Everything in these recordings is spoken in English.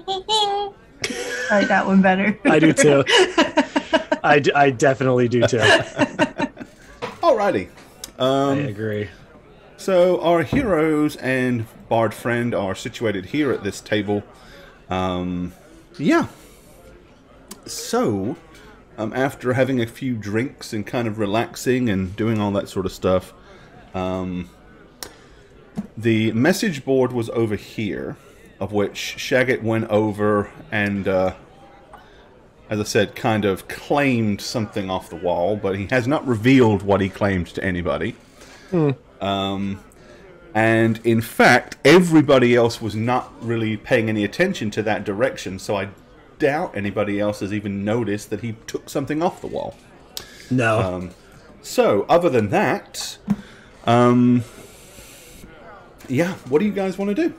I like that one better. I do too. I definitely do too. Alrighty. I agree. So our heroes and bard friend are situated here at this table. Yeah. So, after having a few drinks and kind of relaxing and doing all that sort of stuff, the message board was over here, of which Shagget went over and, as I said, kind of claimed something off the wall, but he has not revealed what he claimed to anybody. And in fact, everybody else was not really paying any attention to that direction, so I doubt anybody else has even noticed that he took something off the wall. No. So, other than that, yeah, what do you guys want to do?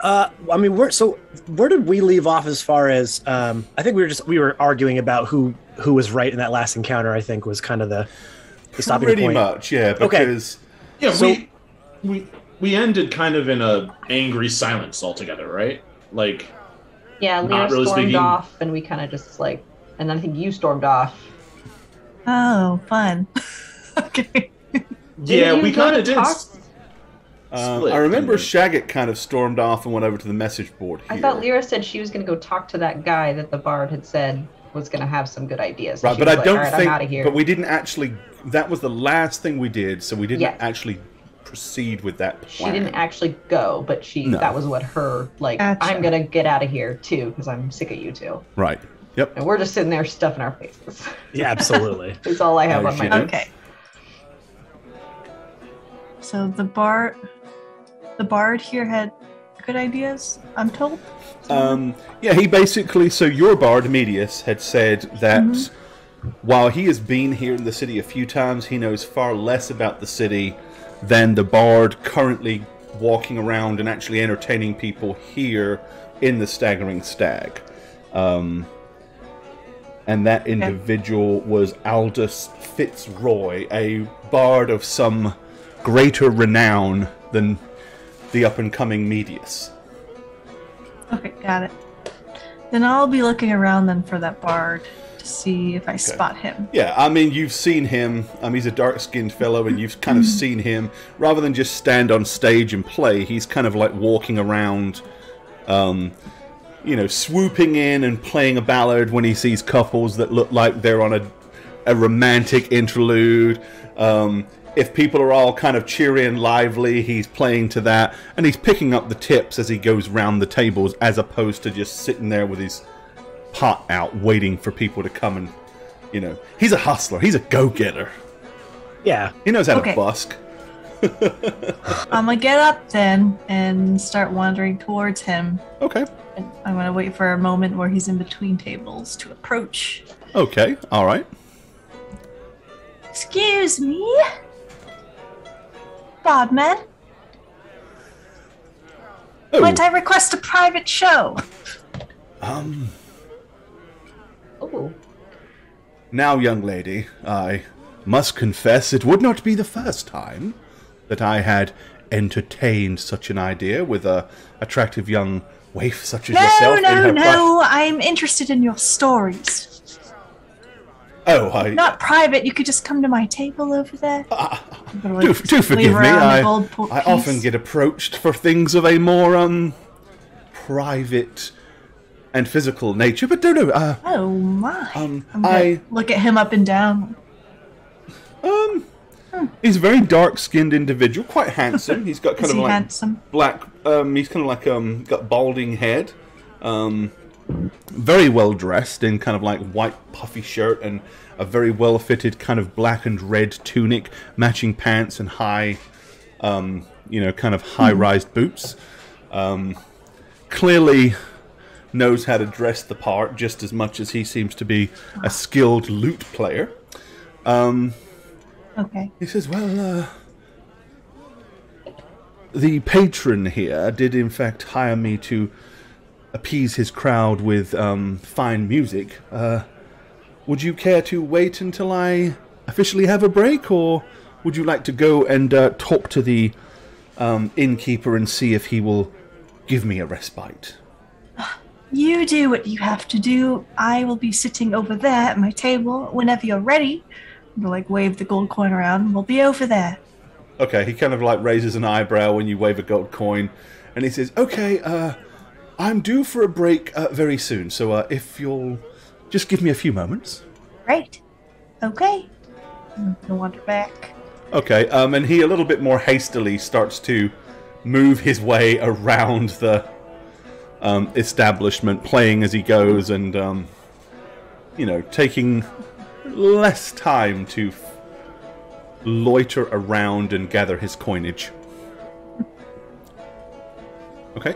I mean, where did we leave off as far as? I think we were arguing about who was right in that last encounter. I think was kind of the stopping point. Pretty much, yeah. Because yeah, so, we ended kind of in a angry silence altogether, right? Like, yeah, Lear really stormed speaking. off, and we kind of just like, and then I think you stormed off. Oh, fun. Okay. Yeah, Didn't we you go kind to of did. talk? I remember Shagget kind of stormed off and went over to the message board here. I thought Lyra said she was going to go talk to that guy that the bard had said was going to have some good ideas. Right, She but was I like, don't "All right, think. I'm out of here." But we didn't actually. That was the last thing we did, so we didn't Yeah. actually proceed with that She plan. didn't actually go, but No. that was what her like. Gotcha. I'm gonna get out of here too because I'm sick of you two, Right. Yep. and we're just sitting there stuffing our faces. Yeah, absolutely. That's all I have on my you do. notes. Okay. So the bard here had good ideas, I'm told. Yeah, he basically. So your bard, Medius, had said that while he has been here in the city a few times, he knows far less about the city than the bard currently walking around and actually entertaining people here in the Staggering Stag. And that individual was Aldous Fitzroy, a bard of some greater renown than the up-and-coming Medius. Okay, got it. Then I'll be looking around then for that bard to see if I spot him. Yeah, I mean, you've seen him. He's a dark-skinned fellow, and you've kind of seen him. Rather than just stand on stage and play, he's kind of like walking around, swooping in and playing a ballad when he sees couples that look like they're on a romantic interlude. If people are all kind of cheery and lively, he's playing to that, and he's picking up the tips as he goes round the tables, as opposed to just sitting there with his pot out, waiting for people to come and, he's a hustler, he's a go-getter. Yeah. He knows how Okay. to busk. I'm gonna get up then and start wandering towards him. Okay. And I'm gonna wait for a moment where he's in between tables to approach. Okay, alright. Excuse me? Bodman? Oh, Might I request a private show? Oh, now, young lady, I must confess it would not be the first time that I had entertained such an idea with a attractive young waif such as yourself in her No. I'm interested in your stories. Oh, Not private. You could just come to my table over there. do forgive me. I piece. often get approached for things of a more private and physical nature, but no. Oh my! I'm gonna I look at him up and down. he's a very dark-skinned individual, quite handsome. He's got kind Is of he like handsome? black. He's kind of like got balding head. Very well dressed in kind of like white puffy shirt and a very well fitted kind of black and red tunic, matching pants and high, kind of high rise boots. Clearly knows how to dress the part just as much as he seems to be a skilled lute player. Okay. He says, well, the patron here did in fact hire me to appease his crowd with fine music. Would you care to wait until I officially have a break, or would you like to go and talk to the innkeeper and see if he will give me a respite. You do what you have to do. I will be sitting over there at my table whenever you're ready. We'll like wave the gold coin around and we'll be over there. Okay, he kind of like raises an eyebrow when you wave a gold coin, and he says, "Okay, I'm due for a break very soon, so if you'll just give me a few moments." Great. Okay. I'm gonna wander back. Okay, and he a little bit more hastily starts to move his way around the establishment, playing as he goes, and taking less time to loiter around and gather his coinage. Okay.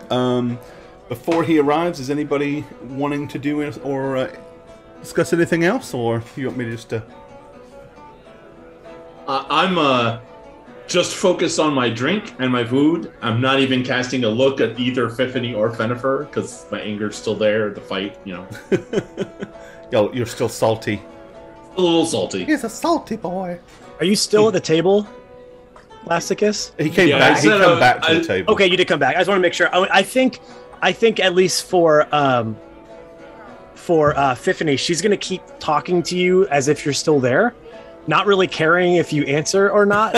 Before he arrives, is anybody wanting to do it or discuss anything else, or you want me to just? I'm just focused on my drink and my food. I'm not even casting a look at either Fiffany or Fenifer because my anger's still there. The fight, You're still salty. A little salty. He's a salty boy. Are you still at the table, Lasticus? He came back. He came back to the table. Okay, you did come back. I just want to make sure. I think at least for Fiffany, she's going to keep talking to you as if you're still there, not really caring if you answer or not.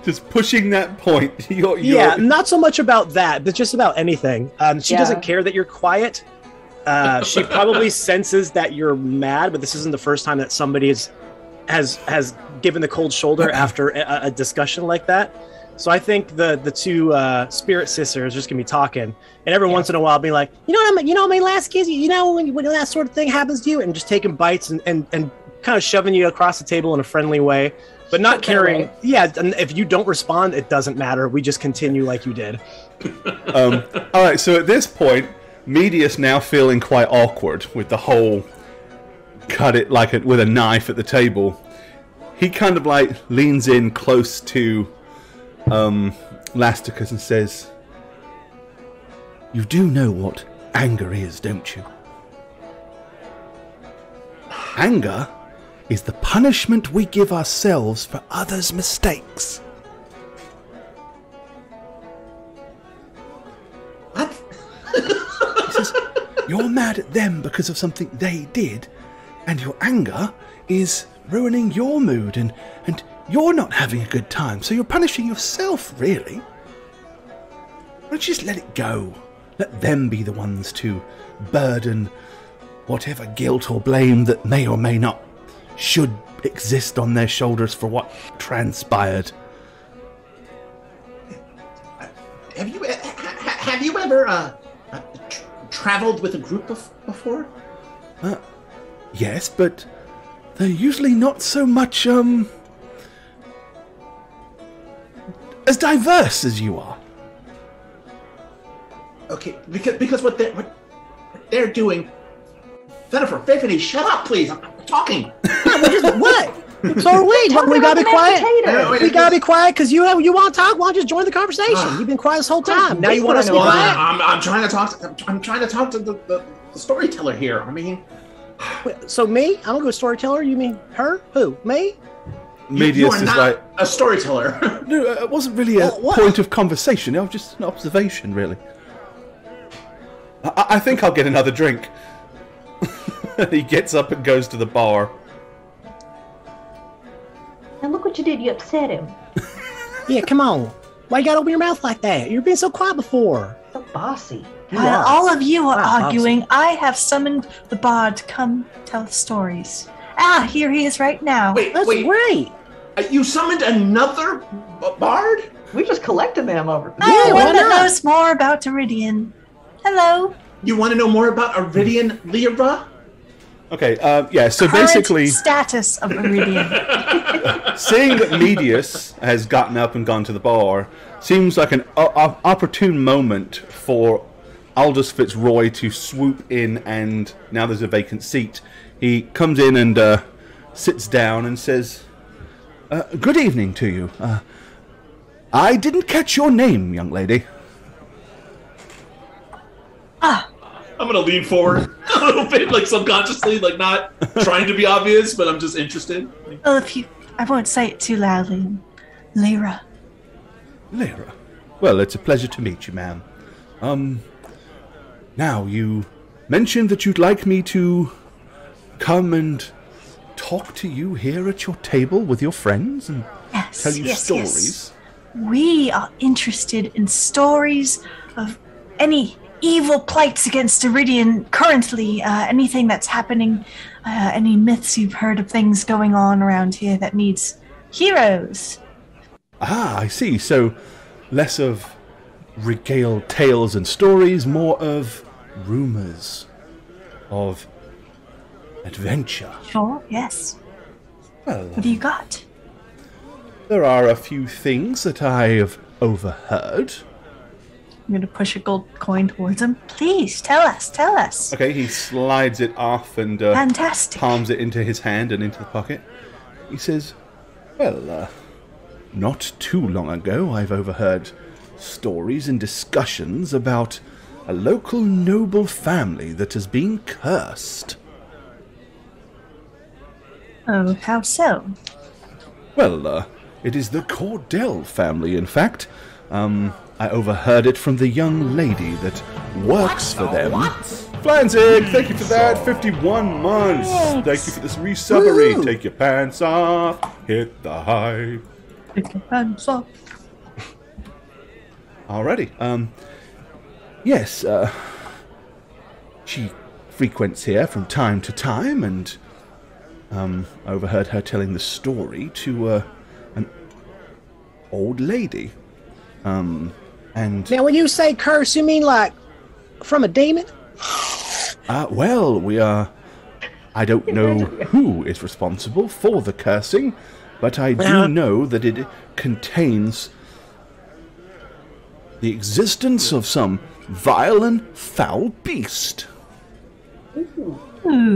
Just pushing that point. Yeah, not so much about that, but just about anything. She doesn't care that you're quiet. She probably senses that you're mad, but this isn't the first time that somebody has given the cold shoulder after a discussion like that. So I think the two spirit sisters are just gonna be talking, and every once in a while be like, my last kiss, when that sort of thing happens to you, and just taking bites and kind of shoving you across the table in a friendly way, but not caring. Yeah, and if you don't respond, it doesn't matter. We just continue like you did. All right. So at this point, Medius now feeling quite awkward with the whole cut it like with a knife at the table. He kind of like leans in close to Lasticus and says, "You do know what anger is, don't you? Anger is the punishment we give ourselves for others' mistakes." What? He says, "You're mad at them because of something they did, and your anger is ruining your mood, and you're not having a good time, so you're punishing yourself, really. Why don't you just let it go? Let them be the ones to burden whatever guilt or blame that may or may not should exist on their shoulders for what transpired." Have you ever traveled with a group before? Yes, but they're usually not so much as diverse as you are. Okay, because what they're doing. Fenifer, Fiffany, shut up, please. I'm talking. What? So wait, we gotta be quiet. We gotta be quiet because you want to talk. Why don't you just join the conversation? You've been quiet this whole time. Now you want us to be quiet? I'm trying to talk. I'm trying to talk to the storyteller here. I mean, so me? I'm gonna go storyteller. You mean her? Who? Me? Medius you are is not like, a storyteller. no, it wasn't really a point of conversation. It was just an observation, really. I think I'll get another drink. He gets up and goes to the bar. And look what you did. You upset him. Yeah, come on. Why you gotta open your mouth like that? You've been so quiet before. So bossy. While all of you are Wow, arguing, I have summoned the bard to come tell stories. Here he is right now. That's great. You summoned another bard? We just collected them over. Oh, Yeah, one why that not? knows more about Iridian. Hello. You want to know more about Iridian Lyra? Okay, yeah, so Current basically, status of Iridian. seeing that Medius has gotten up and gone to the bar seems like an opportune moment for Aldous Fitzroy to swoop in, and now there's a vacant seat. He comes in and sits down and says, "Good evening to you. I didn't catch your name, young lady." I'm gonna lean forward a little bit, like subconsciously, like not trying to be obvious, but I'm just interested. Well, I won't say it too loudly. Lyra. Lyra. Well, it's a pleasure to meet you, ma'am. Now, you mentioned that you'd like me to come and talk to you here at your table with your friends and tell you stories. Yes. We are interested in stories of any evil plights against Iridian currently, anything that's happening, any myths you've heard of things going on around here that needs heroes. Ah, I see. So, less of regaled tales and stories, more of rumors of adventure. Sure, yes. Well, What do you got? there are a few things that I have overheard. I'm going to push a gold coin towards him. Please, tell us. Okay, he slides it off and Fantastic. palms it into his hand and into the pocket. He says, well, not too long ago I've overheard stories and discussions about a local noble family that has been cursed. Oh, how so? Well, it is the Cordell family, in fact. I overheard it from the young lady that works for them. Flanzig, thank you for that. 51 months. Thank you for this resubbery. Take your pants off. Hit the hype. Take your pants off. Alrighty. Yes, she frequents here from time to time, and I overheard her telling the story to an old lady. And now, when you say curse, you mean like from a demon? well, we are. I don't know who is responsible for the cursing, but I do know that it contains the existence of some vile and foul beast. Ooh,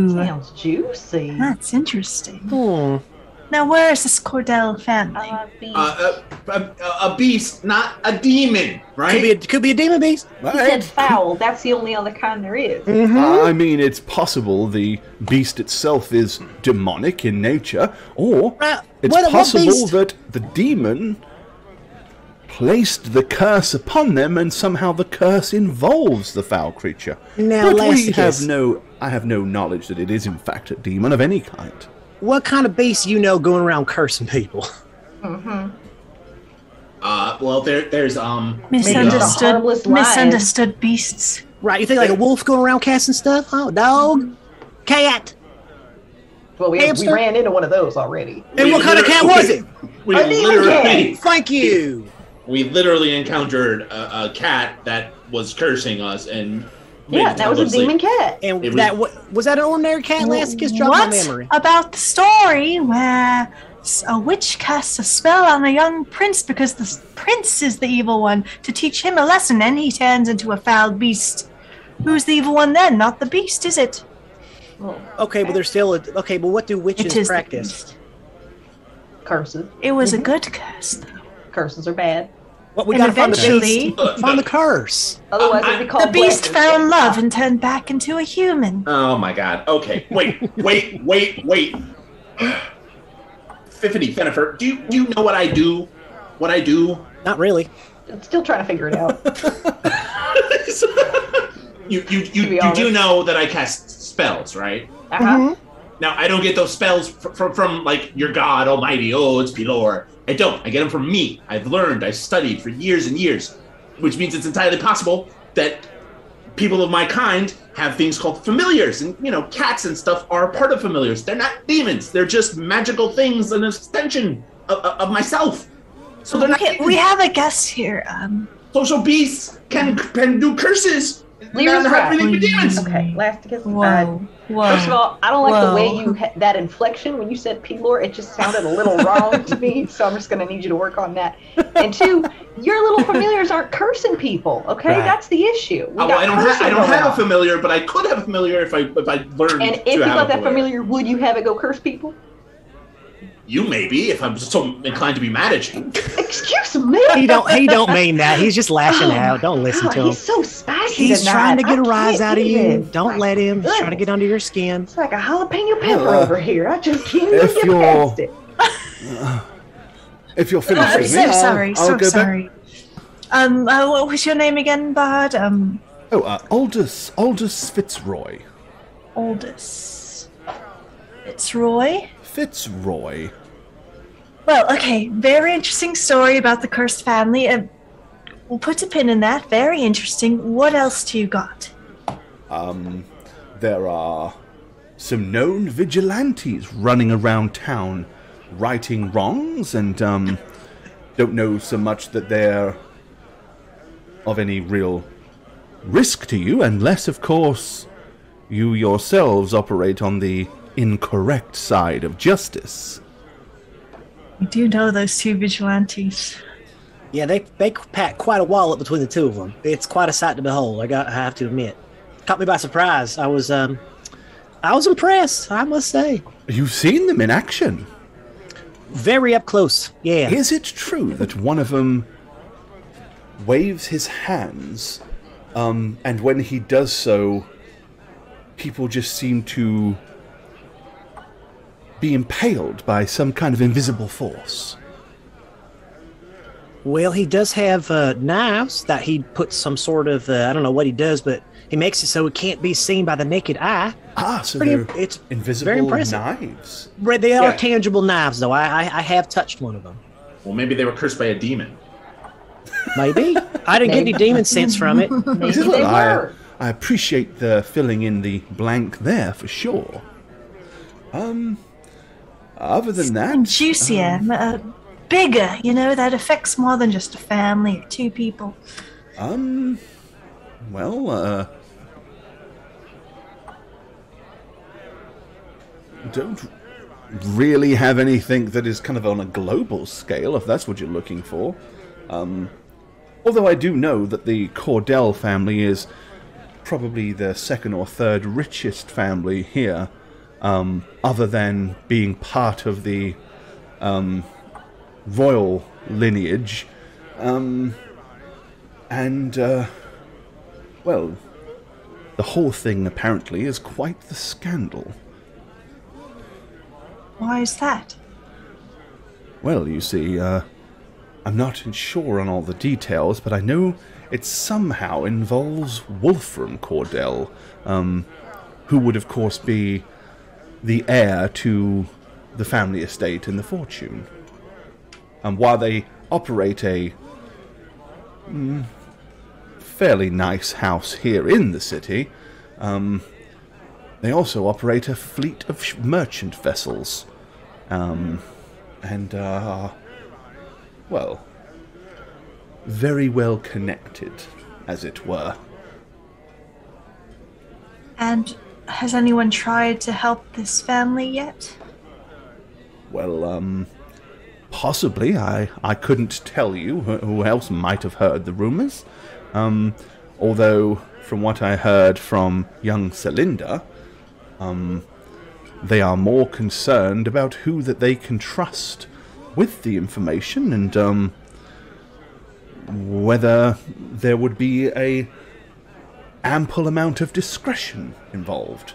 Sounds juicy. that's interesting. Now, where is this Cordell family? A beast, not a demon, right? Could be a demon beast. He said foul. That's the only other kind there is. I mean, it's possible the beast itself is demonic in nature, or it's possible that the demon placed the curse upon them, and somehow the curse involves the foul creature. Now, but I have no knowledge that it is in fact a demon of any kind. What kind of beast you know going around cursing people? Well, there's misunderstood beasts. Right, you think like a wolf going around casting stuff? Oh, dog, cat. Well, we ran into one of those already. And what kind of cat was it? Thank you. We literally encountered a cat that was cursing us, and that was a demon cat. And was that an ordinary cat? Last kiss dropped my memory. What about the story where a witch casts a spell on a young prince because the prince is the evil one to teach him a lesson, and he turns into a foul beast? Who's the evil one then? Not the beast, is it? Okay, but there's still but what do witches practice? Curses. It was a good curse, though. Curses are bad. What we got to find the beast? Find the curse. Otherwise, it'd be called the beast fell in love and turned back into a human. Oh my god. Okay. Wait. Fiffany, Fenifer, do you know what I do? What I do? Not really. I'm still trying to figure it out. You do know that I cast spells, right? Uh-huh. Now, I don't get those spells from like, your god almighty. Oh, it's Pelor. I don't. I get them from me. I've learned. I've studied for years and years, which means it's entirely possible that people of my kind have things called familiars. And, cats and stuff are part of familiars. They're not demons. They're just magical things, an extension of myself. So they're not demons. We have a guest here. Social beasts can do curses. Lear's not really be demons. Okay, last kiss. Whoa. First of all, I don't like the way you that inflection when you said Pelor. It just sounded a little wrong to me, so I'm just going to need you to work on that. And two, your little familiars aren't cursing people. Okay, that's the issue. I don't have a familiar, but I could have a familiar if I learned. And if you got that familiar, would you have it go curse people? You maybe, if I'm so inclined to be mad at you. Excuse me. He don't mean that. He's just lashing out. Don't listen to him. He's so spicy. He's trying to get a rise out of you. It. Don't let him. He's trying to get under your skin. It's like a jalapeno pepper over here. I just can't even get past it. If you're finished with me, so sorry. What was your name again, Bard? Aldous Fitzroy. Aldous Fitzroy? Fitzroy. Well, okay, very interesting story about the cursed family. We'll put a pin in that. Very interesting. What else do you got? There are some known vigilantes running around town righting wrongs, and don't know so much that they're of any real risk to you, unless, of course, you yourselves operate on the incorrect side of justice. We do know those two vigilantes. Yeah, they pack quite a wallop between the two of them. It's quite a sight to behold. I have to admit, caught me by surprise. I was impressed, I must say. You've seen them in action. Very up close. Yeah. Is it true that one of them waves his hands, and when he does so, people just seem to be impaled by some kind of invisible force? Well, he does have knives that he puts some sort of, I don't know what he does, but he makes it so it can't be seen by the naked eye. So it's invisible very impressive. knives. They are tangible knives, though. I have touched one of them. Well, maybe they were cursed by a demon. Maybe. I didn't get any demon sense from it. Maybe they were. I appreciate the filling in the blank there, for sure. Other than that... Juicier, bigger, that affects more than just a family or two people. Don't really have anything that is kind of on a global scale, if that's what you're looking for. Although I do know that the Cordell family is probably the second or third richest family here, other than being part of the royal lineage. The whole thing apparently is quite the scandal. Why is that? Well, you see, I'm not sure on all the details, but I know it somehow involves Wolfram Cordell, who would, of course, be the heir to the family estate and the fortune. While they operate a fairly nice house here in the city, they also operate a fleet of merchant vessels, very well connected, as it were. And has anyone tried to help this family yet? Well, possibly. I couldn't tell you who else might have heard the rumors. Although, from what I heard from young Celinda, they are more concerned about who that they can trust with the information, and whether there would be a ample amount of discretion involved.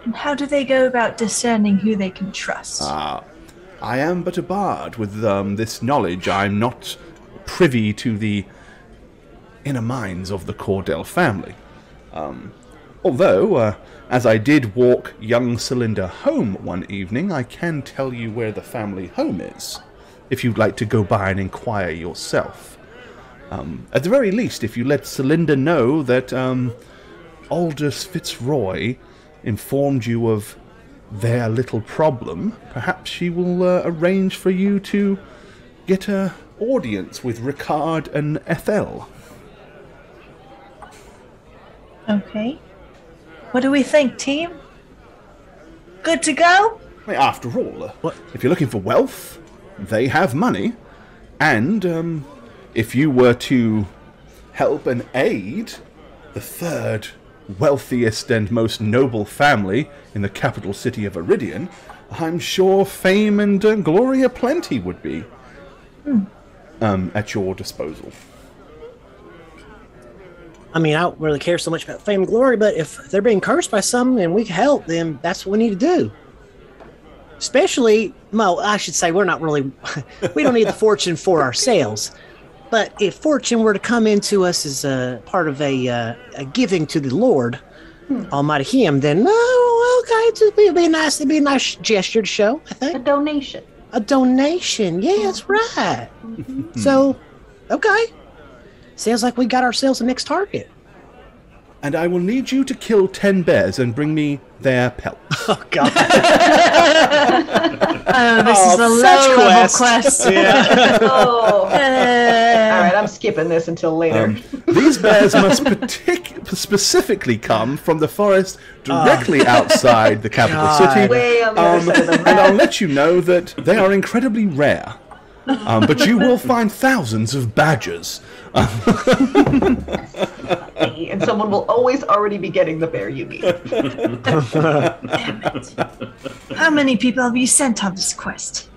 And how do they go about discerning who they can trust? I am but a bard with this knowledge. I'm not privy to the inner minds of the Cordell family. Although, as I did walk young Celinda home one evening, I can tell you where the family home is, if you'd like to go by and inquire yourself. At the very least, if you let Celinda know that Aldous Fitzroy informed you of their little problem, perhaps she will arrange for you to get an audience with Ricard and Ethel. Okay. What do we think, team? Good to go? After all, if you're looking for wealth, they have money, and if you were to help and aid the third wealthiest and most noble family in the capital city of Iridian, I'm sure fame and glory aplenty would be at your disposal. I mean, I don't really care so much about fame and glory, but if they're being cursed by something and we can help them, that's what we need to do. Especially, well, I should say we're not really, we don't need the fortune for ourselves. But if fortune were to come into us as a part of a giving to the Lord, Almighty Him, then it'd be a nice gesture to show. I think A donation. a donation. Yeah, that's right. So, okay, sounds like we got ourselves a next target. And I will need you to kill 10 bears and bring me their pelts. Oh God! This is a low-level quest. Yeah. All right, I'm skipping this until later. These bears must specifically come from the forest directly outside the capital city. Way on the other side of the And map. I'll let you know that they are incredibly rare. But you will find thousands of badgers. And someone will always already be getting the bear you need. Damn it. How many people have you sent on this quest?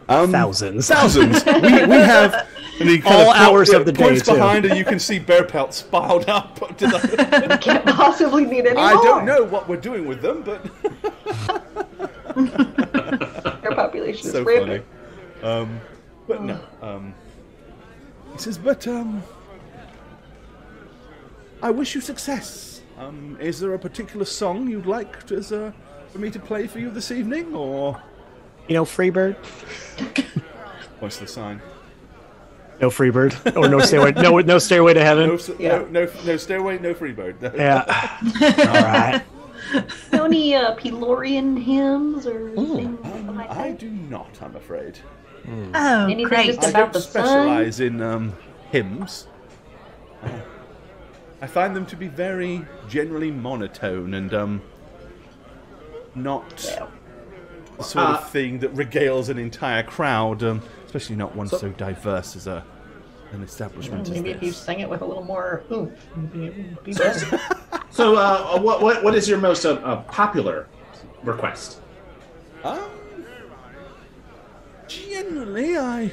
Thousands. Thousands. We have and he kind All hours of the day, points too. behind, and you can see bear pelts piled up. To the... Can't possibly need any I more. don't know what we're doing with them, but Their population is so rampant. funny. But no. He says, but I wish you success. Is there a particular song you'd like for me to play for you this evening, or Freebird? what's the sign? No Freebird, or no stairway. No stairway to heaven. No stairway, no freebird. No. Yeah. All right. Any Pelorian hymns or anything like I that? do not, I'm afraid. Oh, Anything great. just I about don't the sun? specialize in hymns. I find them to be very generally monotone and not the sort of thing that regales an entire crowd, especially not one so diverse as an establishment Maybe as if you this. sang it with a little more oomph, it'd be better. So, what is your most popular request? Generally, I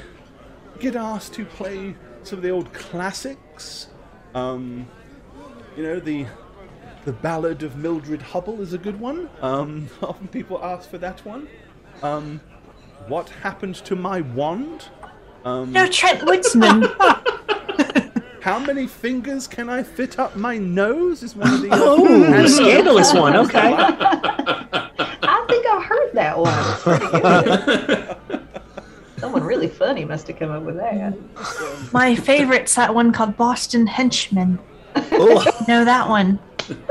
get asked to play some of the old classics. The Ballad of Mildred Hubble is a good one. Often people ask for that one. What Happened to My Wand? No, Trent Woodsman. How Many Fingers Can I Fit Up My Nose? Is one of the Oh, scandalous one. Okay. I think I heard that one. It's pretty good. Someone really funny must have come up with that. My favorite's that one called Boston Henchman. Oh, Know that one?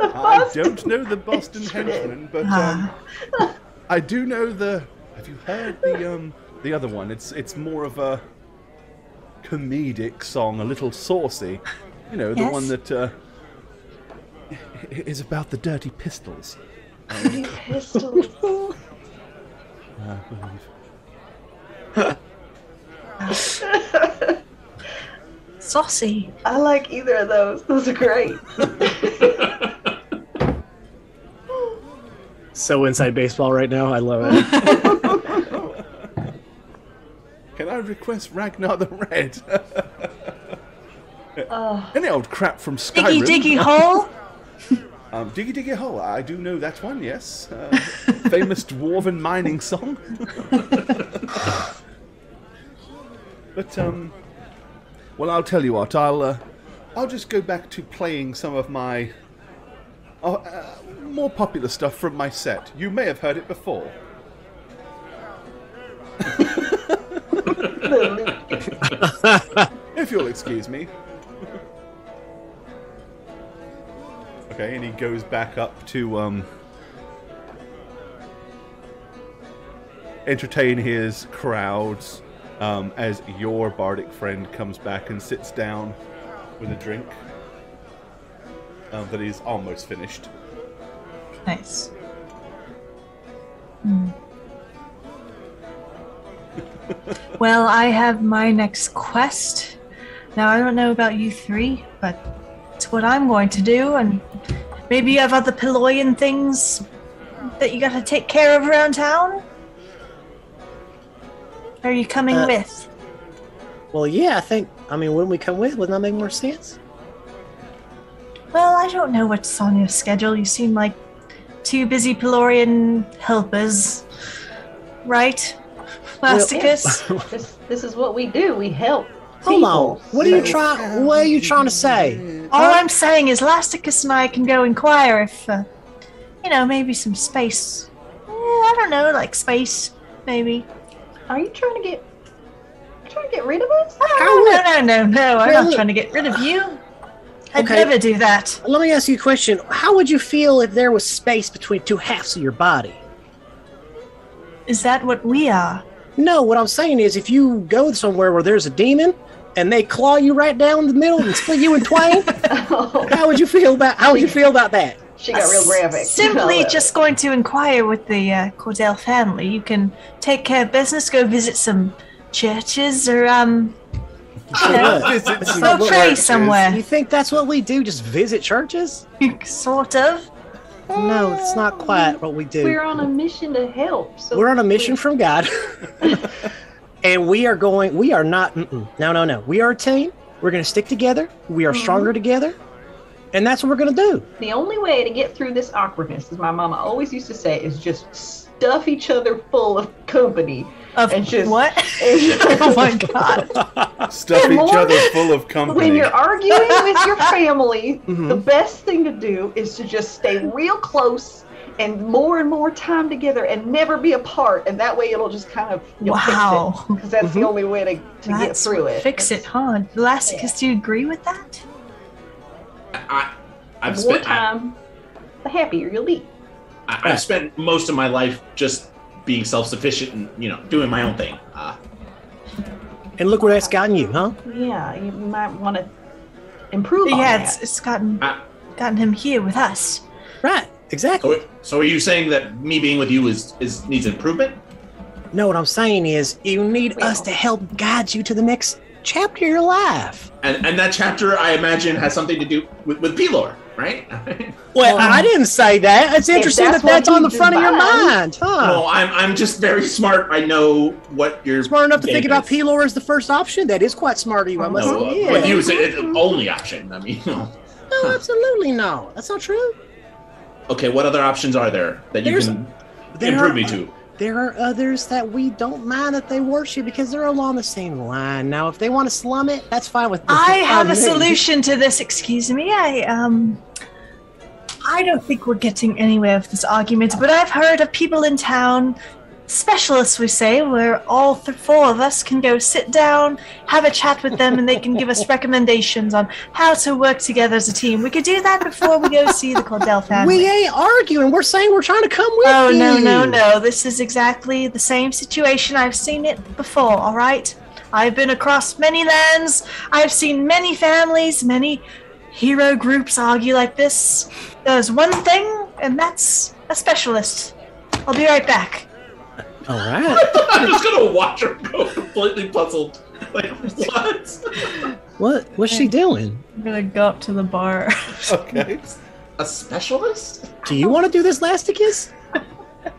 I don't know the Boston Henchman, but I do know the. Have you heard the other one? It's more of a comedic song, a little saucy. The Yes. one that is about the dirty pistols. Pistols. I believe. Saucy. I like either of those. Those are great. so inside baseball right now. I love it. Can I request Ragnar the Red? Any old crap from Skyrim. Diggy Diggy Hole. Diggy Diggy Hole. I do know that one. Yes, famous dwarven mining song. But well, I'll tell you what. I'll just go back to playing some of my more popular stuff from my set. You may have heard it before. If you'll excuse me. Okay, and he goes back up to entertain his crowds as your bardic friend comes back and sits down with a drink that he's almost finished. Nice. Well, I have my next quest. Now, I don't know about you three, but it's what I'm going to do, and maybe you have other Peloyan things that you gotta take care of around town? Are you coming with? Well, yeah, when we come with, wouldn't that make more sense? Well, I don't know what's on your schedule. You seem like two busy Pelorian helpers, right? Plasticus? This is what we do. We help. Hold on. What are you trying to say? All I'm saying is Lasticus and I can go inquire if, maybe some space. I don't know, like space, maybe. Are you trying to get rid of us? No. I'm not trying to get rid of you. I'd never do that. Let me ask you a question. How would you feel if there was space between two halves of your body? Is that what we are? No, what I'm saying is if you go somewhere where there's a demon and they claw you right down the middle and split you in twain, how would you feel about that? She got real graphic. Simply just going to inquire with the Cordell family. You can take care of business, go visit some churches or go pray somewhere. You think that's what we do? Just visit churches? Sort of. No, it's not quite what we do. We're on a mission to help. So we're on a mission from God. And we are not, no. We are a team. We're going to stick together. We are stronger together. And that's what we're going to do. The only way to get through this awkwardness, as my mama always used to say, is just stuff each other full of company. And just what? Oh my God. Stuff each other full of company. When you're arguing with your family, the best thing to do is to just stay real close and more time together and never be apart. And that way it'll just kind of fix it. Because that's the only way to get through it. Fix it, huh? Lasticus, do you agree with that? I've spent more time, the happier you'll be. I've spent most of my life just being self-sufficient and doing my own thing. And look where that's gotten you, huh? Yeah, you might want to improve on that. It's gotten him here with us. Right, exactly. So are you saying that me being with you needs improvement? No, what I'm saying is you need us to help guide you to the next chapter of your life. And that chapter, I imagine, has something to do with Pelor, right? Well, I didn't say that. It's interesting that's on the front of your mind, huh? No, I'm just very smart. I know what you're smart enough to think about Pelor as the first option. That is quite smart of you, I must say. But you said it's the only option. I mean, no. No, absolutely no. That's not true. Okay, what other options are there that you can improve me to? There are others that we don't mind that they worship because they're along the same line. Now, if they want to slum it, that's fine with them. I have a solution to this. Excuse me. I don't think we're getting anywhere with this argument, but I've heard of people in town, specialists we say, where all four of us can go sit down, have a chat with them, and they can give us recommendations on how to work together as a team. We could do that before we go see the Cordell family. We ain't arguing. We're saying we're trying to come with you. Oh, no. This is exactly the same situation. I've seen it before, all right? I've been across many lands. I've seen many families, many hero groups argue like this. There's one thing, and that's a specialist. I'll be right back. All right. I'm just gonna watch her go completely puzzled. Like, what? What's she doing? I'm gonna go up to the bar. Okay. A specialist? Do you want to do this, Lasticus?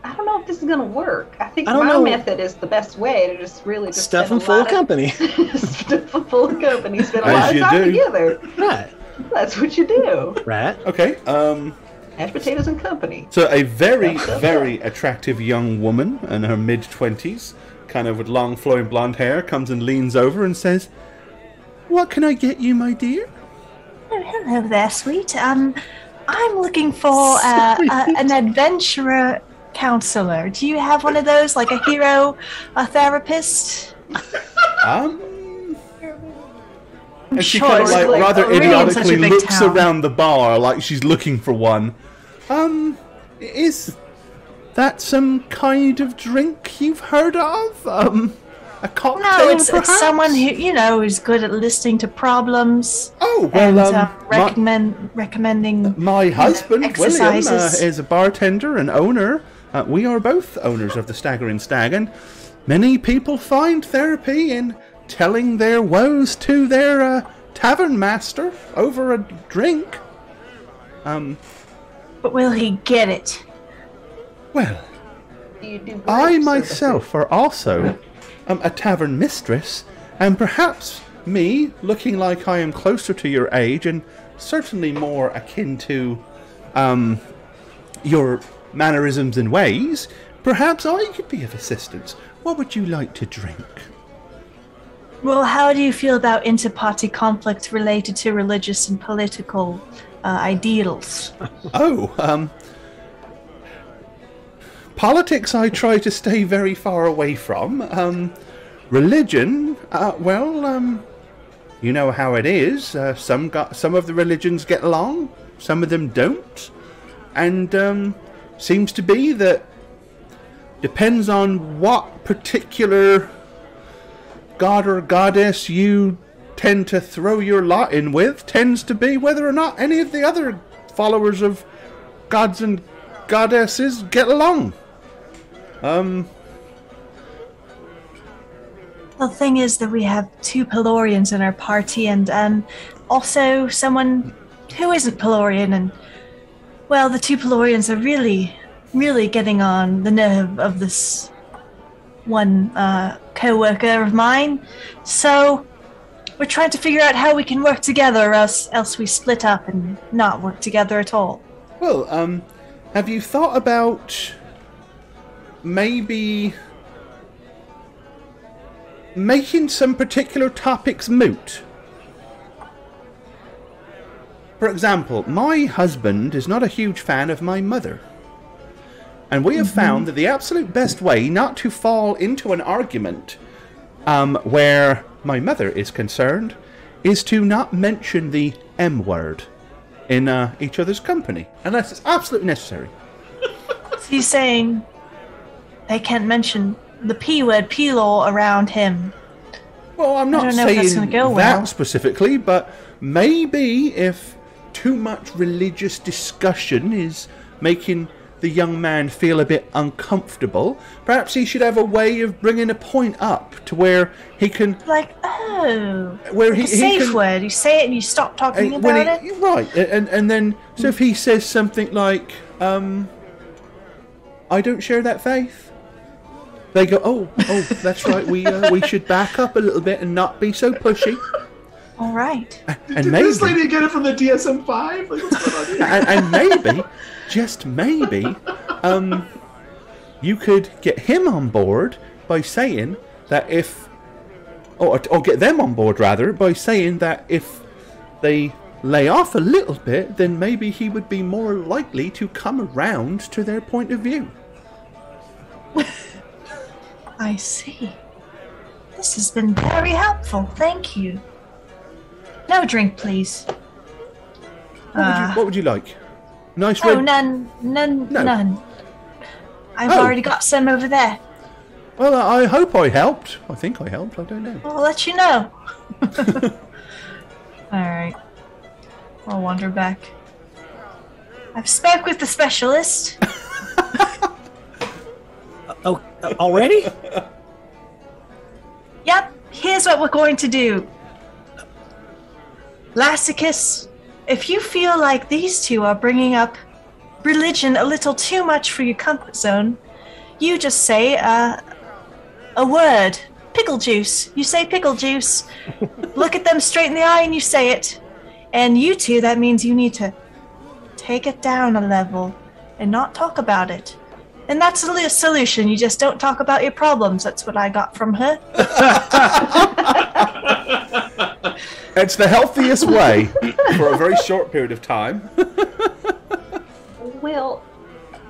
I don't know if this is gonna work. I think my method is the best way to just stuff them full of company. Stuff them full of company. Spend a lot of time together. Right. That's what you do. Right. Okay. Mashed potatoes and company. So a very, very attractive young woman in her mid-20s, kind of with long flowing blonde hair, comes and leans over and says, "What can I get you, my dear?" Oh, hello there, sweet. I'm looking for an adventurer counselor. Do you have one of those, like a hero, a therapist? And she kind of rather idiotically looks around the bar like she's looking for one. Is that some kind of drink you've heard of? A cocktail, no, it's someone who is good at listening to problems. Oh well, and recommending. My husband William exercises. is a bartender and owner. We are both owners of the Staggering Stag, and many people find therapy in telling their woes to their tavern master over a drink. But will he get it? Well, I myself are also a tavern mistress, and perhaps me, looking like I am closer to your age and certainly more akin to your mannerisms and ways, perhaps I could be of assistance. What would you like to drink? Well, how do you feel about inter-party conflict related to religious and political ideals? Politics I try to stay very far away from. Religion, you know how it is. Some of the religions get along, some of them don't. And seems to be that depends on what particular god or goddess you tend to throw your lot in with, tends to be whether or not any of the other followers of gods and goddesses get along. The thing is that we have 2 Pelorians in our party and also someone who isn't Pelorian, and well, the 2 Pelorians are really getting on the nerve of this one co-worker of mine. So we're trying to figure out how we can work together, or else we split up and not work together at all. Well, have you thought about maybe making some particular topics moot? For example, my husband is not a huge fan of my mother. And we have found that the absolute best way not to fall into an argument where my mother is concerned is to not mention the M word in each other's company, unless it's absolutely necessary. So you're saying they can't mention the P word, P-law, around him? Well, I'm not saying that specifically, but maybe if too much religious discussion is making the young man feel a bit uncomfortable, perhaps he should have a way of bringing a point up to where he can... where he safe can, word. You say it and you stop talking about it? Right, and then, so if he says something like, I don't share that faith, they go, oh, that's right, we should back up a little bit and not be so pushy. All right. And maybe this lady get it from the DSM-5? Like, what's going on here? and maybe, just maybe, you could get him on board by saying that if, or get them on board rather, by saying that if they lay off a little bit, then maybe he would be more likely to come around to their point of view. I see. This has been very helpful. Thank you. No drink, please. What would you like? Nice red... Oh, none. I've already got some over there. Well, I hope I helped. I think I helped. I don't know. I'll let you know. Alright. I'll wander back. I've spoke with the specialist. Already? Yep. Here's what we're going to do. Lassicus, if you feel like these 2 are bringing up religion a little too much for your comfort zone, you just say a word. Pickle juice. You say pickle juice. Look at them straight in the eye and you say it. And you 2, that means you need to take it down a level and not talk about it. And that's a solution. You just don't talk about your problems. That's what I got from her. It's the healthiest way for a very short period of time. Well,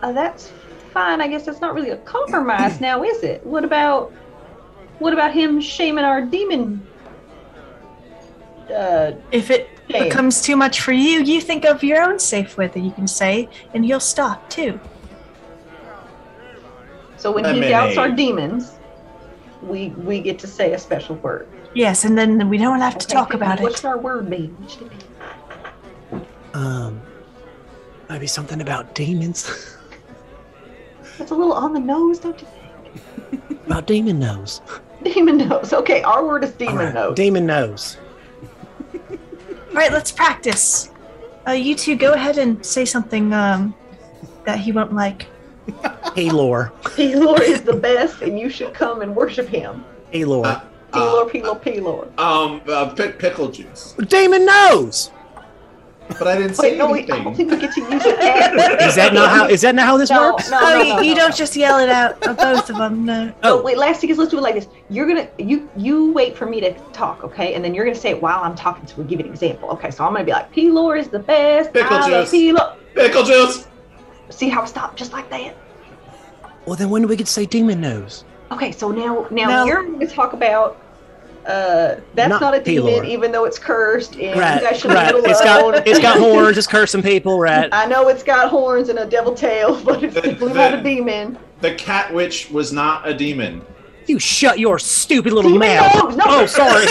that's fine. I guess that's not really a compromise now, is it? What about him shaming our demon? If it becomes too much for you, you think of your own safe word that you can say, and you'll stop too. So when he doubts our demons, we get to say a special word. Yes, and then we don't have to talk about What's our word be? Maybe something about demons. That's a little on the nose, don't you think? About demon nose. Demon nose. Okay, our word is demon nose. Demon nose. All right, let's practice. You 2 go ahead and say something that he won't like. Pelor. Pelor is the best, and you should come and worship him. Pelor. Pelor. Pickle juice. Demon nose. But I didn't say Wait, no, I anything. don't think we get to use it. Is that not how this works? No, you don't just yell it out of both of them. No. Oh, wait, last thing is let's do it like this. You wait for me to talk, okay? And then you're gonna say it while I'm talking, so we'll give an example. Okay, so I'm gonna be like, Pelor is the best. Pickle I love juice. Pelor. Pickle juice. See how I stopped just like that? Well, then when do we get to say demon nose? Okay, so now No. you're gonna talk about that's Not not a demon, Pelor. even though it's cursed, and you Right, guys should right. leave it It's alone. got horns. It's cursing people, right? I know it's got horns and a devil tail, but it's definitely not a demon. The cat witch was not a demon. You shut your stupid little Demon mouth. nose! No. Oh, sorry.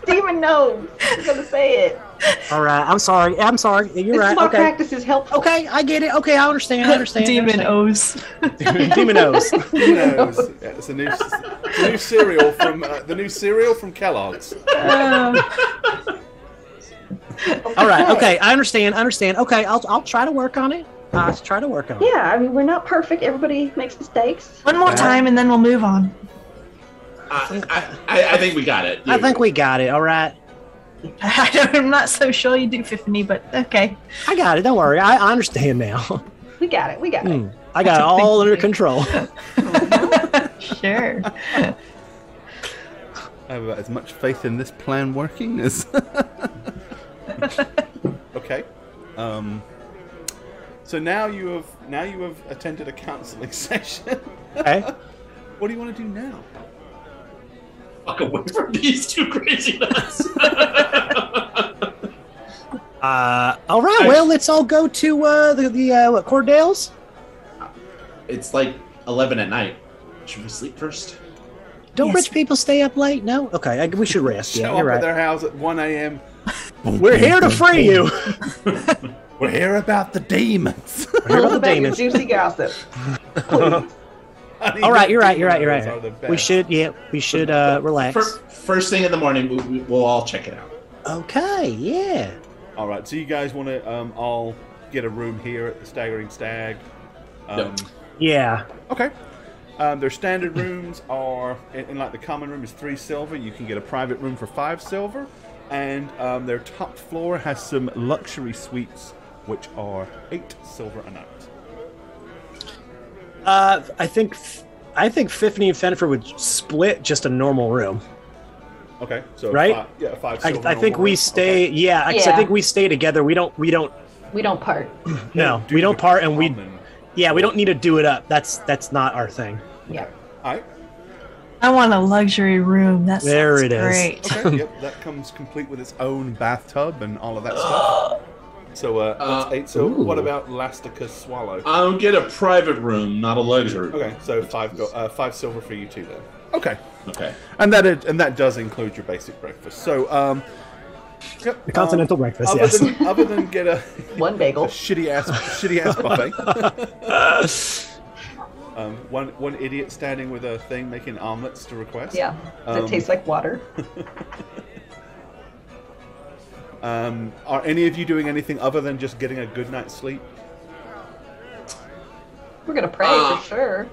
Demon nose. I'm gonna say it. All right, I'm sorry. You're This right. is why Okay. practice is helpful. Okay, I get it. Okay, I understand. Demon O's. Demon nose. Who knows? Yeah, it's a new cereal from the new cereal from Kellogg's. All right. Okay, I understand. Okay, I'll try to work on it. I'll try to work on it. Yeah, I mean, we're not perfect. Everybody makes mistakes. One more time, and then we'll move on. I think we got it. I think we got it. All right. I'm not so sure you do, Tiffany, but okay. I got it. Don't worry. I understand now. We got it. I got it all under control. Sure. I have about as much faith in this plan working as. Okay. So now you have attended a counseling session. Okay. What do you want to do now? Fuck away from these two crazy nuts. All right. Well, let's all go to the what, Cordell's. It's like 11 at night. Should we sleep first? Don't Yes. rich people stay up late? No. Okay. We should rest. Yeah, Show you're up at right. their house at 1 a.m. We're here to free you. We're here about the demons. We're here Tell about us the about your demons. juicy gossip. Please. All right. You're right. Those are the We best. should. Yeah. We should relax. First thing in the morning, we'll all check it out. Okay. Yeah. All right. So you guys want to all get a room here at the Staggering Stag? Yeah. Okay. Their standard rooms are in like the common room is 3 silver. You can get a private room for 5 silver, and their top floor has some luxury suites, which are 8 silver a night. I think Tiffany and Fennifer would split just a normal room. Okay, so Right? 5 silver. I think normal we room. stay. Okay. Yeah. 'Cause I Yeah. think we stay together. We don't. We don't part. No. Do We don't the part, and we. common. Yeah. We don't need to do it up. That's not our thing. Yeah. All right. I want a luxury room. That There sounds it is. great. Okay. Yep. That comes complete with its own bathtub and all of that stuff. So that's 8 silver. Ooh. What about Lasticus Swallow? I'll get a private room, not a luxury. Okay, so 5 silver for you two then. Okay. Okay. And that does include your basic breakfast. So, yep, The continental breakfast. other Yes. than other than get a One bagel. shitty ass buffet. One idiot standing with a thing making omelets to request. Yeah. Does it taste like water? Are any of you doing anything other than just getting a good night's sleep? We're gonna pray for sure.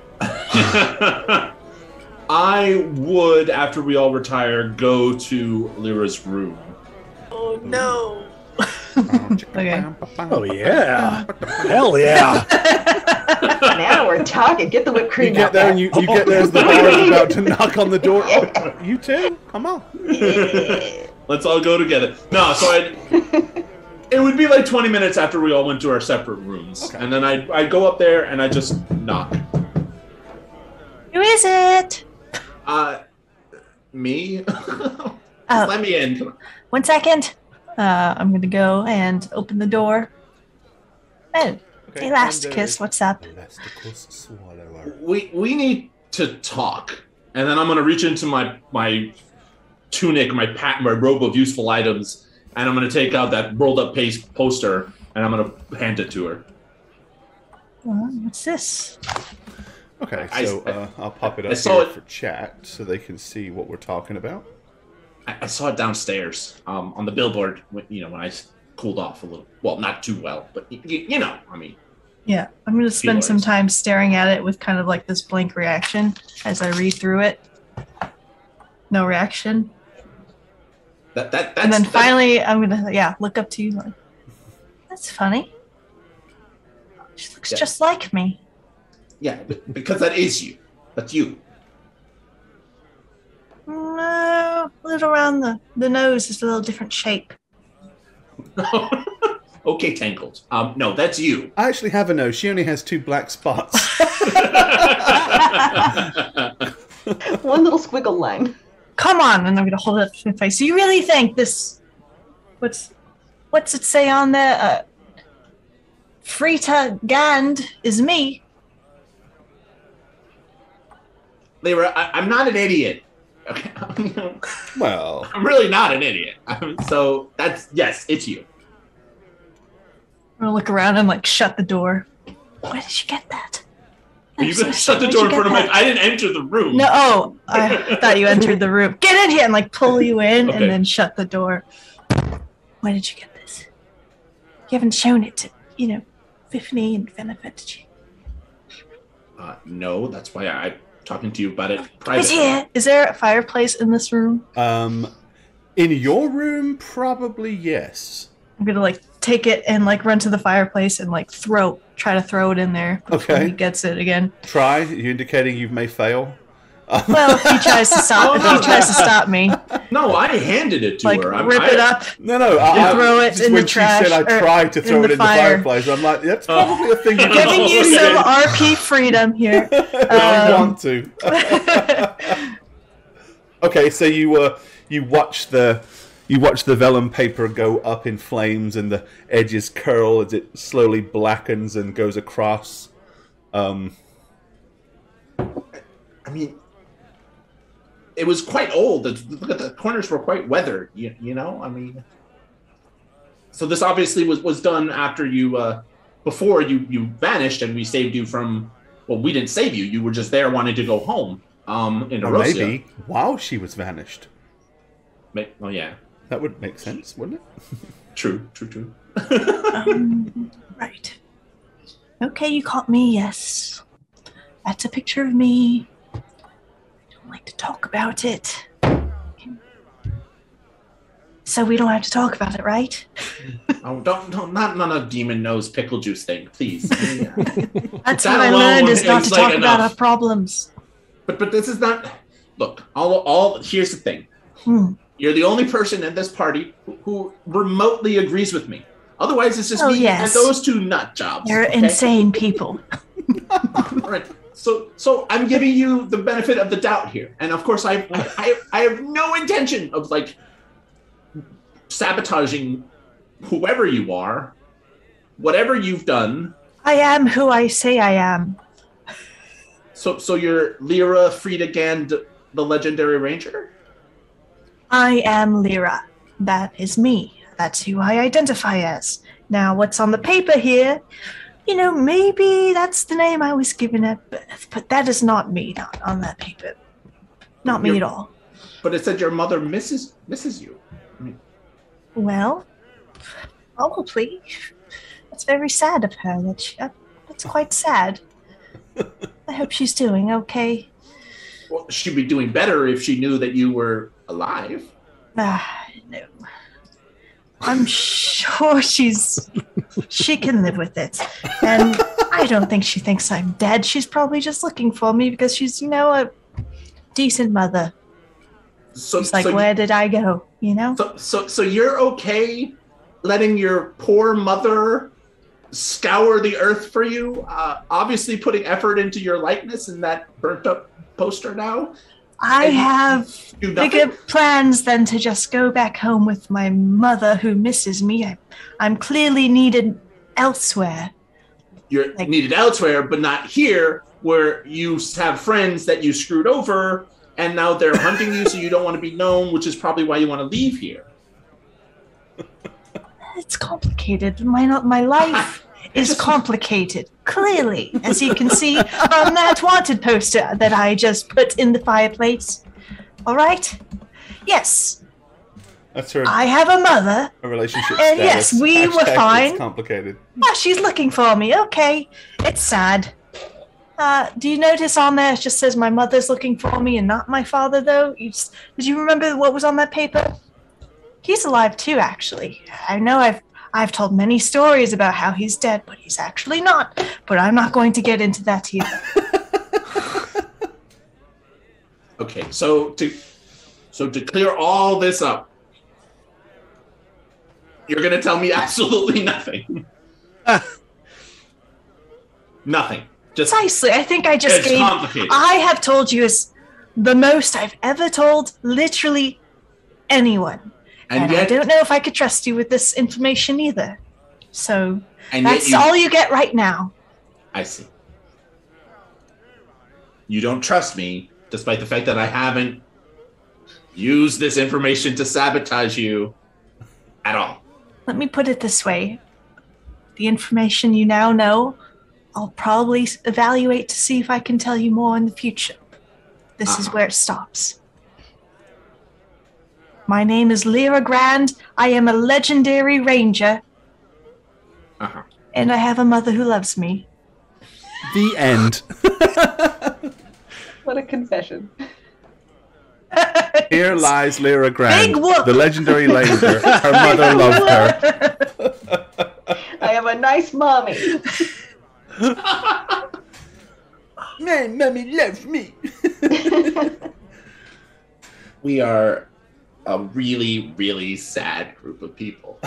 I would, after we all retire, go to Lyra's room. Oh no. Okay. Oh yeah. Hell yeah. Now we're talking. Get the whipped You cream get out there and you get there as the bar is about to knock on the door. Oh, you too? Come on. Let's all go together. No, so it would be like 20 minutes after we all went to our separate rooms. Okay. And then I'd go up there and I'd just knock. Who is it? Me? Oh. Let me in. Come on. 1 second. I'm gonna go and open the door. Oh, Okay, Elasticus, what's up? Elasticus Swallower. We need to talk. And then I'm gonna reach into my tunic, my robe of useful items, and I'm gonna take out that rolled up poster and I'm gonna hand it to her. What's this? Okay, I- so I'll pop it I up saw here it- for chat so they can see what we're talking about. I saw it downstairs on the billboard when I cooled off a little. Well, not too well, but I mean. Yeah, I'm gonna spend some Feelings. time staring at it with kind of like this blank reaction as I read through it. No reaction. That's, and then finally, I'm gonna look up to you. Like, that's funny. She looks just like me. Yeah, because that is you. That's you. No, a little around the nose is a little different shape. Okay, Tangled. No, that's you. I actually have a nose. She only has 2 black spots. One little squiggle line. Come on, and I'm gonna hold it up to my face. So you really think this? What's it say on there? Frita Gand is me. Lyra, I'm not an idiot. Okay. Well, I'm really not an idiot. So yes, it's you. I'm gonna look around and like shut the door. Where did you get that? You gonna shut the door in front of my. I didn't enter the room. No, I thought you entered the room. Get in here and like pull you in and then shut the door. Where did you get this? You haven't shown it to, Tiffany and Benefit, did you? No, that's why I'm talking to you about it privately. Is there a fireplace in this room? In your room, probably yes. I'm gonna like take it and like run to the fireplace and like try to throw it in there before he gets it again. Try? You're indicating you may fail? Well, if he tries to stop me. No, I handed it to her. Rip it up. No. Throw it in the trash. When she said I tried to throw it in the fireplace, I'm like, that's probably a thing you can giving you some RP freedom here. I want to. Okay, so you watch the vellum paper go up in flames and the edges curl as it slowly blackens and goes across. I mean, it was quite old. Look at the corners were quite weathered. You know. I mean, so this obviously was done after you, before you vanished, and we saved you from. Well, we didn't save you. You were just there, wanting to go home. In Erosia. Or maybe while she was vanished. Well, yeah. That would make sense, wouldn't it? True. Right. Okay, you caught me, yes. That's a picture of me. I don't like to talk about it. So we don't have to talk about it, right? Oh, don't not a demon nose pickle juice thing, please. That's what I learned is not to talk about our problems. But this is not. Look, all. Here's the thing. You're the only person in this party who remotely agrees with me. Otherwise, it's just me and those 2 nut jobs. You're insane people. Right. So I'm giving you the benefit of the doubt here, and of course, I have no intention of like sabotaging whoever you are, whatever you've done. I am who I say I am. So you're Lyra Frida Gand, the legendary ranger? I am Lyra. That is me. That's who I identify as. Now, what's on the paper here, maybe that's the name I was given it, but that is not me, not on that paper. Not me at all. But it said your mother misses you. Well, probably. That's very sad of her. That's quite sad. I hope she's doing okay. Well, she'd be doing better if she knew that you were alive. No. I'm sure she can live with it. And I don't think she thinks I'm dead. She's probably just looking for me because she's, a decent mother. She's like, where did I go? So you're okay letting your poor mother scour the earth for you, obviously putting effort into your likeness in that burnt up poster now? I have bigger plans than to just go back home with my mother who misses me. I'm clearly needed elsewhere. You're needed elsewhere, but not here, where you have friends that you screwed over, and now they're hunting you, so you don't want to be known, which is probably why you want to leave here. It's complicated. My life is complicated, clearly, as you can see from that wanted poster that I just put in the fireplace. All right? Yes. That's her. I have a mother. A relationship and status. Yes, we were fine. It's complicated. Yeah, she's looking for me. Okay. It's sad. Do you notice on there it just says my mother's looking for me and not my father, though? Did you remember what was on that paper? He's alive too, actually. I know I've told many stories about how he's dead, but he's actually not. But I'm not going to get into that either. Okay, so to clear all this up, you're going to tell me absolutely nothing. Nothing. Just precisely. I think I just it's gave. complicated. I have told you is the most I've ever told literally anyone, and yet, I don't know if I could trust you with this information either. So and that's yet all you get right now. I see. You don't trust me, despite the fact that I haven't used this information to sabotage you at all. Let me put it this way. The information you now know, I'll probably evaluate to see if I can tell you more in the future. This is where it stops. My name is Lyra Grand. I am a legendary ranger. And I have a mother who loves me. The end. What a confession. Here lies Lyra Grand, Big whoop. the legendary ranger. Her mother loved her. I have a nice mommy. Man, mommy loves me. We are a really, really sad group of people.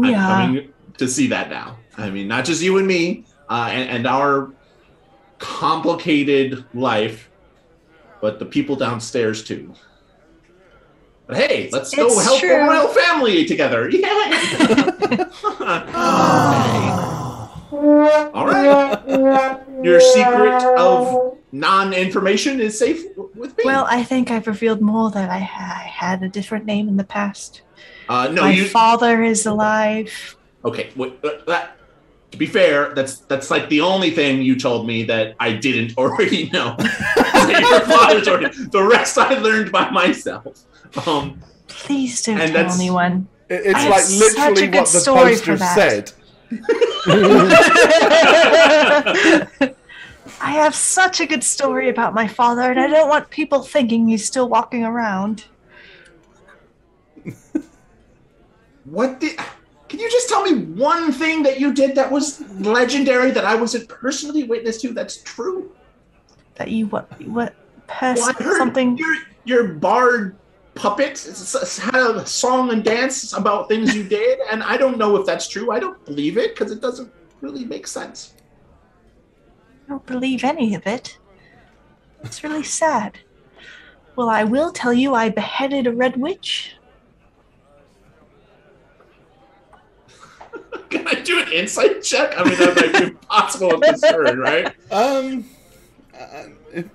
I mean, to see that now. I mean, not just you and me, and our complicated life, but the people downstairs too. But hey, let's go help the royal family together. Yay! All right. Your secret of non-information is safe with me. Well, I think I've revealed more that I had a different name in the past. No, my father is alive. Okay, to be fair, that's like the only thing you told me that I didn't already know. Your father's already. The rest I learned by myself. Please don't tell anyone. It's like literally what the poster said. I have such a good story about my father, and I don't want people thinking he's still walking around. Can you just tell me one thing that you did that was legendary that I wasn't personally witness to that's true? That you something? Your bard puppet had a song and dance about things you did, and I don't know if that's true. I don't believe it because it doesn't really make sense. I don't believe any of it. It's really sad. Well, I will tell you I beheaded a red witch. Can I do an insight check? I mean, that might be impossible at this turn, right? I'm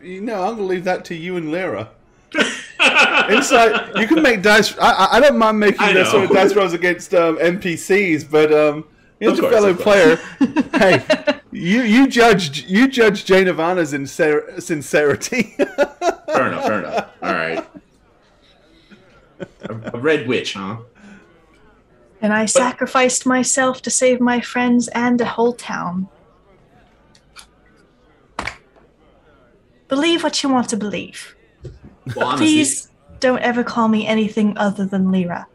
gonna leave that to you and Lyra. Insight. You can make dice. I don't mind making the sort of dice rolls against NPCs, but as a fellow player, hey, you judge Jane Ivana's sincerity. Fair enough. All right. A red witch, huh? And I sacrificed myself to save my friends and a whole town. Believe what you want to believe. Well, honestly, please don't ever call me anything other than Lyra.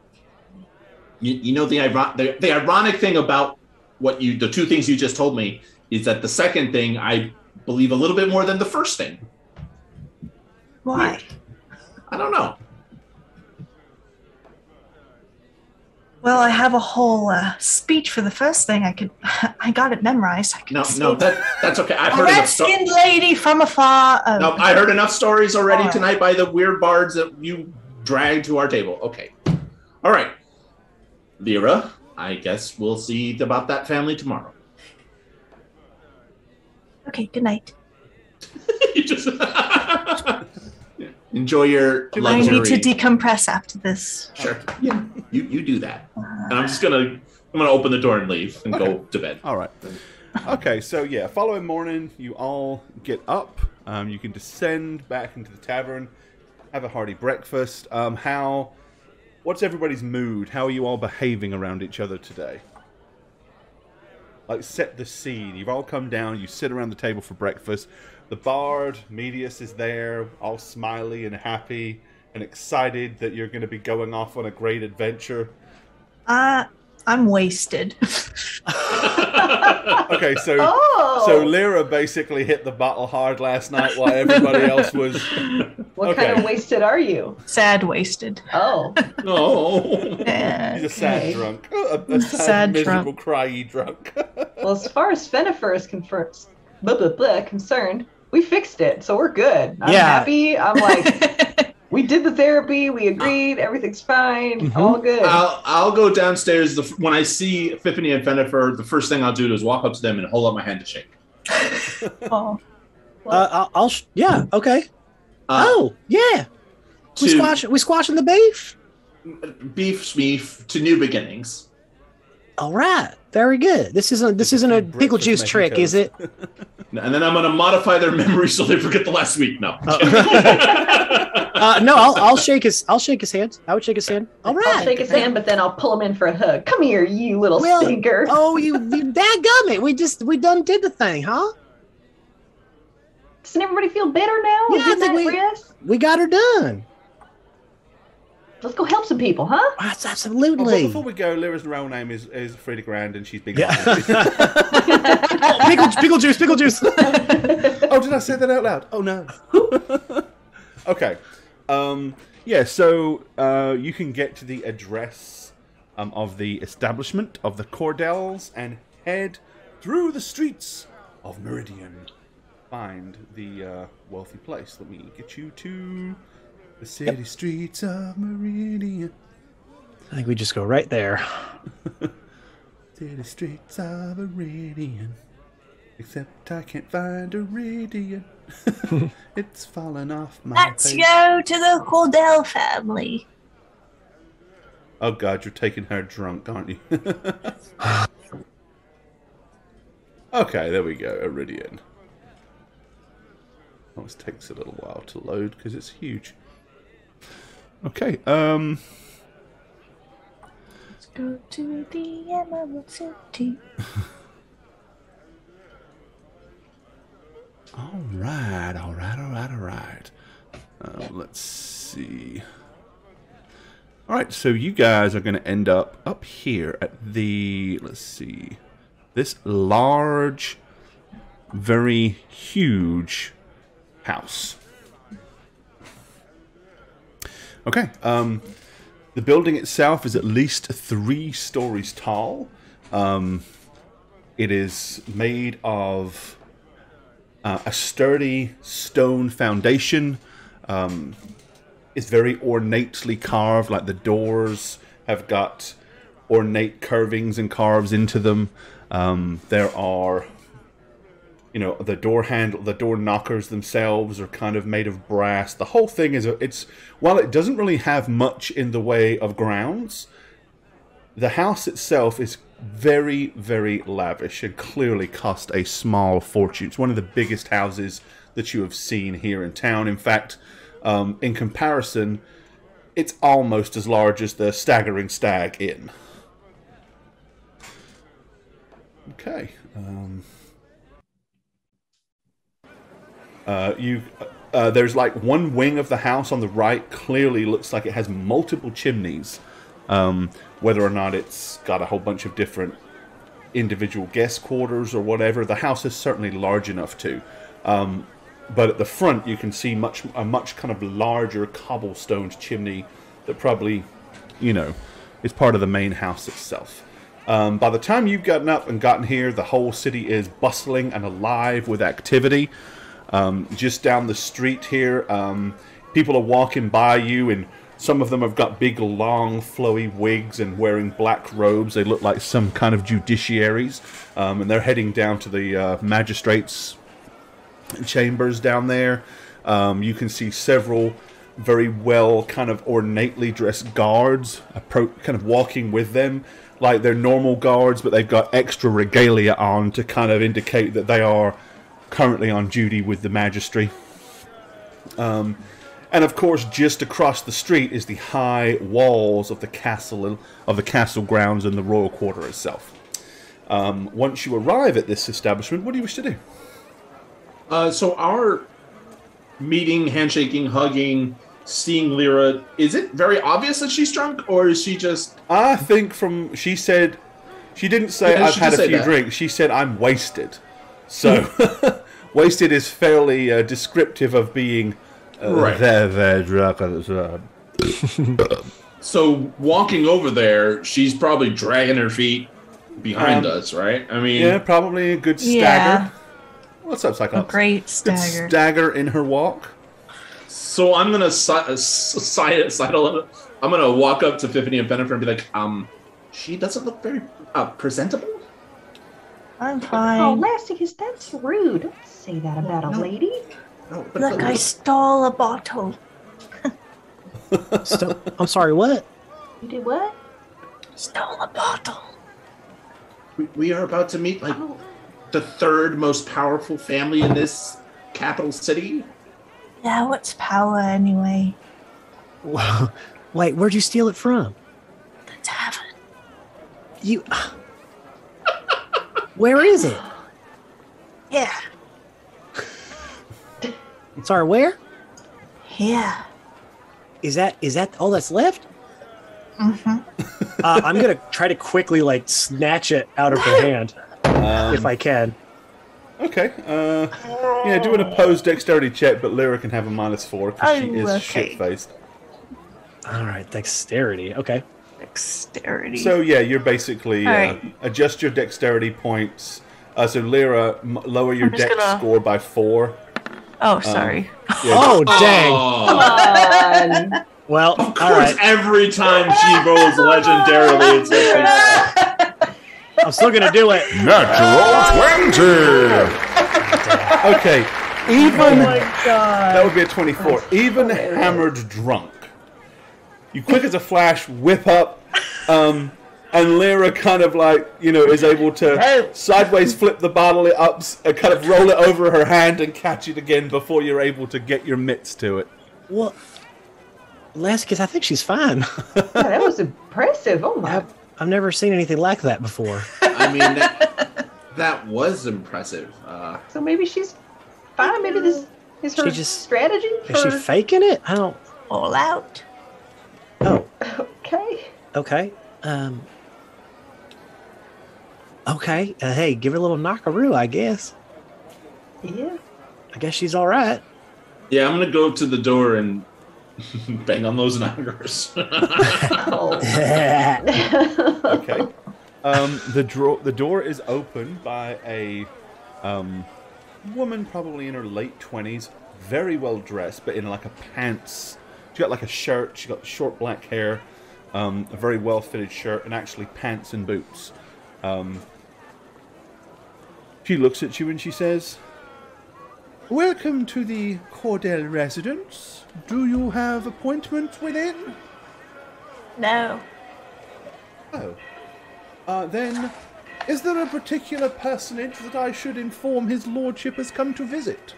You know the ironic thing about the two things you just told me is that the second thing I believe a little bit more than the first thing. Why? Weird. I don't know. Well, I have a whole speech for the first thing. I got it memorized. That's okay. I've heard enough red-skinned lady from afar. Oh. No, I heard enough stories already tonight by the weird bards that you dragged to our table. Okay. All right. Lyra, I guess we'll see about that family tomorrow. Okay, good night. You just enjoy your luxury. I need to decompress after this. Sure. Yeah. You do that. And I'm gonna open the door and leave and go to bed. All right. Okay, so yeah, following morning, you all get up. You can descend back into the tavern, have a hearty breakfast. What's everybody's mood? How are you all behaving around each other today? Like, set the scene. You've all come down, you sit around the table for breakfast. The bard, Medius, is there, all smiley and happy, and excited that you're going to be going off on a great adventure? I'm wasted. Okay, so Lyra basically hit the bottle hard last night while everybody else was. What kind of wasted are you? Sad wasted. Oh. He's a sad drunk. A sad miserable, cryy drunk. Well, as far as Fenifer is concerned, we fixed it, so we're good. I'm happy. I'm like, we did the therapy. We agreed. Everything's fine. All good. I'll go downstairs. When I see Epiphany and Fenifer, the first thing I'll do is walk up to them and hold up my hand to shake. Oh. Okay. We squashing the beef? Beef to new beginnings. All right. Very good. This isn't a pickle juice trick, is it? And then I'm going to modify their memory so they forget the last week. No. No, I'll shake his hand. I would shake his hand. All right. I'll shake his hand, but then I'll pull him in for a hug. Come here, you little stinker. Oh, you dadgummit. We done did the thing, huh? Doesn't everybody feel better now? Yeah, I think we got her done. Let's go help some people, huh? Absolutely. Well, before we go, Lyra's real name is Frida Grand, and she's big. Pickle juice. Oh, did I say that out loud? Oh no. Okay. So you can get to the address of the establishment of the Cordells and head through the streets of Meridian. Find the wealthy place. Let me get you to the city streets of Meridian. I think we just go right there. City streets of Meridian. Except I can't find Iridian. It's fallen off my Let's face. go to the Cordell family. Oh God, you're taking her drunk, aren't you? Okay, there we go. Iridian. Always takes a little while to load because it's huge. Okay, Let's go to the Emerald City. All right. Let's see. All right, so you guys are going to end up here at the, let's see, this large, very huge house. Okay, the building itself is at least 3 stories tall. It is made of a sturdy stone foundation. It's very ornately carved, like the doors have got ornate curvings and carves into them. There are, the door handle, the door knockers themselves are kind of made of brass. The whole thing is, while it doesn't really have much in the way of grounds, the house itself is very, very lavish and clearly cost a small fortune. It's one of the biggest houses that you have seen here in town. In fact, in comparison, it's almost as large as the Staggering Stag Inn. Okay. There's like one wing of the house on the right clearly looks like it has multiple chimneys. Whether or not it's got a whole bunch of different individual guest quarters or whatever, the house is certainly large enough to. But at the front, you can see a much kind of larger cobblestoned chimney that probably, is part of the main house itself. By the time you've gotten here, the whole city is bustling and alive with activity. Just down the street here, people are walking by you, and some of them have got big, long, flowy wigs and wearing black robes. They look like some kind of judiciaries, and they're heading down to the magistrates' chambers down there. You can see several very well kind of ornately dressed guards kind of walking with them like they're normal guards, but they've got extra regalia on to kind of indicate that they are currently on duty with the magistracy. And of course, just across the street is the high walls of the castle grounds and the royal quarter itself. Once you arrive at this establishment, what do you wish to do? So our meeting, handshaking, hugging, seeing Lyra, is it very obvious that she's drunk, or is she just... I think she said, she didn't say I've had a few drinks, she said I'm wasted. So, wasted is fairly descriptive of being very drunk. So, walking over there, she's probably dragging her feet behind us, right? I mean... Yeah, probably a good stagger. Yeah. What's up, Cyclops? A great stagger. Good stagger in her walk. So I'm gonna I'm gonna walk up to Fiffany and Bennifer and be like, she doesn't look very presentable. I'm fine. Oh, Lasticus, that's rude. Don't say that about a lady. No, Look, I stole a bottle. I'm sorry, what? You did what? Stole a bottle. We are about to meet the third most powerful family in this capital city. Yeah, what's power anyway? Wait, where'd you steal it from? The tavern. You. Where is it? Yeah. Sorry, where? Yeah. Is that all that's left? Mm-hmm. I'm gonna try to quickly snatch it out of her hand if I can. Okay. Yeah, do an opposed dexterity check, but Lyra can have a -4 because she is shit-faced. All right, dexterity. Okay. Dexterity. So yeah, you're basically right. Adjust your dexterity points. So Lyra, lower your dex score by 4. Oh, sorry. Yeah. Oh, dang. Come on. Well, Of course, all right. every time she rolls legendarily, it's I'm still gonna do it. Natural 20. Okay, even Oh my god. that would be a 24. Even hammered drunk, you quick as a flash whip up, and Lyra kind of is able to sideways flip the bottle up, kind of roll it over her hand and catch it again before you're able to get your mitts to it. Well, Lasticus, I think she's fine. Yeah, that was impressive. Oh my. I've never seen anything like that before. I mean, that was impressive. So maybe she's fine. Maybe this is her strategy. Is she faking it? I don't. All out. Oh. Okay. Okay. Okay. Hey, give her a little knockaroo, I guess. Yeah. I guess she's all right. Yeah, I'm gonna go up to the door and bang on those knockers. Okay. The door is opened by a woman, probably in her late 20s, very well dressed, but in a pants. She got a shirt. She got short black hair, a very well fitted shirt, and actually pants and boots. She looks at you and she says, "Welcome to the Cordell residence. Do you have appointments within?" No. Oh. Then, is there a particular personage that I should inform his lordship has come to visit?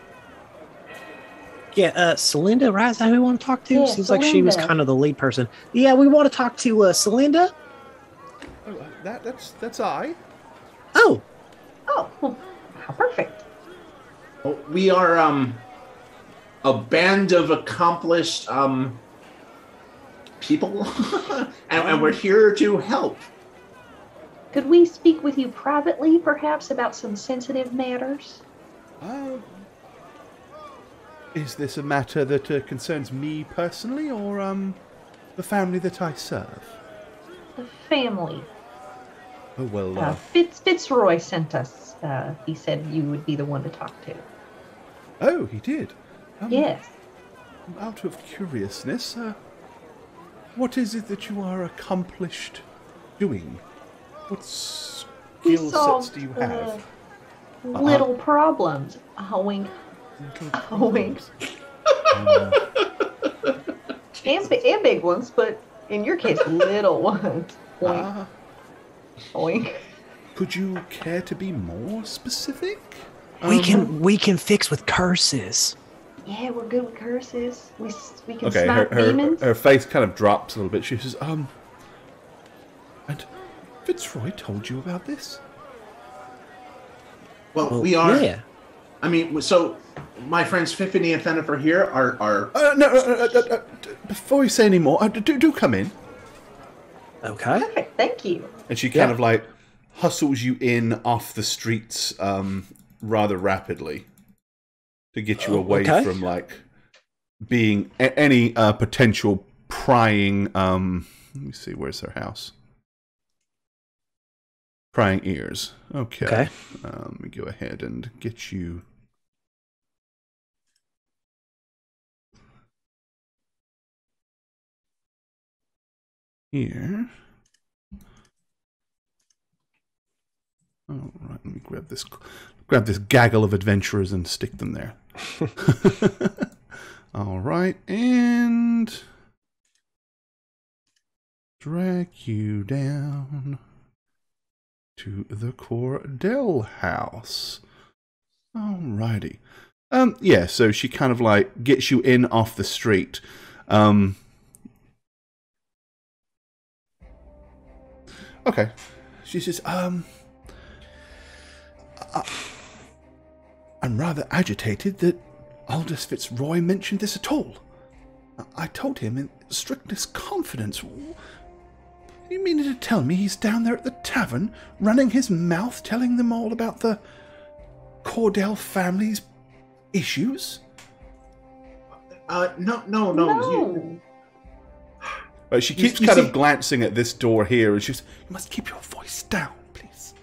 Yeah, Celinda, right? Is that who we want to talk to? Yeah, Seems like she was Celinda. kind of the lead person. Yeah, we want to talk to Celinda. Oh, that's I. Oh, Oh, how perfect. We are a band of accomplished people, and we're here to help. Could we speak with you privately, perhaps, about some sensitive matters? Is this a matter that concerns me personally, or the family that I serve? The family. Oh well. Fitzroy sent us. He said you would be the one to talk to. Oh, he did. Yes. Out of curiousness, what is it that you are accomplished doing? What skill sets do you have? Little problems. Wink. Wink. And big ones, but in your case, little ones. Wink. Wink. Could you care to be more specific? we can fix with curses. Yeah, we're good with curses. We can Okay, smack demons. her face kind of drops a little bit. She says, and Fitzroy told you about this? Well, we are. Yeah. I mean, so my friends Fiffany and Fenifer here are. No. Before you say any more, do come in. Okay. Perfect. Thank you. And she kind of like hustles you in off the streets rather rapidly to get you away from like being any potential prying. Let me see, where's her house? Prying ears. Okay. Let me go ahead and get you. Here. All right, let me grab this gaggle of adventurers and stick them there. All right, and drag you down to the Cordell house. All righty. Yeah, so she kind of like gets you in off the street. Okay. She says, I'm rather agitated that Aldous Fitzroy mentioned this at all. I told him in strictest confidence. You mean to tell me he's down there at the tavern, running his mouth, telling them all about the Cordell family's issues? No. She keeps kind of glancing at this door here, and she's, you must keep your voice down, please.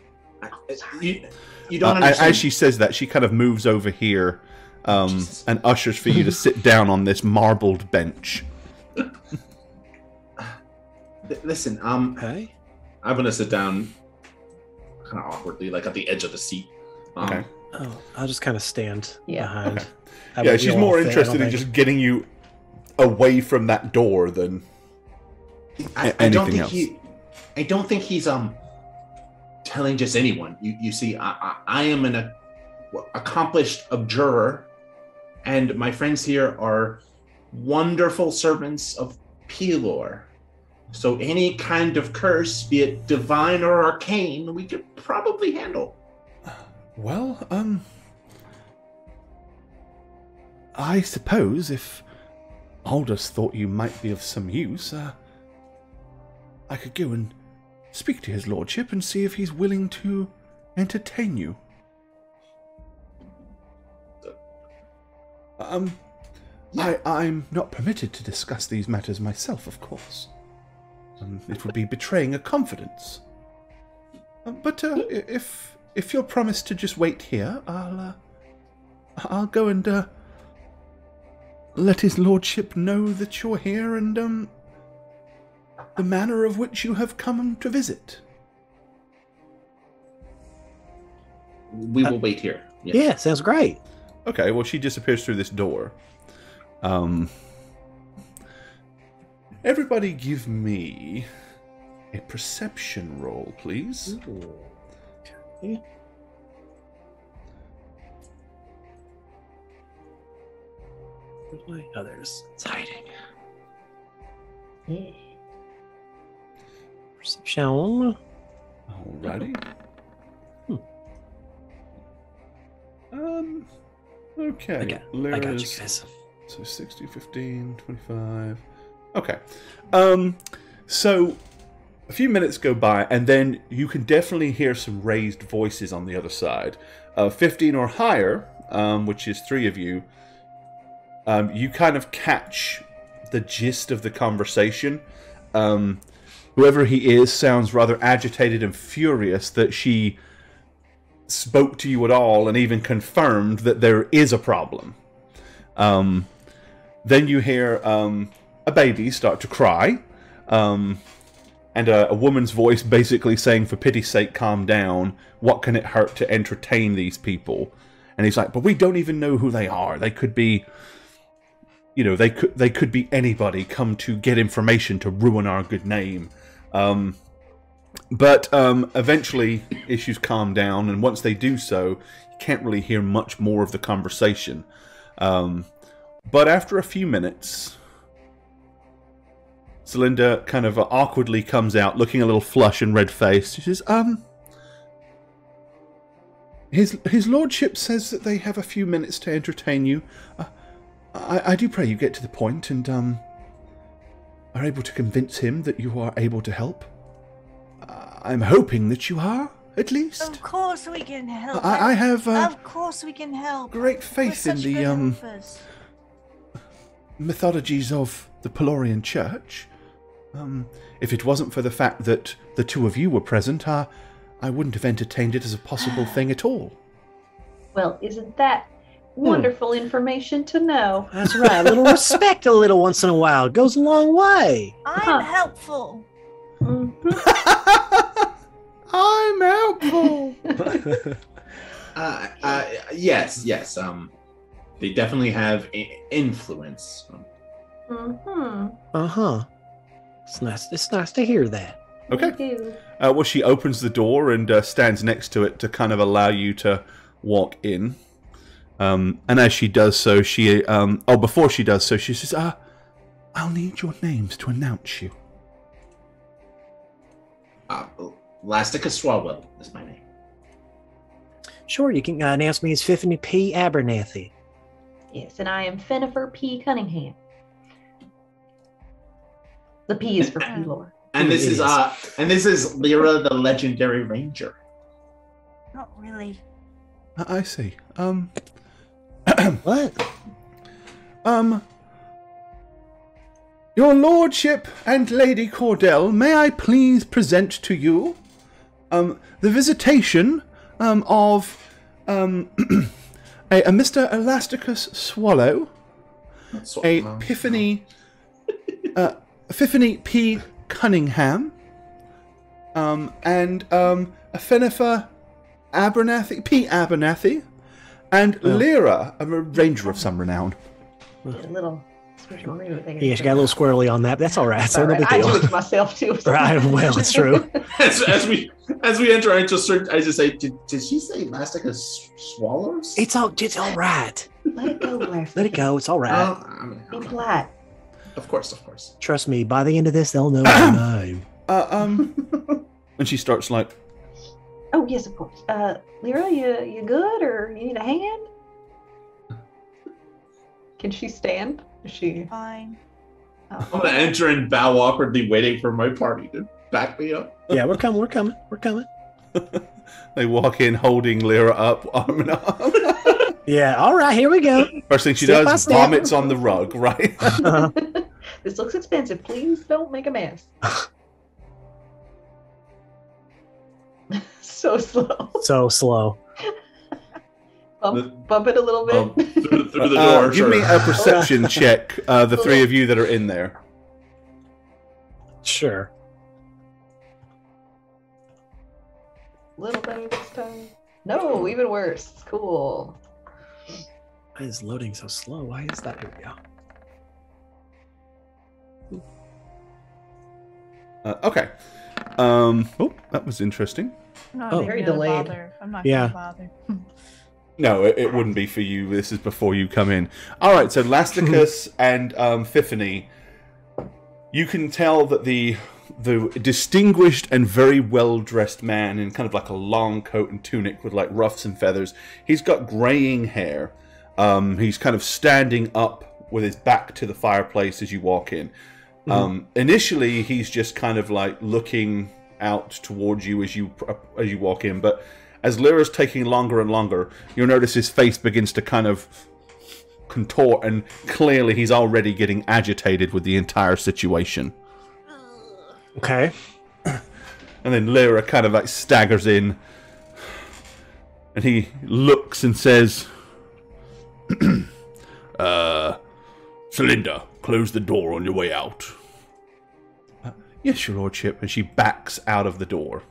You don't understand. As she says that, she kind of moves over here and ushers for you to sit down on this marbled bench. Listen, Okay. I'm gonna sit down kind of awkwardly, like at the edge of the seat. Okay. Oh, I'll just kind of stand behind. Okay. Yeah, she's more interested in just getting you away from that door than anything else. I don't think he's telling just anyone. You see, I am an accomplished abjurer, and my friends here are wonderful servants of Pelor. So any kind of curse, be it divine or arcane, we could probably handle. Well, I suppose if Aldous thought you might be of some use, I could go and speak to his lordship and see if he's willing to entertain you. I'm not permitted to discuss these matters myself, of course. It would be betraying a confidence. But if you'll promise to just wait here, I'll go and let his lordship know that you're here and the manner of which you have come to visit. We will wait here. Yes. Yeah, sounds great. Okay, well, she disappears through this door. Everybody give me a perception roll, please. Okay. Where's my others? It's hiding. Perception. Alrighty. Okay. I got you guys. So 60, 15, 25. Okay. So a few minutes go by, and then you can definitely hear some raised voices on the other side. 15 or higher, which is 3 of you, you kind of catch the gist of the conversation. Whoever he is sounds rather agitated and furious that she spoke to you at all and even confirmed that there is a problem. Then you hear a baby start to cry, and a woman's voice basically saying, for pity's sake, calm down. What can it hurt to entertain these people? And he's like, but we don't even know who they are. They could be, they could be anybody come to get information to ruin our good name. But eventually issues calm down, and once they do so, you can't really hear much more of the conversation. But after a few minutes, Celinda kind of awkwardly comes out, looking a little flushed and red-faced. She says, His lordship says that they have a few minutes to entertain you. I do pray you get to the point and are able to convince him that you are able to help. I'm hoping that you are, at least. Of course we can help. I have of course we can help. Great faith in the mythologies of the Pelorian Church. If it wasn't for the fact that the two of you were present, I wouldn't have entertained it as a possible thing at all. Well, isn't that wonderful information to know? That's right. A little respect a little once in a while goes a long way. I'm helpful. I'm helpful. Yes. They definitely have influence. It's nice to hear that. Okay. Well, she opens the door and stands next to it to kind of allow you to walk in. And as she does so, before she does so, she says, I'll need your names to announce you. Lastica Swalwell is my name. Sure, you can announce me as Fiffany P. Abernathy. Yes, and I am Fenifer P. Cunningham. The P is for Pelor. And this is Lyra, the legendary ranger. Not really. I see. What? Your lordship and Lady Cordell, may I please present to you the visitation of a Mr. Elasticus Swallow, a Epiphany P. Cunningham, and a Fenifer P. Abernathy, and Lyra, a ranger of some renown. A little special thing. Yeah, she got a little squirrely on that, but that's all right. So no big deal. I do it to myself too. Right, well, it's true. as we enter, I just say, did she say Elastica swallows? It's all right. Let it go, Larry. Let it go. It's all right. Be polite. Of course. Trust me. By the end of this, they'll know my name. And she starts like, oh yes, of course. Lyra, you good, or you need a hand? Can she stand? Is she fine? Oh. I'm gonna enter and bow awkwardly, waiting for my party to back me up. Yeah, we're coming. They walk in holding Lyra up, arm in arm. Yeah, all right, here we go. First thing she does, vomits on the rug, right? This looks expensive. Please don't make a mess. So slow. Bump it a little bit. Through the door. Give me a perception check, the three of you that are in there. Sure. Little better this time. No, even worse. Cool. Why is loading so slow? Why is that? Here we go. Okay. Oh, that was interesting. Very delayed. I'm not going to bother. No, it wouldn't be for you. This is before you come in. All right, so Lasticus and Fiffany, you can tell that the distinguished and very well-dressed man in kind of like a long coat and tunic with like ruffs and feathers, he's got graying hair. He's kind of standing up with his back to the fireplace as you walk in. Initially, he's just kind of like looking out towards you as you walk in, but as Lyra's taking longer and longer, you'll notice his face begins to kind of contort, and clearly he's already getting agitated with the entire situation. Okay. And then Lyra kind of like staggers in, and he looks and says, Celinda, close the door on your way out. Yes, your lordship. And she backs out of the door.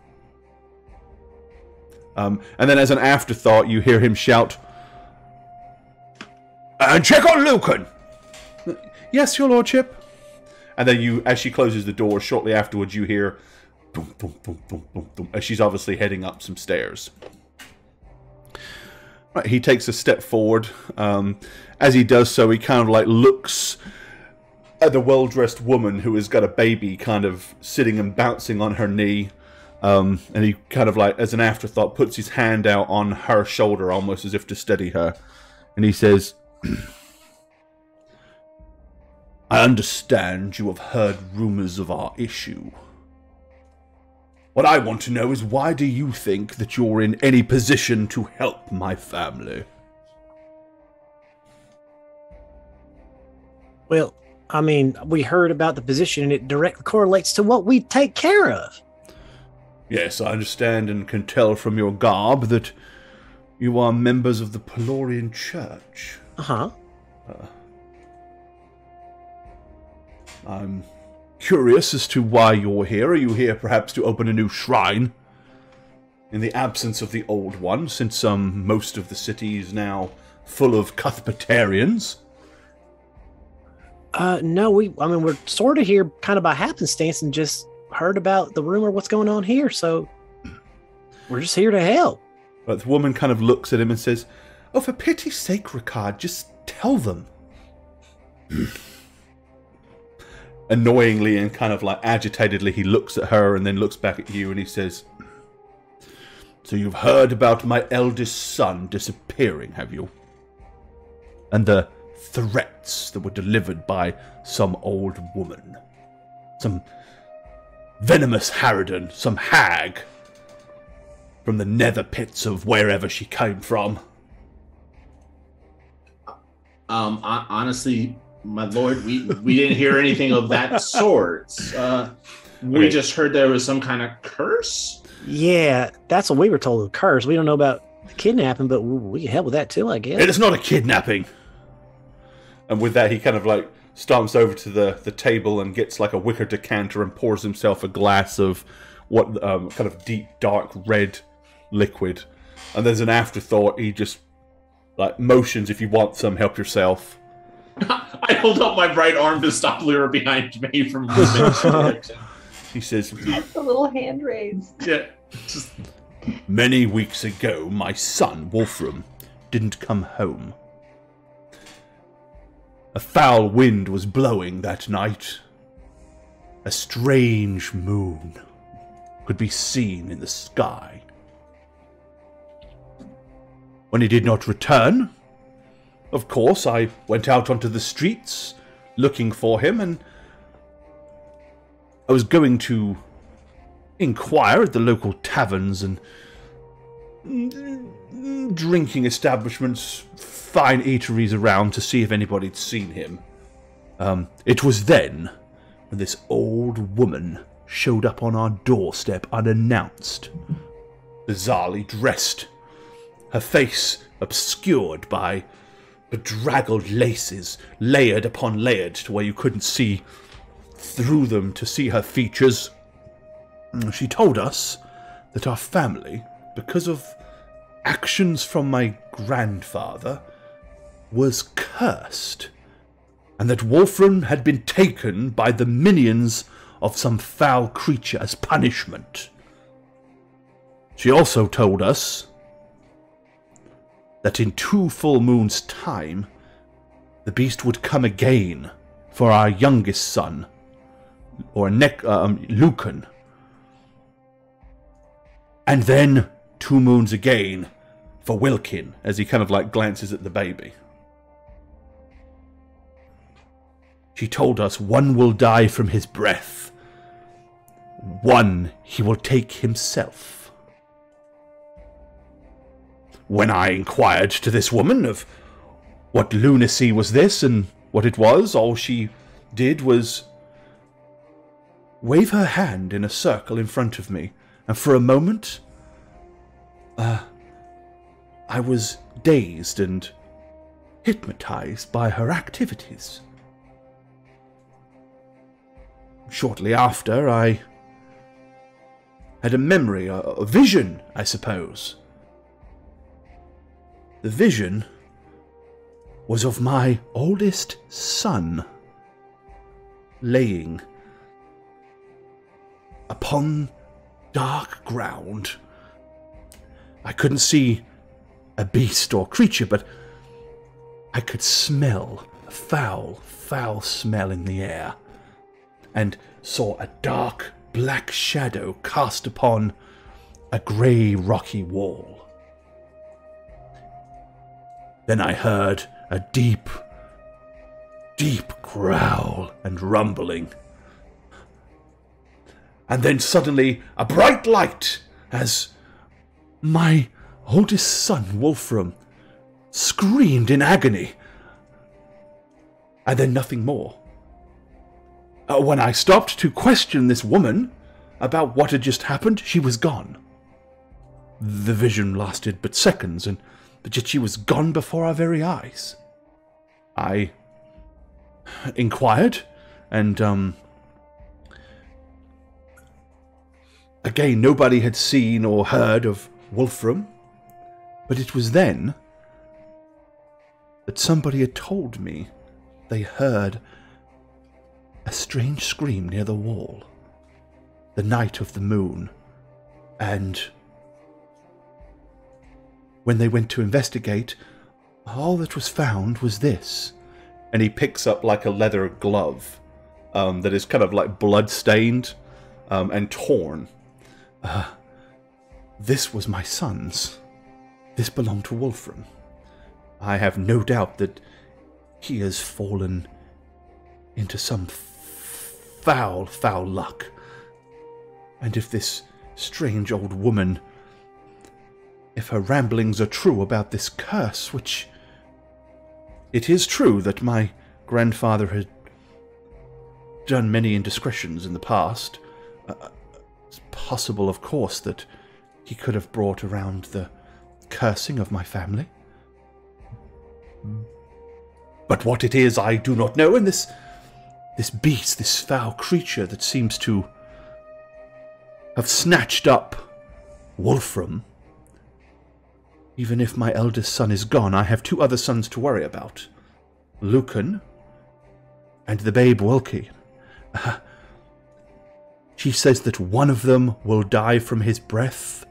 And then as an afterthought, you hear him shout, and check on Lucan! Yes, your lordship. And then as she closes the door, shortly afterwards, you hear boom, boom, boom, boom, boom, boom, as she's obviously heading up some stairs. Right, he takes a step forward. As he does so, he kind of like looks at the well-dressed woman who has got a baby kind of sitting and bouncing on her knee. And he kind of like, as an afterthought, puts his hand out on her shoulder, almost as if to steady her. And he says, I understand you have heard rumors of our issue. What I want to know is, why do you think that you're in any position to help my family? Well, I mean, we heard about the position and it directly correlates to what we take care of. Yes, I understand and can tell from your garb that you are members of the Pelorian Church. Uh-huh. I'm curious as to why you're here. Are you here perhaps to open a new shrine? In the absence of the old one, since most of the city is now full of Cuthbertarians? No, we're sort of here kind of by happenstance and just heard about the rumor what's going on here, so we're just here to help. But the woman kind of looks at him and says, oh, for pity's sake, Ricard, just tell them. Annoyingly and kind of like agitatedly, he looks at her and then looks back at you and he says, so you've heard about my eldest son disappearing, have you? And the threats that were delivered by some old woman. Some venomous harridan, some hag from the nether pits of wherever she came from. Honestly, my lord, we didn't hear anything of that sort. We just heard there was some kind of curse. Yeah, that's what we were told, a curse. We don't know about the kidnapping, but we can help with that too, I guess. It is not a kidnapping. And with that, he kind of like stomps over to the table and gets like a wicker decanter and pours himself a glass of what kind of deep, dark red liquid. And there's an afterthought. He just like motions, if you want some, help yourself. I hold up my right arm to stop Lyra behind me from moving. He says, the little hand raised. Yeah. Many weeks ago, my son, Wolfram, didn't come home. A foul wind was blowing that night. A strange moon could be seen in the sky. When he did not return, of course, I went out onto the streets looking for him, and I was going to inquire at the local taverns and drinking establishments, fine eateries around to see if anybody'd seen him. It was then when this old woman showed up on our doorstep unannounced, bizarrely dressed, her face obscured by bedraggled laces layered upon layered to where you couldn't see through them to see her features. She told us that our family, because of actions from my grandfather, was cursed, and that Wolfram had been taken by the minions of some foul creature as punishment. She also told us that in 2 full moons' time, the beast would come again for our youngest son, or Lucan. And then 2 moons again for Wilkin, as he kind of like glances at the baby. She told us one will die from his breath. One he will take himself. When I inquired to this woman of what lunacy was this and what it was, all she did was wave her hand in a circle in front of me, and for a moment, I was dazed and hypnotized by her activities. Shortly after, I had a memory, a vision, I suppose. The vision was of my oldest son laying upon dark ground. I couldn't see a beast or creature, but I could smell a foul, foul smell in the air, and saw a dark black shadow cast upon a grey rocky wall. Then I heard a deep, deep growl and rumbling. And then suddenly a bright light as my oldest son, Wolfram, screamed in agony. And then nothing more. When I stopped to question this woman about what had just happened, she was gone. The vision lasted but seconds, but yet she was gone before our very eyes. I inquired, and again, nobody had seen or heard of Wolfram, but it was then that somebody had told me they heard a strange scream near the wall, the night of the moon, and when they went to investigate, all that was found was this. And he picks up like a leather glove that is kind of like blood-stained and torn. This was my son's. This belonged to Wolfram. I have no doubt that he has fallen into some foul, foul luck. And if this strange old woman, if her ramblings are true about this curse, which it is true that my grandfather had done many indiscretions in the past, it's possible, of course, that he could have brought around the cursing of my family. But what it is, I do not know, and this beast, this foul creature that seems to have snatched up Wolfram. Even if my eldest son is gone, I have two other sons to worry about. Lucan and the babe Wilkie. She says that one of them will die from his breath,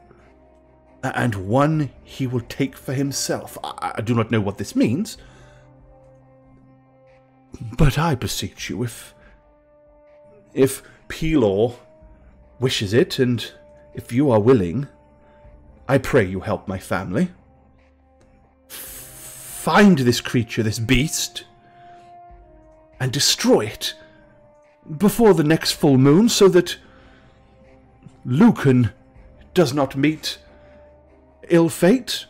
and one he will take for himself. I do not know what this means, but I beseech you, if Pelor wishes it, and if you are willing, I pray you help my family. Find this creature, this beast, and destroy it before the next full moon, so that Lucan does not meet ill fate,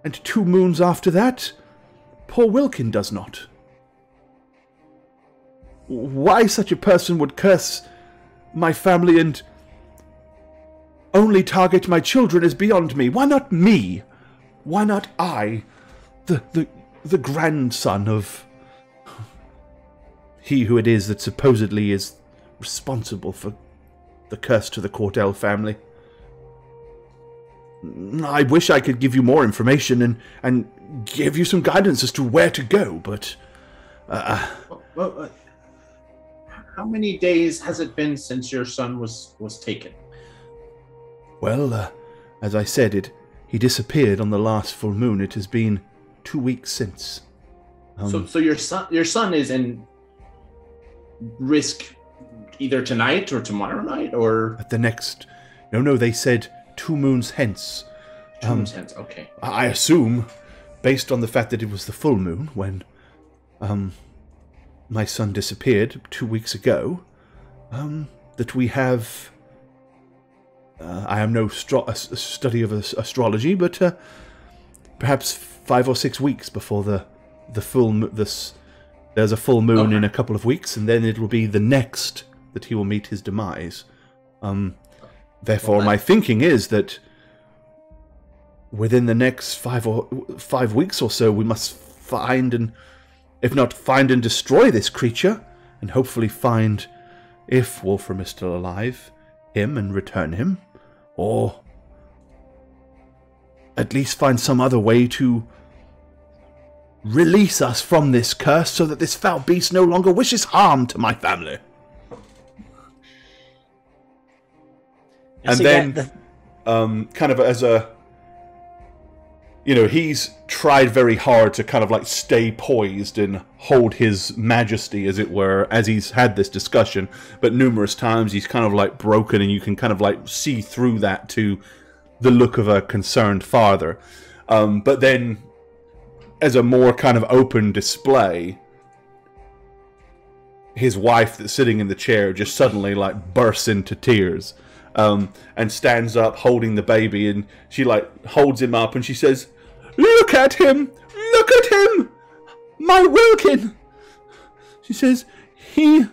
and 2 moons after that, poor Wilkin does not. Why such a person would curse my family and only target my children is beyond me. Why not me? Why not I, the grandson of he who it is that supposedly is responsible for the curse to the Cordell family? I wish I could give you more information and give you some guidance as to where to go, but how many days has it been since your son was taken? Well, as I said, he disappeared on the last full moon. It has been 2 weeks since. So your son is in risk either tonight or tomorrow night, or at the next. No, they said 2 moons hence. 2 moons hence. Okay. I assume, based on the fact that it was the full moon when my son disappeared 2 weeks ago, that we have. I am no study of astrology, but perhaps 5 or 6 weeks before the full there's a full moon in a couple of weeks, and then it will be the next that he will meet his demise. Therefore, my thinking is that within the next 5 weeks or so, we must find and, if not find and destroy this creature, and hopefully find, if Wolfram is still alive, him and return him, or at least find some other way to release us from this curse so that this foul beast no longer wishes harm to my family. And then, kind of as a you know, he's tried very hard to kind of like stay poised and hold his majesty, as it were, as he's had this discussion. But numerous times he's kind of like broken, and you can kind of like see through that to the look of a concerned father. But then, as a more kind of open display, his wife that's sitting in the chair just suddenly like bursts into tears. And stands up holding the baby, and she like holds him up and she says, "Look at him! Look at him! My Wilkin!" She says, He's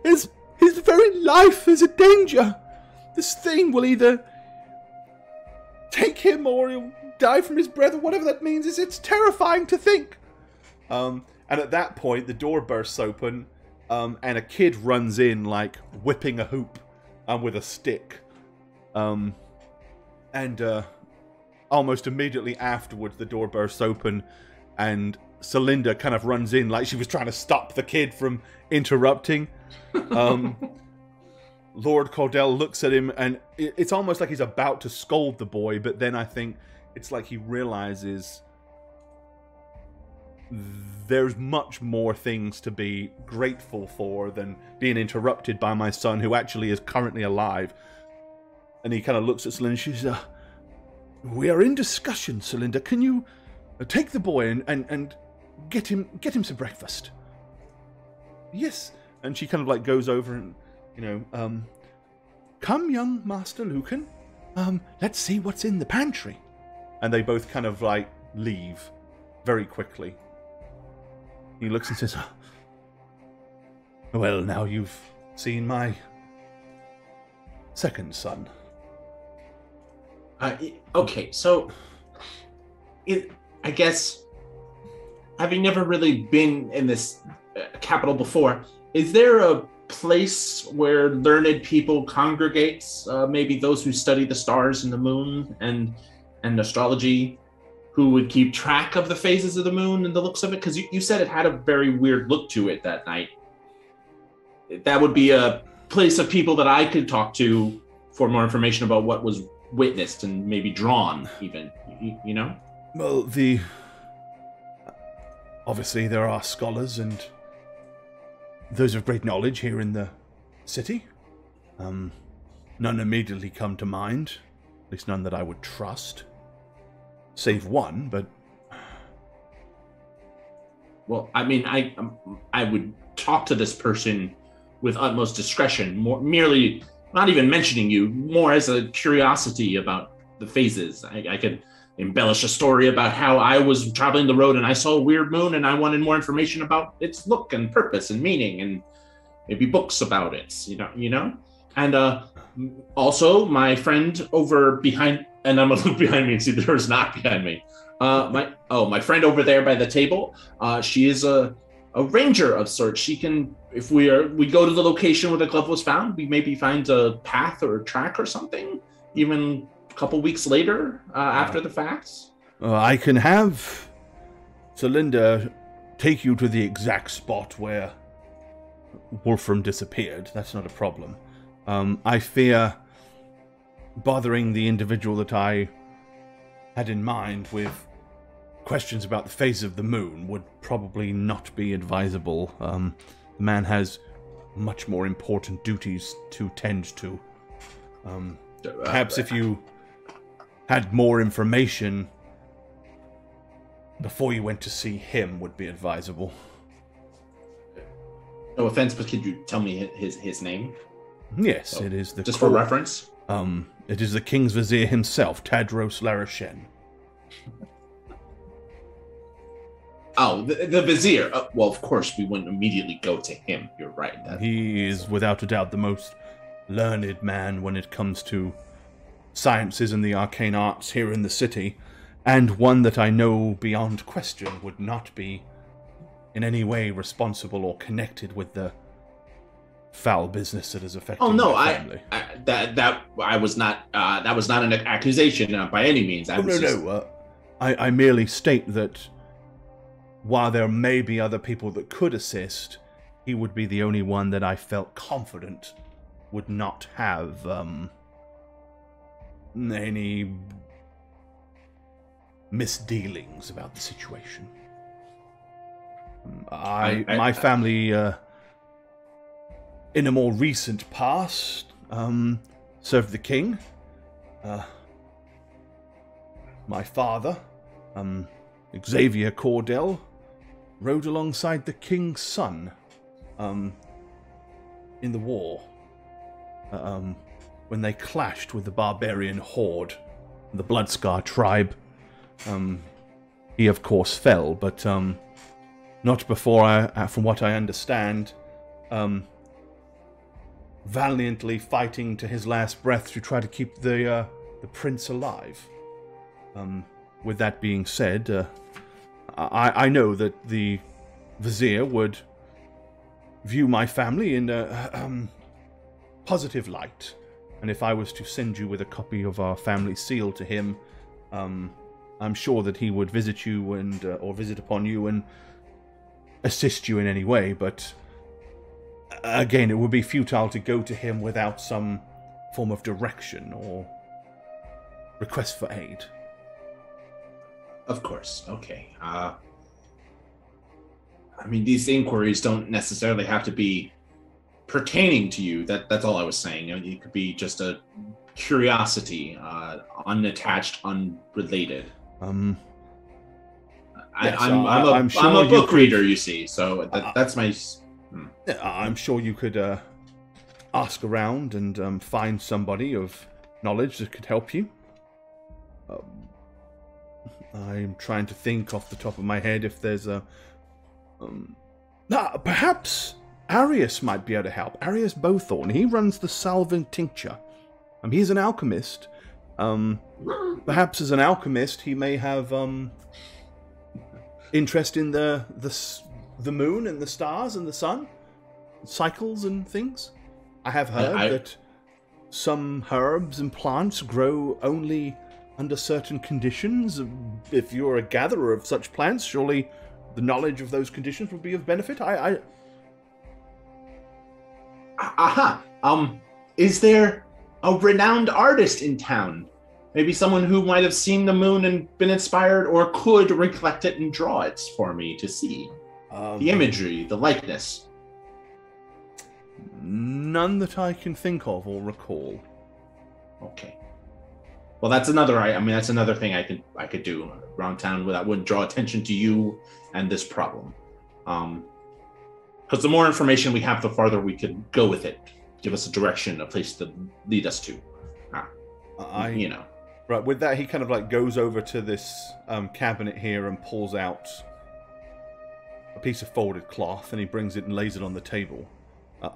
his very life is a danger. This thing will either take him or he'll die from his breath, or whatever that means. It's terrifying to think." And at that point, the door bursts open, and a kid runs in, like, whipping a hoop with a stick. And almost immediately afterwards, the door bursts open, and Celinda kind of runs in, like she was trying to stop the kid from interrupting. Lord Cordell looks at him, and it's almost like he's about to scold the boy, but then I think it's like he realizes there's much more things to be grateful for than being interrupted by my son, who actually is currently alive. And he kind of looks at Celinda, and she says, "We are in discussion, Celinda. Can you take the boy and get him some breakfast?" "Yes." And she kind of like goes over and, you know, "Come, young Master Lucan. Let's see what's in the pantry." And they both kind of like leave very quickly. He looks and says, "Well, now you've seen my second son." Okay, so I guess, having never really been in this capital before, is there a place where learned people congregate? Maybe those who study the stars and the moon and astrology, who would keep track of the phases of the moon and the looks of it? Because you said it had a very weird look to it that night. That would be a place of people that I could talk to for more information about what was witnessed and maybe drawn, even, you know? Well, obviously there are scholars and those of great knowledge here in the city. None immediately come to mind, at least none that I would trust. Save one, but... Well, I mean, I would talk to this person with utmost discretion, merely not even mentioning you, more as a curiosity about the phases. I could embellish a story about how I was traveling the road and I saw a weird moon and I wanted more information about its look and purpose and meaning, and maybe books about it, you know? And also, my friend over behind, and I'm gonna look behind me and see there's not behind me. My friend over there by the table, she is a ranger of sorts. She can, if we go to the location where the glove was found, we maybe find a path or a track or something, even a couple weeks later, after the facts. I can have Celinda take you to the exact spot where Wolfram disappeared. That's not a problem. I fear bothering the individual that I had in mind with questions about the phase of the moon would probably not be advisable. The man has much more important duties to tend to. Perhaps if you had more information before you went to see him would be advisable. No offense, but could you tell me his name? Yes, it is the... Just for reference? It is the King's Vizier himself, Tadros Larashen. Oh, the Vizier. Well, of course, we wouldn't immediately go to him. You're right. He is, without a doubt, the most learned man when it comes to sciences and the arcane arts here in the city, and one that I know beyond question would not be in any way responsible or connected with the foul business that is affecting my family. That was not an accusation by any means. I merely state that while there may be other people that could assist, he would be the only one that I felt confident would not have any misdealings about the situation. My family, in a more recent past, served the king. My father, Xavier Cordell, rode alongside the king's son in the war when they clashed with the barbarian horde, the Bloodscar tribe. He, of course, fell, but not before, from what I understand, valiantly fighting to his last breath to try to keep the prince alive. With that being said, I know that the vizier would view my family in a positive light, and if I was to send you with a copy of our family seal to him, I'm sure that he would visit you and or visit upon you and assist you in any way, but again, it would be futile to go to him without some form of direction or request for aid. Of course. Okay. I mean, these inquiries don't necessarily have to be pertaining to you. That's all I was saying. I mean, it could be just a curiosity, unattached, unrelated. Yes, I'm a book reader, you see, so that's my... I'm sure you could ask around and find somebody of knowledge that could help you. I'm trying to think off the top of my head if there's a... perhaps Arius might be able to help. Arius Bowthorn, he runs the Salvin Tincture. He's an alchemist. Perhaps as an alchemist, he may have interest in the moon and the stars and the sun, cycles and things. I have heard that some herbs and plants grow only under certain conditions. If you're a gatherer of such plants, surely the knowledge of those conditions would be of benefit. Is there a renowned artist in town? Maybe someone who might have seen the moon and been inspired, or could recollect it and draw it for me to see. The imagery, the likeness. None that I can think of or recall. Okay. Well, that's another. That's another thing I could do around town that wouldn't draw attention to you and this problem. Because the more information we have, the farther we could go with it. Give us a direction, a place to lead us to. Right. With that, he kind of like goes over to this cabinet here and pulls out a piece of folded cloth, and he brings it and lays it on the table.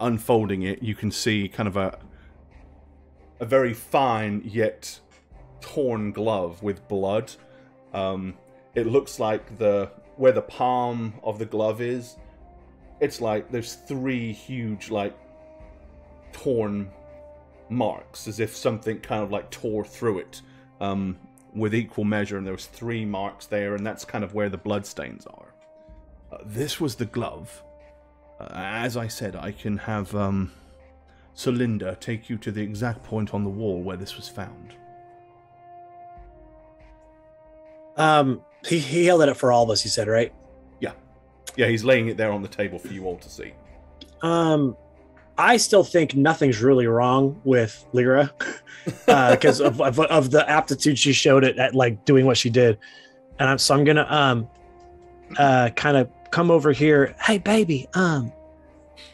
Unfolding it, you can see kind of a very fine yet torn glove with blood. It looks like where the palm of the glove is, it's like there's 3 huge like torn marks, as if something kind of like tore through it with equal measure, and there was 3 marks there, and that's kind of where the blood stains are. This was the glove. As I said, I can have Celinda take you to the exact point on the wall where this was found. He held it up for all of us, he said, right? Yeah, he's laying it there on the table for you all to see. I still think nothing's really wrong with Lyra because of the aptitude she showed at like doing what she did. And I'm gonna kind of come over here. Hey baby,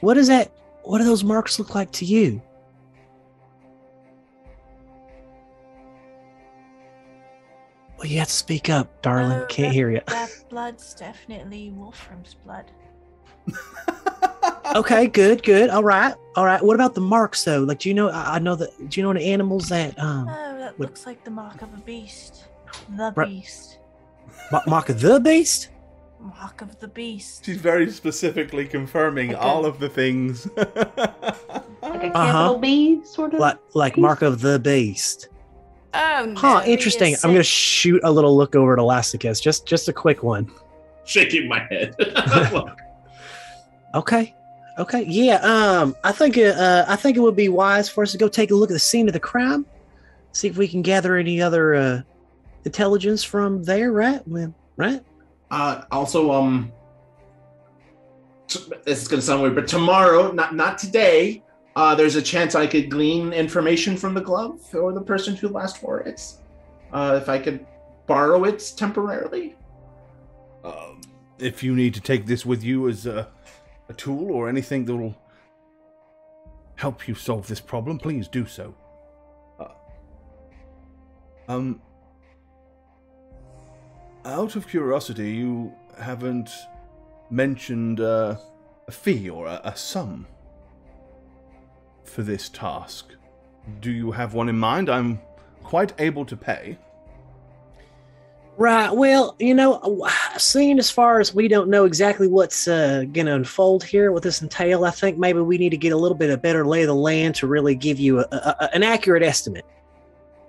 what is that? What do those marks look like to you? Well, you have to speak up, darling. Can't hear you. That blood's definitely Wolfram's blood. Okay, good. All right. What about the marks, though? Like, do you know? Do you know any animals that? That looks like the mark of a beast. The beast. Mark of the beast. Mark of the beast. She's very specifically confirming all of the things. Like a capital B, sort of. Like mark of the beast. Oh, no. Huh, interesting. I'm going to shoot a little look over at Elasticus. Just a quick one. Shaking my head. Okay. Yeah. I think it would be wise for us to go take a look at the scene of the crime. see if we can gather any other intelligence from there, right? Right? Also, this is gonna sound weird, but tomorrow, not today, there's a chance I could glean information from the glove or the person who last wore it. If I could borrow it temporarily. If you need to take this with you as a tool or anything that will help you solve this problem, please do so. Out of curiosity, you haven't mentioned a fee or a sum for this task. Do you have one in mind? I'm quite able to pay. Right. Well, seeing as far as we don't know exactly what's going to unfold here, what this entail, I think maybe we need to get a little bit of better lay of the land to really give you an accurate estimate.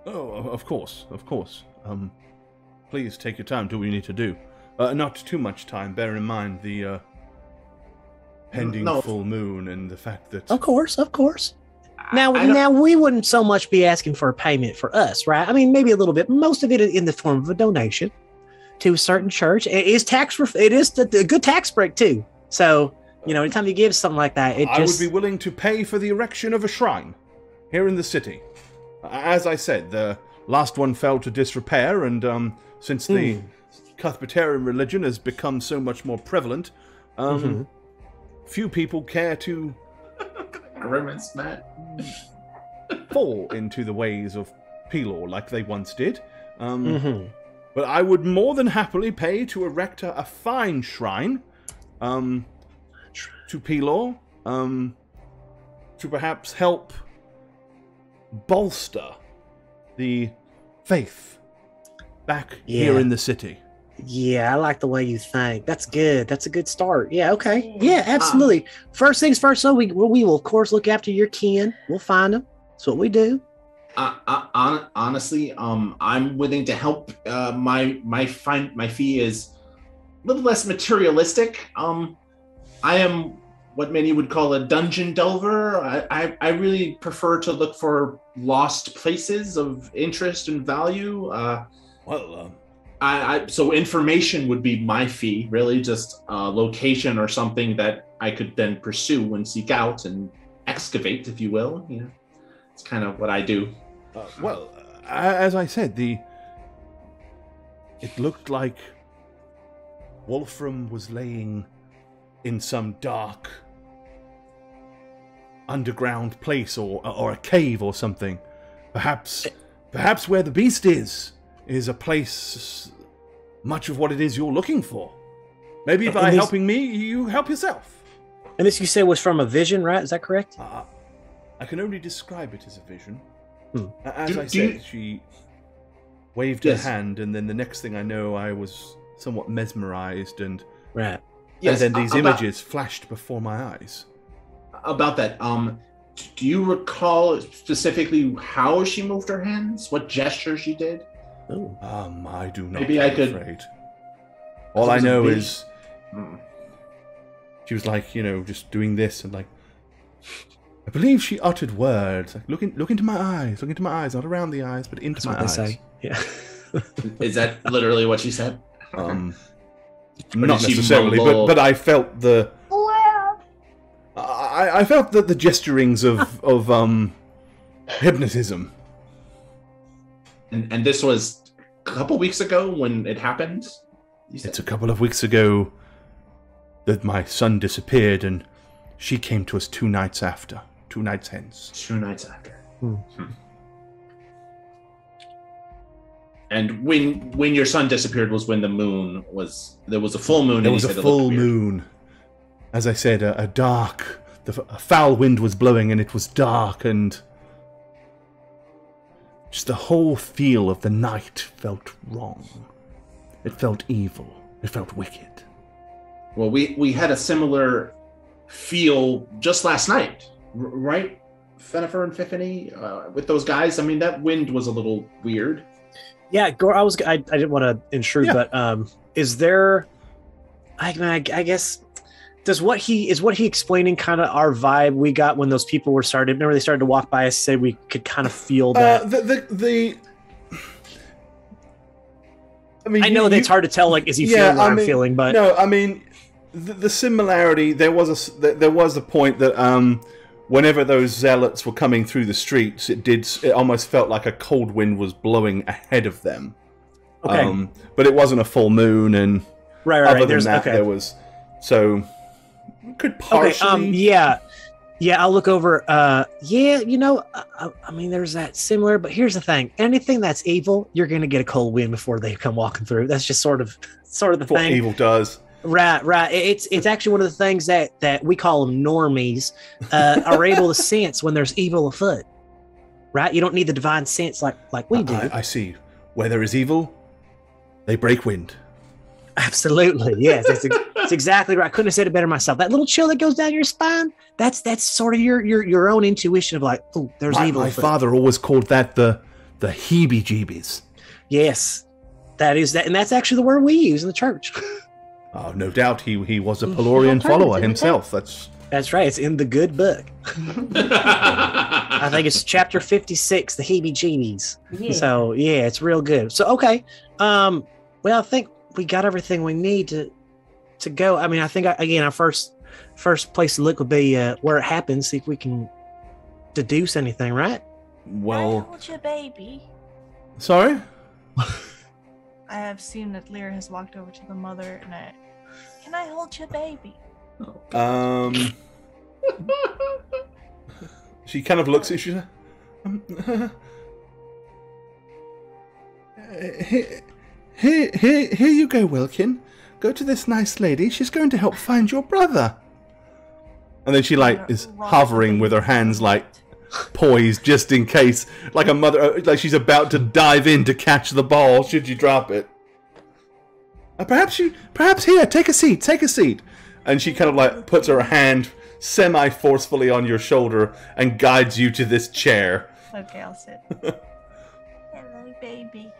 Oh, of course. Please take your time, do what you need to do. Not too much time, bear in mind the pending full moon and the fact that... Of course. Now we wouldn't so much be asking for a payment for us, right? I mean, maybe a little bit. Most of it in the form of a donation to a certain church. It is a good tax break too. So, anytime you give something like that, I would be willing to pay for the erection of a shrine here in the city. As I said, the last one fell to disrepair, and since the Cuthbertarian religion has become so much more prevalent, few people care to Grimace, Matt. fall into the ways of Pelor like they once did. But I would more than happily pay to erect a fine shrine to Pelor to perhaps help bolster the faith back here in the city. Yeah, I like the way you think. That's good. That's a good start. Yeah, okay. Yeah, absolutely. First things first, so we will, of course, look after your kin. We'll find them. That's what we do. Honestly, I'm willing to help. My fee is a little less materialistic. I am what many would call a dungeon delver. I really prefer to look for lost places of interest and value. So information would be my fee, really, just location or something that I could then pursue and seek out and excavate, if you will. It's kind of what I do. As I said, it looked like Wolfram was laying in some dark underground place or a cave or something. Perhaps where the beast is a place much of what it is you're looking for. Maybe by helping me, you help yourself. And this you say was from a vision, right? Is that correct? I can only describe it as a vision. As I said, she waved her hand, and then the next thing I know, I was somewhat mesmerized, and right. Yes, and then these images flashed before my eyes. About that, do you recall specifically how she moved her hands? What gesture she did? I do not. Maybe I could. Afraid. All I know is she was like, just doing this, and like, I believe she uttered words like, look into my eyes, not around the eyes, but into my eyes. Say. Yeah. Is that literally what she said? Not necessarily, but I felt I felt the gesturings of hypnotism. And this was a couple weeks ago when it happened? It's a couple of weeks ago that my son disappeared, and she came to us 2 nights after. 2 nights hence. 2 nights after. And when your son disappeared was when there was a full moon. There was a full moon. As I said, a foul wind was blowing, and it was dark, and just the whole feel of the night felt wrong. It felt evil. It felt wicked. Well, we had a similar feel just last night, right? Fenifer and Fiffany, with those guys. I mean, that wind was a little weird. Yeah, Gore, I didn't want to intrude, but is there? I guess Does what he explaining kind of our vibe we got when those people were started? Remember they started to walk by us, said we could kind of feel that. I mean, I know that it's hard to tell. Like, is he feeling what I'm feeling? But no, I mean, the similarity. There was a point that whenever those zealots were coming through the streets, it almost felt like a cold wind was blowing ahead of them. Okay, but it wasn't a full moon, and other than that, there was could partially. Yeah, I'll look over. I mean, there's that similar, but here's the thing: anything that's evil, you're going to get a cold wind before they come walking through. That's just sort of the thing. What evil does. Right. It's actually one of the things that we call them normies are able to sense when there's evil afoot. Right? You don't need the divine sense like we do. I see. Where there is evil, they break wind. Absolutely, yes. That's exactly right. I couldn't have said it better myself. That little chill that goes down your spine, that's sort of your own intuition of like, oh, there's evil. My father always called that the heebie-jeebies. Yes, that is that, and that's actually the word we use in the church. Oh, no doubt he was a Pelorian follower himself. That's right. It's in the good book. I think it's chapter 56, the heebie-jeebies. Yeah. So yeah, it's real good. So okay, well, I think we got everything we need to go. I mean, I think again, our first place to look would be where it happens. See if we can deduce anything, right? Well, hold your baby. Sorry. I have seen that Lyra has walked over to the mother and can I hold your baby? She kind of looks at you. Here you go, Wilkin. Go to this nice lady. She's going to help find your brother. And then she is hovering with her hands poised just in case, like a mother, like she's about to dive in to catch the ball should you drop it. Perhaps here, take a seat. And she kind of puts her hand semi-forcefully on your shoulder and guides you to this chair. Okay, I'll sit. Hello, baby.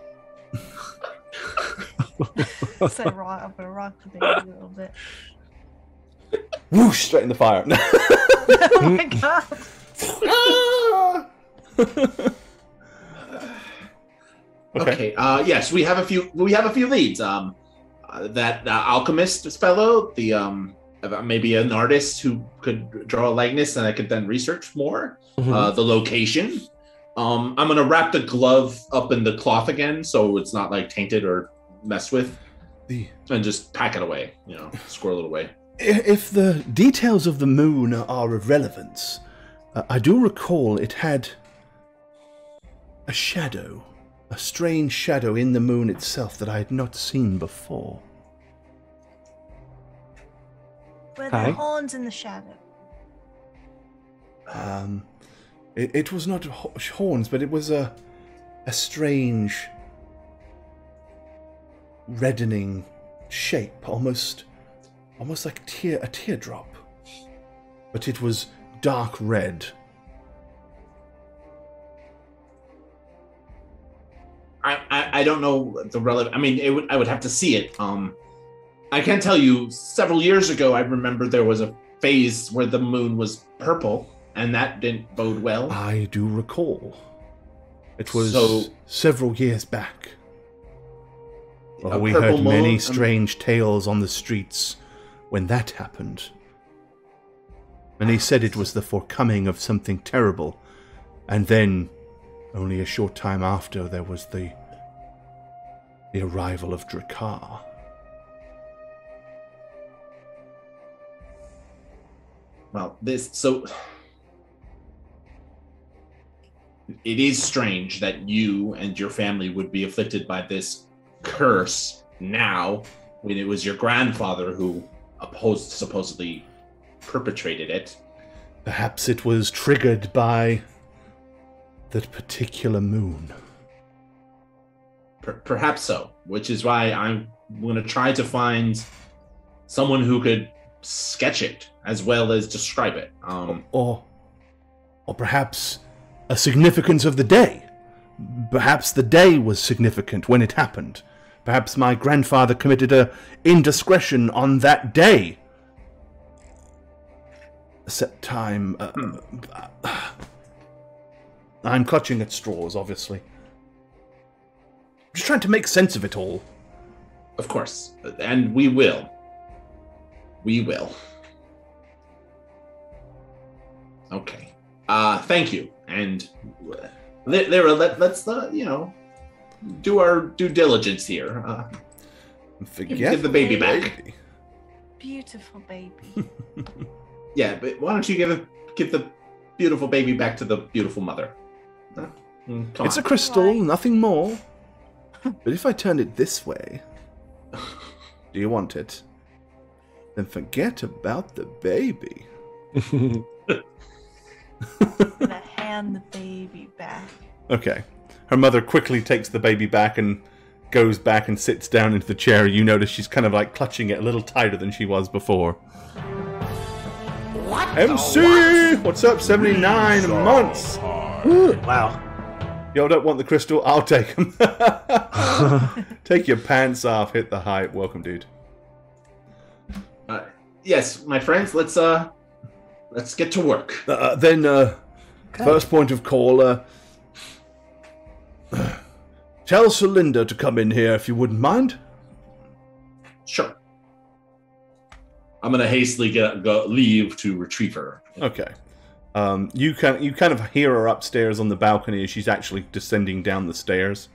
So I'm gonna rock the baby a little bit. Whoosh! Straight in the fire. Oh my god. Okay. Yes, we have a few leads. That alchemist fellow, the maybe an artist who could draw a likeness, and I could then research more. Mm-hmm. The location. I'm gonna wrap the glove up in the cloth again, so it's not tainted or messed with, and just pack it away. Squirrel it away. If the details of the moon are of relevance, I do recall it had a shadow, a strange shadow in the moon itself that I had not seen before. Were there horns in the shadow? It was not horns, but it was a strange, reddening shape, almost like a teardrop. But it was dark red. I don't know the relevant. I mean, I would have to see it. I can tell you, several years ago, I remember there was a phase where the moon was purple, and that didn't bode well. I do recall. It was several years back. We heard many strange tales on the streets when that happened. Many said it was the forecoming of something terrible, and then, only a short time after, there was the arrival of Drakkar. Well, it is strange that you and your family would be afflicted by this curse now, when it was your grandfather who supposedly perpetrated it. Perhaps it was triggered by that particular moon. Perhaps so, which is why I'm going to try to find someone who could sketch it as well as describe it. Or perhaps a significance of the day. Perhaps the day was significant when it happened. Perhaps my grandfather committed an indiscretion on that day. set time. I'm clutching at straws, obviously. Just trying to make sense of it all. Of course. And we will. We will. Okay. Thank you. And Lyra, let's do our due diligence here. Give the baby back. Beautiful baby. Yeah, but why don't you give the beautiful baby back to the beautiful mother? It's a crystal, nothing more. But if I turn it this way, do you want it? Then forget about the baby. I'm gonna hand the baby back. Okay. Her mother quickly takes the baby back and goes back and sits down into the chair. You notice she's kind of like clutching it a little tighter than she was before. What MC! What's up, 79 months? Wow. Y'all don't want the crystal? I'll take them. Take your pants off, hit the hype. Welcome, dude. Yes, my friends, let's get to work. First point of call, tell Celinda to come in here if you wouldn't mind. Sure. I'm gonna hastily leave to retrieve her. Okay. You kind of hear her upstairs on the balcony as she's actually descending down the stairs.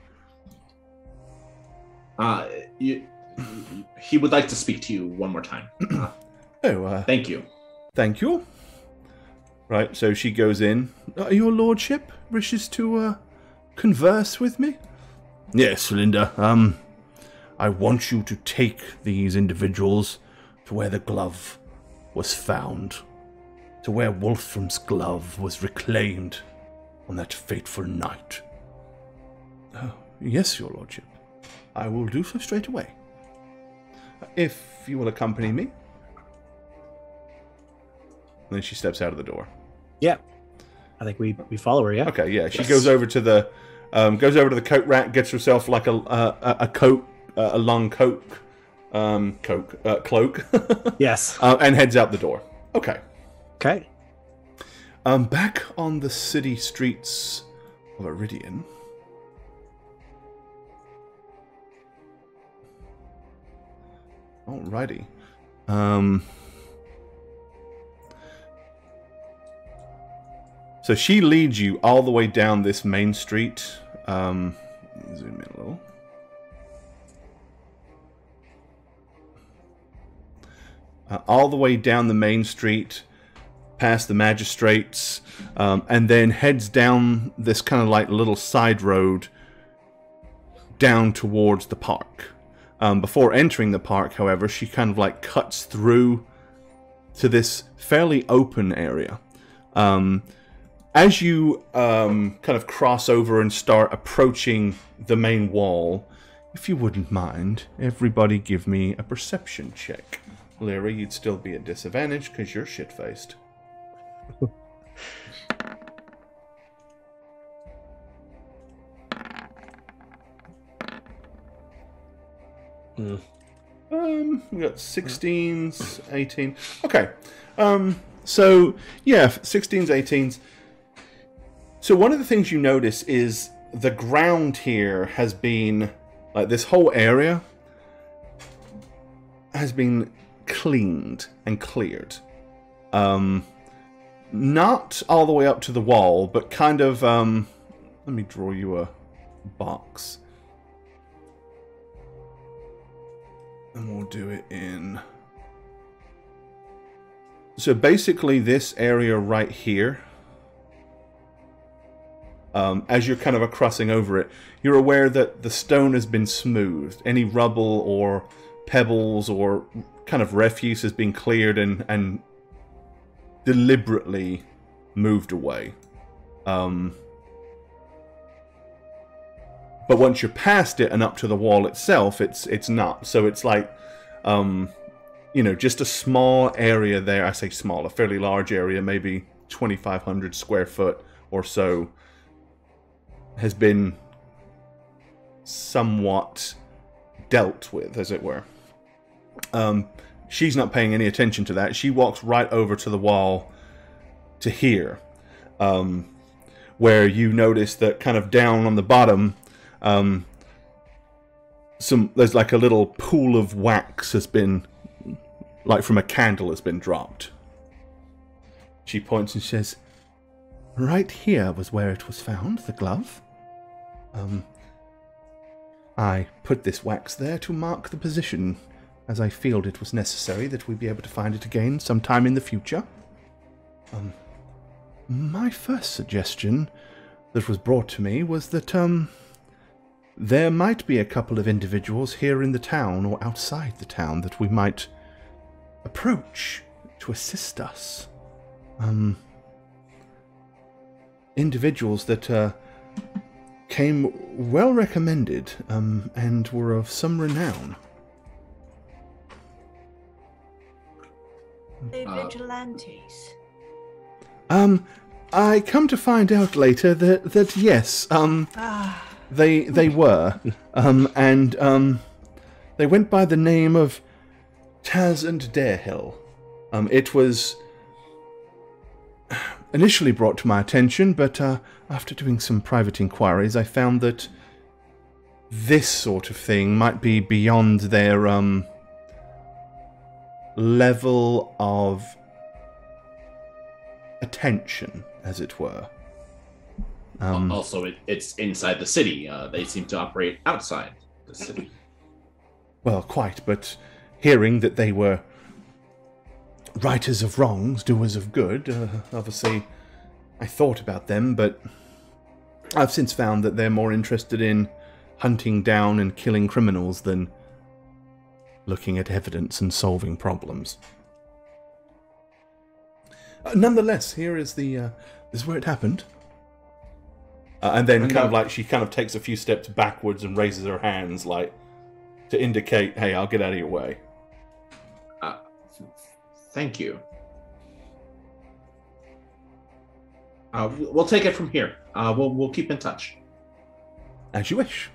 He would like to speak to you one more time. Thank you. Thank you. Right, so she goes in. Your lordship wishes to converse with me? Yes, Linda. I want you to take these individuals to where the glove was found. To where Wolfram's glove was reclaimed on that fateful night. Yes, your lordship. I will do so straight away. If you will accompany me. And then she steps out of the door. Yeah. I think we follow her, yeah? Okay, yeah. She goes over to the coat rack, gets herself like a coat, a long cloak. Yes. And heads out the door. Okay. Okay. Back on the city streets of Iridian. Alrighty. So she leads you all the way down this main street. Zoom in a little. All the way down the main street, past the magistrates, and then heads down this kind of like little side road down towards the park. Before entering the park, however, she kind of like cuts through to this fairly open area. As you kind of cross over and start approaching the main wall, if you wouldn't mind, everybody give me a perception check. Lyra, you'd still be at disadvantage because you're shit-faced. We got 16s, 18. Okay. So, yeah, 16s, 18s. So one of the things you notice is the ground here has been, like this whole area has been cleaned and cleared. Not all the way up to the wall, but kind of, let me draw you a box. And we'll do it in... So basically this area right here, as you're kind of crossing over it, you're aware that the stone has been smoothed. Any rubble or pebbles or kind of refuse has been cleared and deliberately moved away. But once you're past it and up to the wall itself, it's not. So it's like, just a small area there. I say small, a fairly large area, maybe 2,500 square foot or so, has been somewhat dealt with, as it were. She's not paying any attention to that. She walks right over to the wall to here, where you notice that kind of down on the bottom, there's like a little pool of wax has been, like from a candle, has been dropped. She points and says, "Right here was where it was found, the glove. I put this wax there to mark the position, as I feel it was necessary that we be able to find it again sometime in the future. My first suggestion that was brought to me was that there might be a couple of individuals here in the town or outside the town that we might approach to assist us. Individuals that came well recommended and were of some renown." They vigilantes. I come to find out later that yes, they were, and they went by the name of Taz and Darehill. It was initially brought to my attention, but after doing some private inquiries, I found that this sort of thing might be beyond their level of attention, as it were. Also, it's inside the city. They seem to operate outside the city. Well, quite, but hearing that they were righters of wrongs, doers of good, obviously I thought about them, but I've since found that they're more interested in hunting down and killing criminals than looking at evidence and solving problems. Nonetheless, here is this is where it happened. And then she kind of takes a few steps backwards and raises her hands, like, to indicate, "Hey, I'll get out of your way." Thank you. We'll take it from here. We'll keep in touch. As you wish.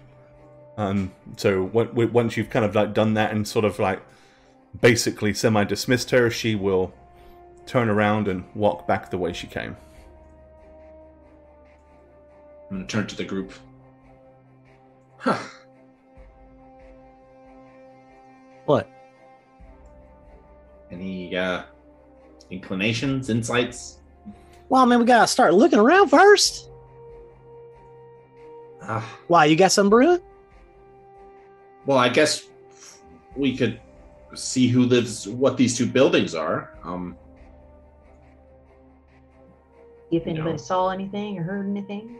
So once you've kind of like done that and sort of like basically semi-dismissed her, she will turn around and walk back the way she came. I'm going to turn to the group. Huh. What? Any inclinations, insights? Well, I mean, we gotta start looking around first. Why, you got some brewing? Well, I guess we could see who lives, what these two buildings are. If anybody saw anything or heard anything.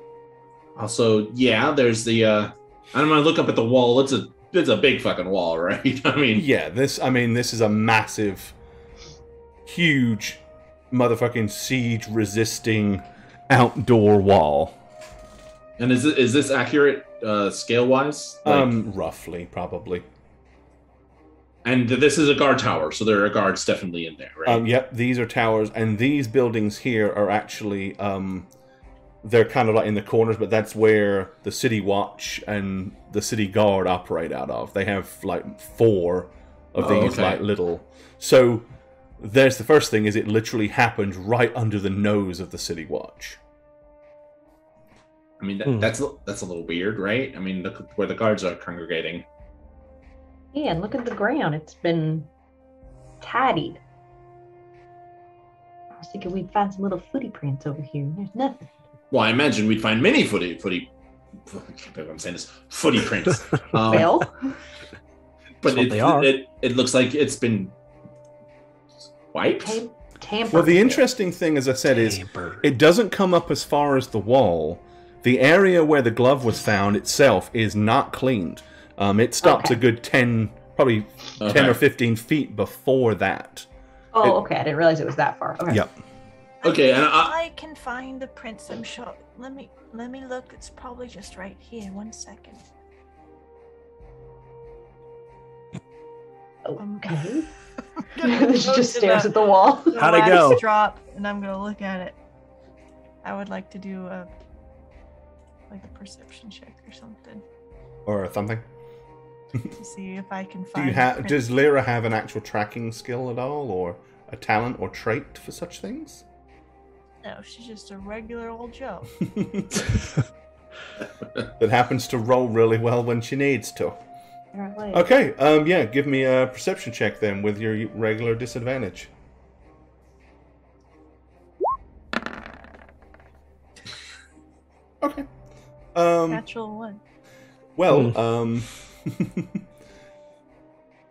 Also, yeah, there's the. I'm gonna look up at the wall. It's a big fucking wall, right? I mean, yeah. This is a massive, huge, motherfucking siege-resisting outdoor wall. And is this accurate scale-wise? Roughly, probably. And this is a guard tower, so there are guards definitely in there, right? Yep, these are towers, and these buildings here are actually, they're kind of like in the corners, but that's where the City Watch and the City Guard operate out of. They have like 4 of these like little. So there's the first thing: is it literally happened right under the nose of the City Watch. I mean, that's a little weird, right? I mean, look where the guards are congregating. Yeah, and look at the ground. It's been tidied. I was thinking we'd find some little footy prints over here. There's nothing. Well, I imagine we'd find many footy. I'm saying this footy prints. Well, but it looks like it's been wiped. Tampered. Well, the interesting thing, as I said, is it doesn't come up as far as the wall. The area where the glove was found itself is not cleaned. It stops a good 10 or 15 feet before that. Oh, okay. I didn't realize it was that far. Okay. Yep. Okay, and I can find the prints. I'm sure. Let me look. It's probably just right here. 1 second. Okay. She just stares at the wall. How'd it go? Drop, and I'm gonna look at it. I would like to do a perception check or something. Or something. To see if I can find. Does Lyra have an actual tracking skill at all, or a talent or trait for such things? No, she's just a regular old Joe. That happens to roll really well when she needs to. Apparently. Okay, yeah, give me a perception check then with your regular disadvantage. Okay. Natural one. Well,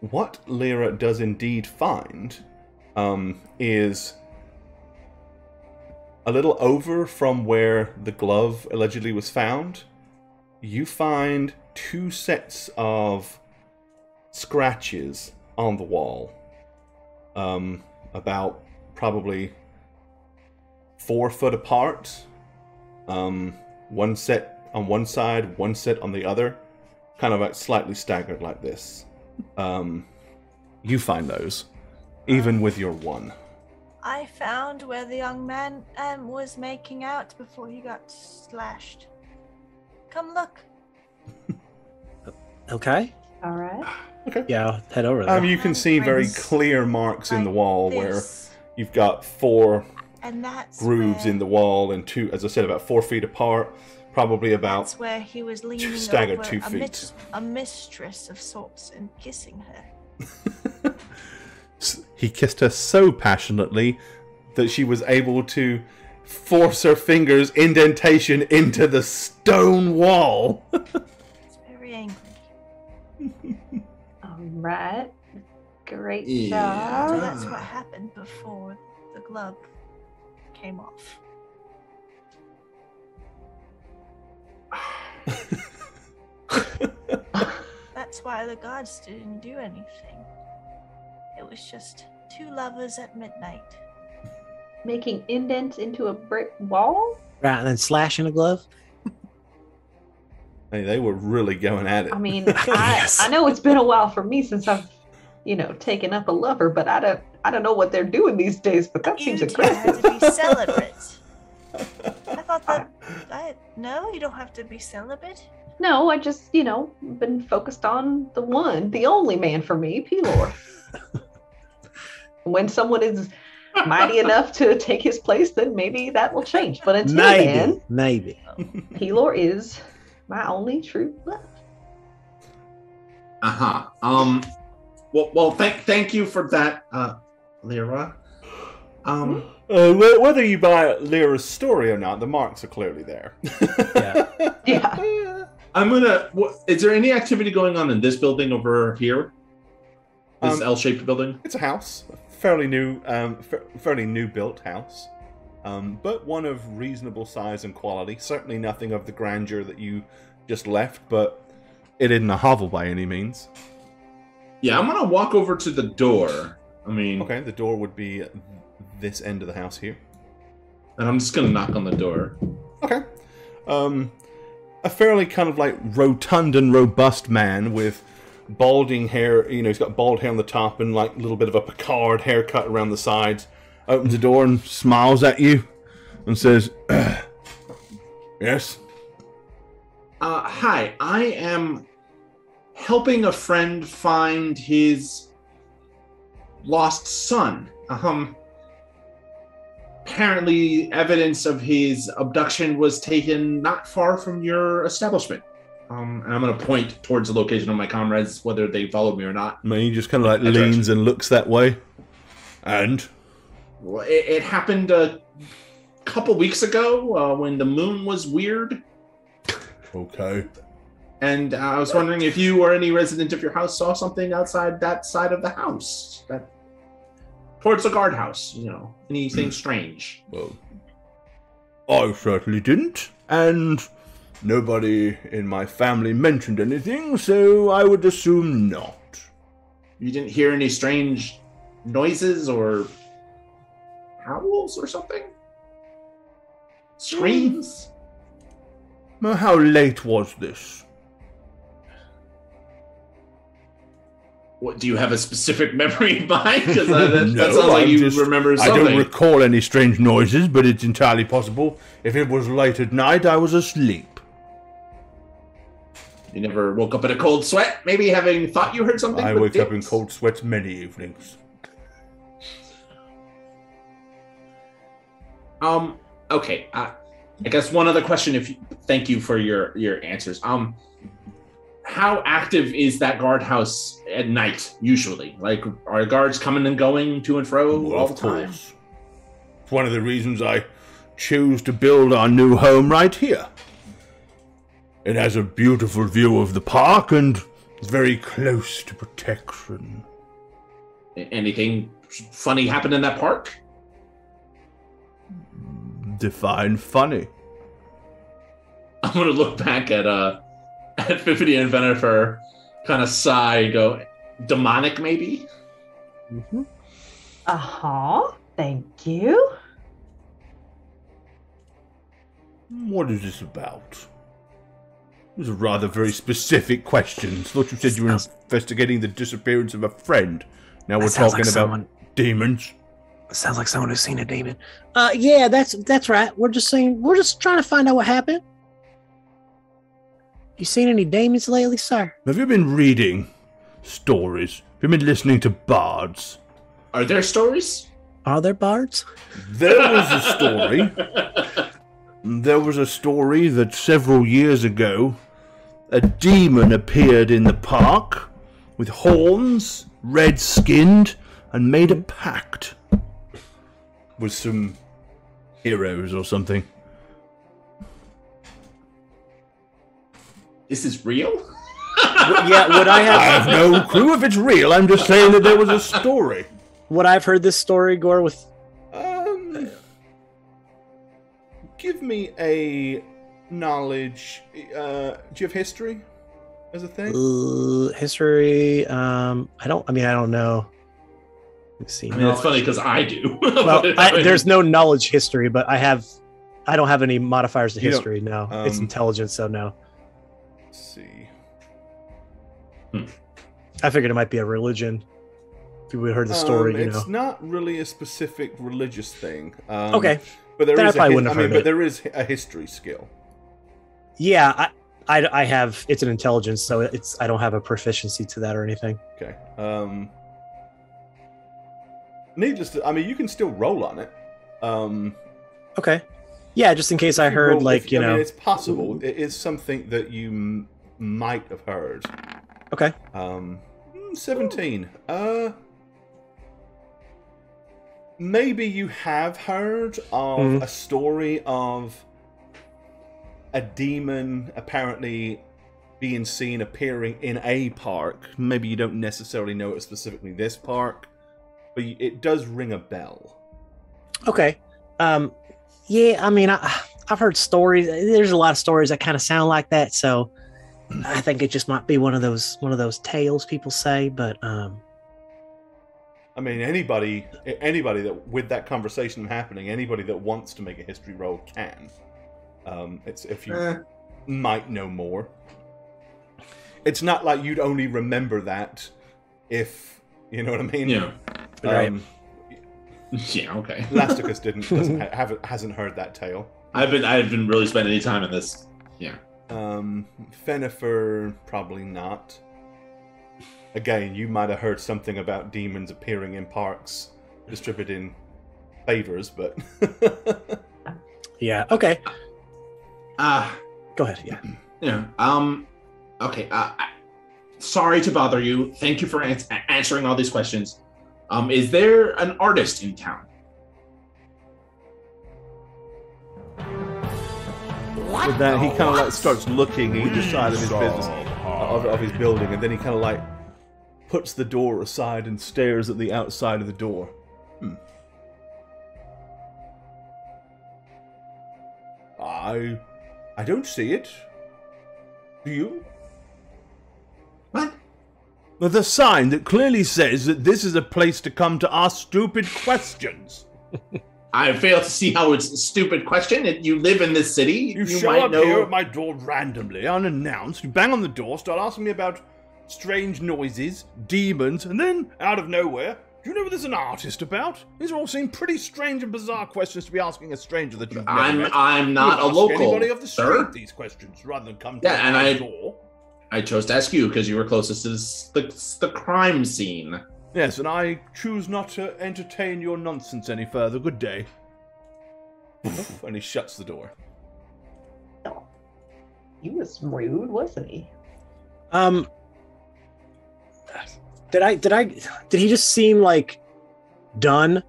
what Lyra does indeed find is a little over from where the glove allegedly was found. You find 2 sets of scratches on the wall, about probably 4 foot apart. One set on one side, one set on the other, kind of like slightly staggered like this. You find those, even with your 1. I found where the young man was making out before he got slashed. Come look. Okay. All right. Okay. Yeah, I'll head over there. You can see very clear marks in the wall where you've got 4 and that's grooves in the wall, and 2, as I said, about 4 feet apart, probably about that's where he was leaning staggered over 2 feet. A mistress of sorts and kissing her. He kissed her so passionately that she was able to force her fingers indentation into the stone wall. It's very angry. All right. Great So job. that's what happened before the glove came off. That's why the gods didn't do anything. It was just 2 lovers at midnight. Making indents into a brick wall? Right, and then slashing a glove. Hey, they were really going at it. I mean, Yes. I know it's been a while for me since I've, taken up a lover, but I don't know what they're doing these days, but that seems You two aggressive. had to be celibate. I thought that... No, you don't have to be celibate. No, I just, been focused on the one, the only man for me, Pelor. When someone is mighty enough to take his place, then maybe that will change. But until then, Maybe. Pelor is my only true love. Well, thank you for that, Lyra. Whether you buy Lyra's story or not, the marks are clearly there. Yeah. Is there any activity going on in this building over here? This L-shaped building? It's a house, a fairly new built house, but one of reasonable size and quality. Certainly nothing of the grandeur that you just left, but it isn't a hovel by any means. Yeah, I'm gonna walk over to the door. Okay, the door would be this end of the house here. And I'm just gonna knock on the door. Okay. A fairly kind of like rotund and robust man with balding hair. He's got bald hair on the top and like a little bit of a Picard haircut around the sides. Opens the door and smiles at you and says, "Yes." Hi, I am helping a friend find his lost son. Apparently, evidence of his abduction was taken not far from your establishment. And I'm going to point towards the location of my comrades, whether they followed me or not. He just kind of like leans and looks that way. And? Well, it happened a couple weeks ago when the moon was weird. Okay. And I was wondering if you or any resident of your house saw something outside that side of the house. Towards the guardhouse, anything strange. Well, I certainly didn't, and nobody in my family mentioned anything, so I would assume not. You didn't hear any strange noises or howls or something? Screams? How late was this? What, do you have a specific memory in mind? Because that No, sounds like you just remember I something. don't recall any strange noises, but it's entirely possible. If it was late at night, I was asleep. You never woke up in a cold sweat, maybe having thought you heard something? I but wake up in didn't? cold sweats many evenings. Okay. I guess one other question. Thank you for your answers. How active is that guardhouse at night usually? Like, are guards coming and going to and fro all the time? It's one of the reasons I chose to build our new home right here. It has a beautiful view of the park and is very close to protection. Anything funny happen in that park? Define funny. I'm gonna look back at Fifty and Venifer, kind of sigh, and go, demonic maybe? Mm-hmm. Uh-huh. Thank you. What is this about? These are rather very specific questions. Thought you said you were investigating the disappearance of a friend. Now we're talking about demons. Sounds like someone who's seen a demon. Yeah, that's right. We're just trying to find out what happened. You seen any demons lately, sir? Have you been reading stories? Have you been listening to bards? Are there stories? Are there bards? There was a story. There was a story that several years ago, a demon appeared in the park with horns, red-skinned, and made a pact with some heroes or something. Is this real? Would I have no clue if it's real. I'm just saying that there was a story. Would I have heard this story, Gore, with... Give me a knowledge. Do you have history as a thing? History, I don't know. Let's see. I mean, it's funny because I do. Well, there's no knowledge history, but I don't have any modifiers to history. No, it's intelligence, so no. Let's see. I figured it might be a religion. If you would have heard the story, it's not really a specific religious thing. Okay. But there is but there is a history skill. Yeah, I have. It's an intelligence, so I don't have a proficiency to that or anything. Okay. Needless to, you can still roll on it. Okay. Yeah, just in case I heard, it's possible. It is something that you might have heard. Okay. 17. Maybe you have heard of a story of a demon apparently being seen appearing in a park. Maybe you don't necessarily know it specifically this park, but it does ring a bell. Okay. Yeah, I've heard stories. There's a lot of stories that kind of sound like that, so I think it just might be one of those tales people say, but anybody that with that conversation happening, anybody that wants to make a history roll can. It's if you might know more. It's not like you'd only remember that if you know what I mean. Yeah. Right. Yeah. Okay. Lasticus hasn't heard that tale. I haven't really spent any time in this. Yeah. Fenifer probably not. Again, you might have heard something about demons appearing in parks, distributing favors, but yeah. Okay. Go ahead. Yeah. Yeah. Okay. Sorry to bother you. Thank you for answering all these questions. Is there an artist in town? With that, he kind of starts looking either side of his business, of his building, and then he kind of puts the door aside and stares at the outside of the door. I don't see it. Do you? What? The sign that clearly says that this is a place to come to ask stupid questions. I fail to see how it's a stupid question. You live in this city. You show up here at my door randomly, unannounced. You bang on the door, start asking me about strange noises, demons, and then, out of nowhere, do you know what there's an artist about? These all seem pretty strange and bizarre questions to be asking a stranger that you've never met. I'm not a local, anybody off the street sir. These questions, rather than come to my door. I chose to ask you because you were closest to the crime scene. Yes, and I choose not to entertain your nonsense any further. Good day. and he shuts the door. Oh, he was rude, wasn't he? Did he just seem like done,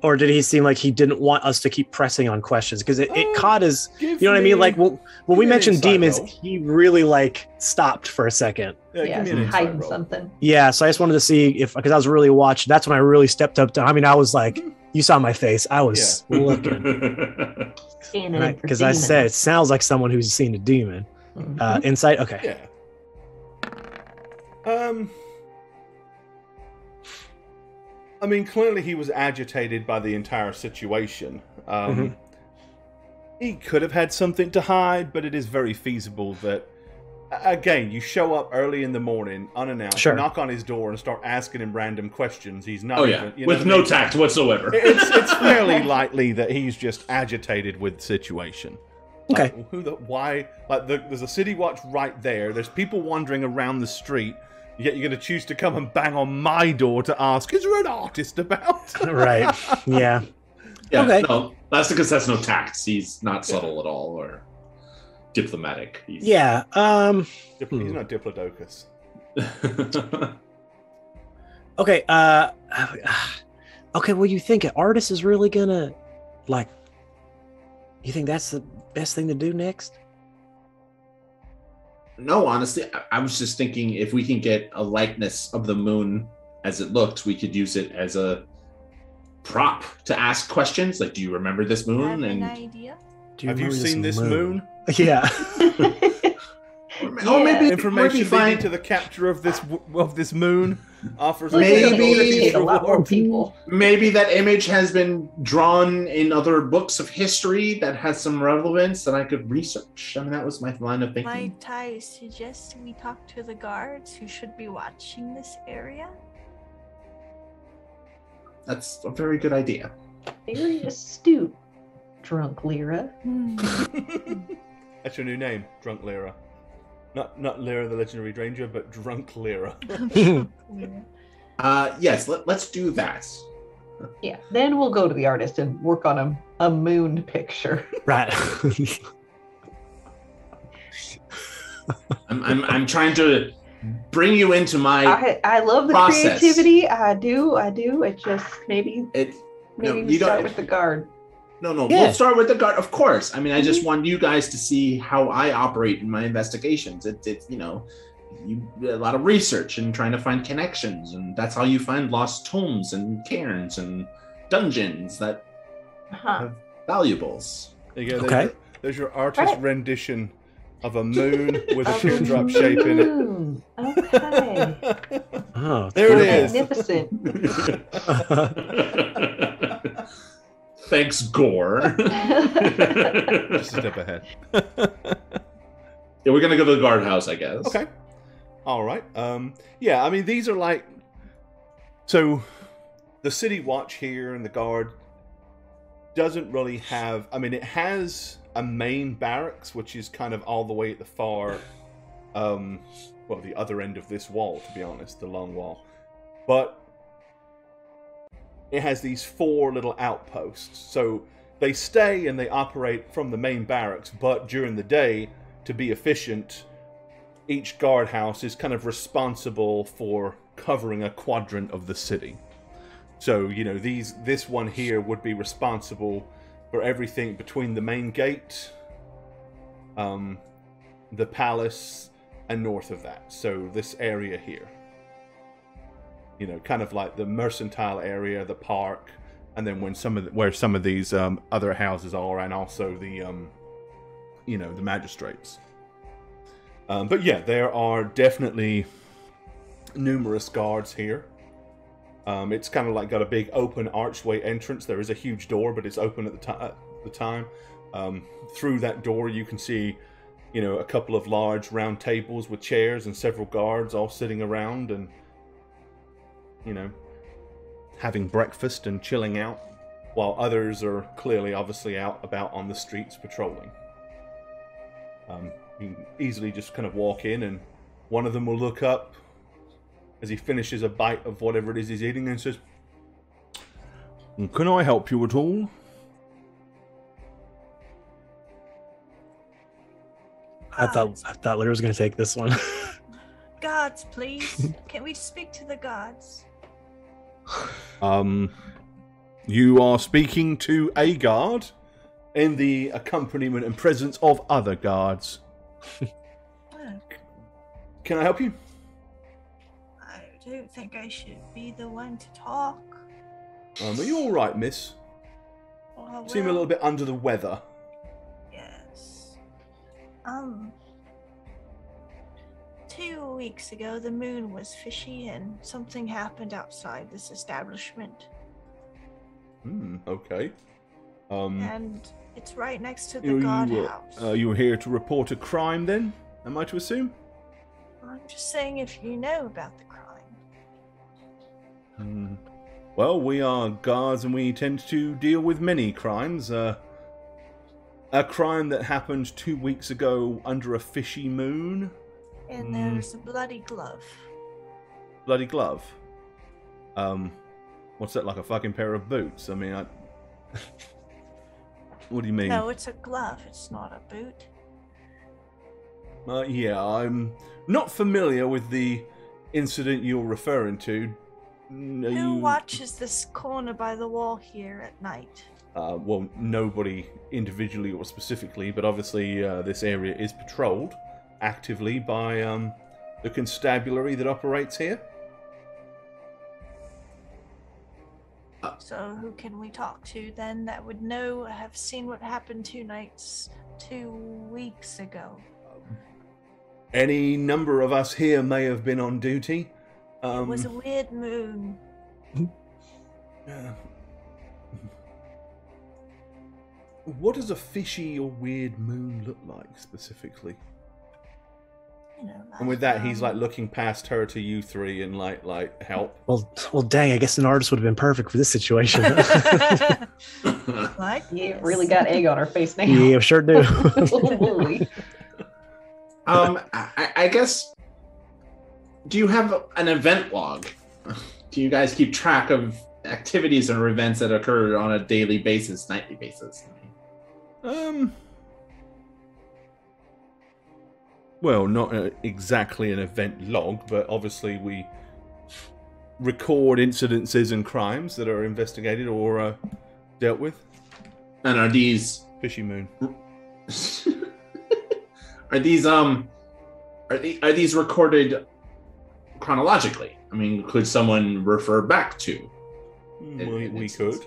or did he seem like he didn't want us to keep pressing on questions? Because it caught his, you know what I mean? Like when we mentioned demons, he really like stopped for a second. Yeah, he's hiding something. Yeah, so I just wanted to see if, because I was really watching. That's when I really stepped up to. I mean, I was like, you saw my face. I was looking. Because I said it sounds like someone who's seen a demon. Insight. Okay. Yeah. I mean, clearly he was agitated by the entire situation. He could have had something to hide, but it is very feasible that, again, you show up early in the morning, unannounced, knock on his door, and start asking him random questions. He's not with no tact whatsoever. It's fairly likely that he's just agitated with the situation. Okay. Why? Like, there's a city watch right there. There's people wandering around the street. Yet you're going to choose to come and bang on my door to ask, is there an artist about? Right. Yeah. Yeah. Okay. No, that's because that's no tact. He's not subtle at all or diplomatic. He's not Diplodocus. Okay. Okay. Well, you think an artist is really gonna like? You think that's the best thing to do next? No, honestly, I was just thinking if we can get a likeness of the moon as it looked, we could use it as a prop to ask questions. Like, do you remember this moon? An idea? Have you seen this moon? Yeah. Or maybe information leading to the capture of this moon offers maybe a lot more people. Maybe that image has been drawn in other books of history that has some relevance that I could research. I mean, that was my line of thinking. Might I suggest we talk to the guards who should be watching this area? That's a very good idea. Very astute, Drunk Lyra. That's your new name, Drunk Lyra. Not Lyra the Legendary Ranger, but Drunk Lyra. Yes, let's do that. Yeah, then we'll go to the artist and work on a moon picture. Right. I'm trying to bring you into my I love the process. creativity. I do. It just maybe we start with the guard. No, we'll start with the guard, of course. I mean, I just want you guys to see how I operate in my investigations. It's you a lot of research and trying to find connections, and that's how you find lost tomes and cairns and dungeons that have valuables. There you go. Okay. There's your artist rendition of a moon with a teardrop shape in it. Okay. Oh, there it is. Magnificent. Thanks, Gore. Just a step ahead. Yeah, we're gonna go to the guardhouse, I guess. Okay. All right. Yeah, I mean, these are like... So, the City Watch here and the Guard doesn't really have... I mean, it has a main barracks, which is kind of all the way at the far... the other end of this wall, to be honest, the long wall. But it has these 4 little outposts. So, they stay and they operate from the main barracks, but during the day, to be efficient... Each guardhouse is kind of responsible for covering a quadrant of the city. So, this one here would be responsible for everything between the main gate, the palace, and north of that. So this area here. Kind of like the mercantile area, the park, and then where some of these other houses are, and also the the magistrates. But yeah, there are definitely numerous guards here. It's kind of like got a big open archway entrance. There is a huge door, but it's open at the time. Through that door, you can see, a couple of large round tables with chairs and several guards all sitting around and, having breakfast and chilling out, while others are clearly, obviously, out about on the streets patrolling. You can easily just kind of walk in, and one of them will look up as he finishes a bite of whatever it is he's eating and says, "Can I help you at all?" I thought Lyra was going to take this one. Gods, please. Can we speak to the gods? You are speaking to a guard in the accompaniment and presence of other guards. Can I help you? I don't think I should be the one to talk. Are you all right, miss? Well, Seem a little bit under the weather. Yes. 2 weeks ago, the moon was fishy and something happened outside this establishment. Okay. And it's right next to the guardhouse. You were here to report a crime then, am I to assume? I'm just saying if you know about the crime. Well, we are guards and we tend to deal with many crimes. A crime that happened 2 weeks ago under a fishy moon. And there's a bloody glove. Bloody glove? What's that, like a fucking pair of boots? I mean, what do you mean? No, it's a glove. It's not a boot. Yeah, I'm not familiar with the incident you're referring to. Who watches this corner by the wall here at night? Well, nobody individually or specifically, but obviously this area is patrolled actively by the constabulary that operates here. So who can we talk to then that would have seen what happened 2 weeks ago? Any number of us here may have been on duty. It was a weird moon. What does a fishy or weird moon look like specifically? And with that, he's like looking past her to you three and like help. Well, dang! I guess an artist would have been perfect for this situation. Like, you really got egg on her face now. Yeah, sure do. I guess. Do you have an event log? Do you guys keep track of activities or events that occur on a daily basis, nightly basis? Well, not exactly an event log, but obviously we record incidences and crimes that are investigated or dealt with. And are these fishy moon? Are these recorded chronologically? I mean, could someone refer back to? We could.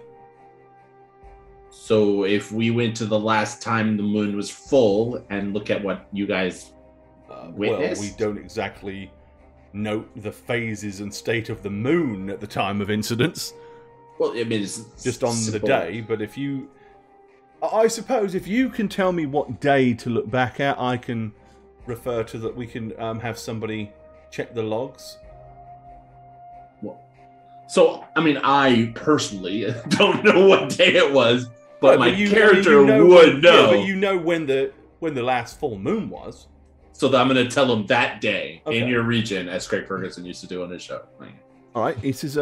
So if we went to the last time the moon was full and look at what you guys witnessed? Well, we don't exactly note the phases and state of the moon at the time of incidents. Well, I mean, it's just on the day. But I suppose if you can tell me what day to look back at, I can refer to that. We can have somebody check the logs. So, I mean, I personally don't know what day it was, but my character would know. Yeah, but you know when the last full moon was. So I'm going to tell him that day in your region, as Craig Ferguson used to do on his show. All right. This is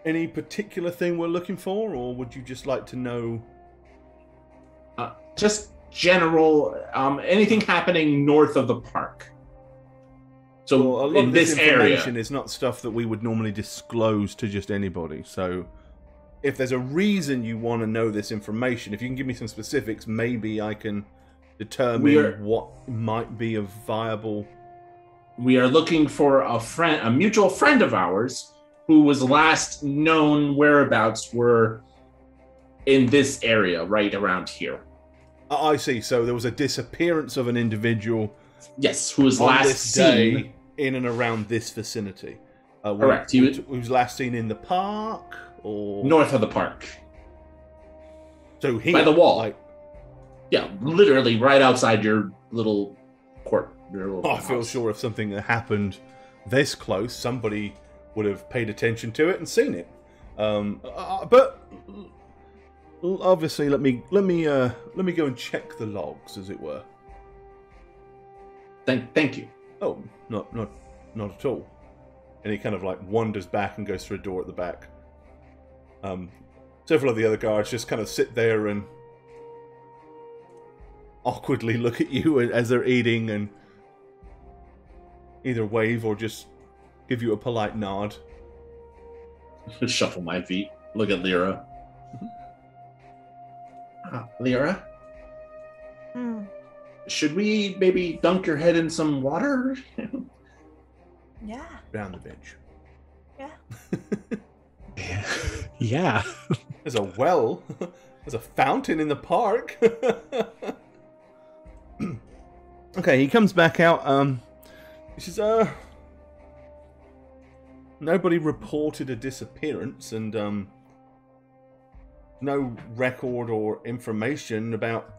any particular thing we're looking for, or would you just like to know? Just general, anything happening north of the park. So a lot in of this information area is not stuff that we would normally disclose to just anybody. So if there's a reason you want to know this information, if you can give me some specifics, maybe I can determine what might be a viable. We are looking for a mutual friend of ours who was last known whereabouts were in this area, right around here. I see. So there was a disappearance of an individual. Yes, who was on last this seen day in and around this vicinity. Correct. He was last seen in the park or north of the park. So here, by the wall. Yeah, literally right outside your little court. I feel sure if something that happened this close, somebody would have paid attention to it and seen it. But obviously, let me go and check the logs, as it were. Thank you. Oh, not at all. And he kind of like wanders back and goes through a door at the back. Several of the other guards just kind of sit there and awkwardly look at you as they're eating and either wave or just give you a polite nod. Shuffle my feet. Look at Lyra. Lyra? Should we maybe dunk your head in some water? Yeah. Down the bench. Yeah. Yeah. There's a well. There's a fountain in the park. Okay, he comes back out. He says, nobody reported a disappearance, and no record or information about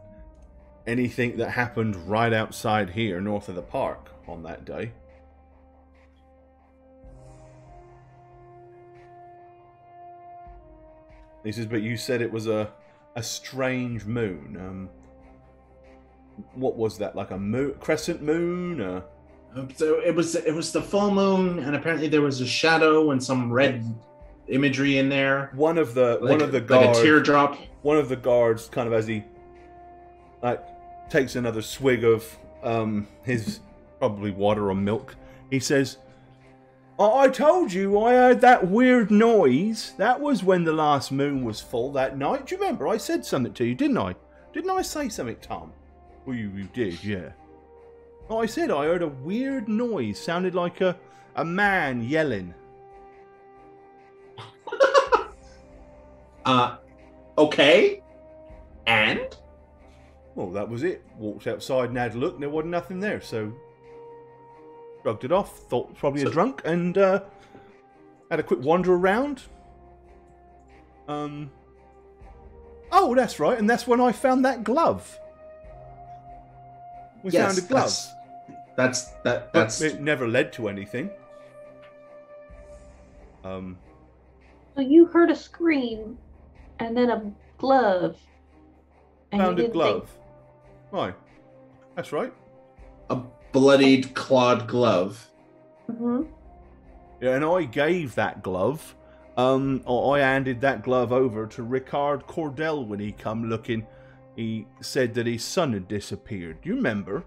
anything that happened right outside here, north of the park, on that day. He says, but you said it was a strange moon. What was that? Like a moon, crescent moon? So it was the full moon, and apparently there was a shadow and some red imagery in there. One of the guards, like a teardrop. One of the guards, kind of as he takes another swig of his probably water or milk, he says, I told you I heard that weird noise. That was when the last moon was full that night. Do you remember? I said something to you, didn't I? Didn't I say something, Tom? Well, you did, yeah. I said I heard a weird noise. Sounded like a man yelling. Okay. And? Well, that was it. Walked outside and had a look, and there wasn't nothing there, so shrugged it off, thought probably a drunk, and had a quick wander around. Oh, that's right, and that's when I found that glove. We found a glove. That's. But it never led to anything. So you heard a scream, and then a glove. And found you a didn't glove. Right. That's right. A bloodied, clawed glove. Mm-hmm. Yeah, and I gave that glove. I handed that glove over to Ricard Cordell when he come looking. He said that his son had disappeared. You remember?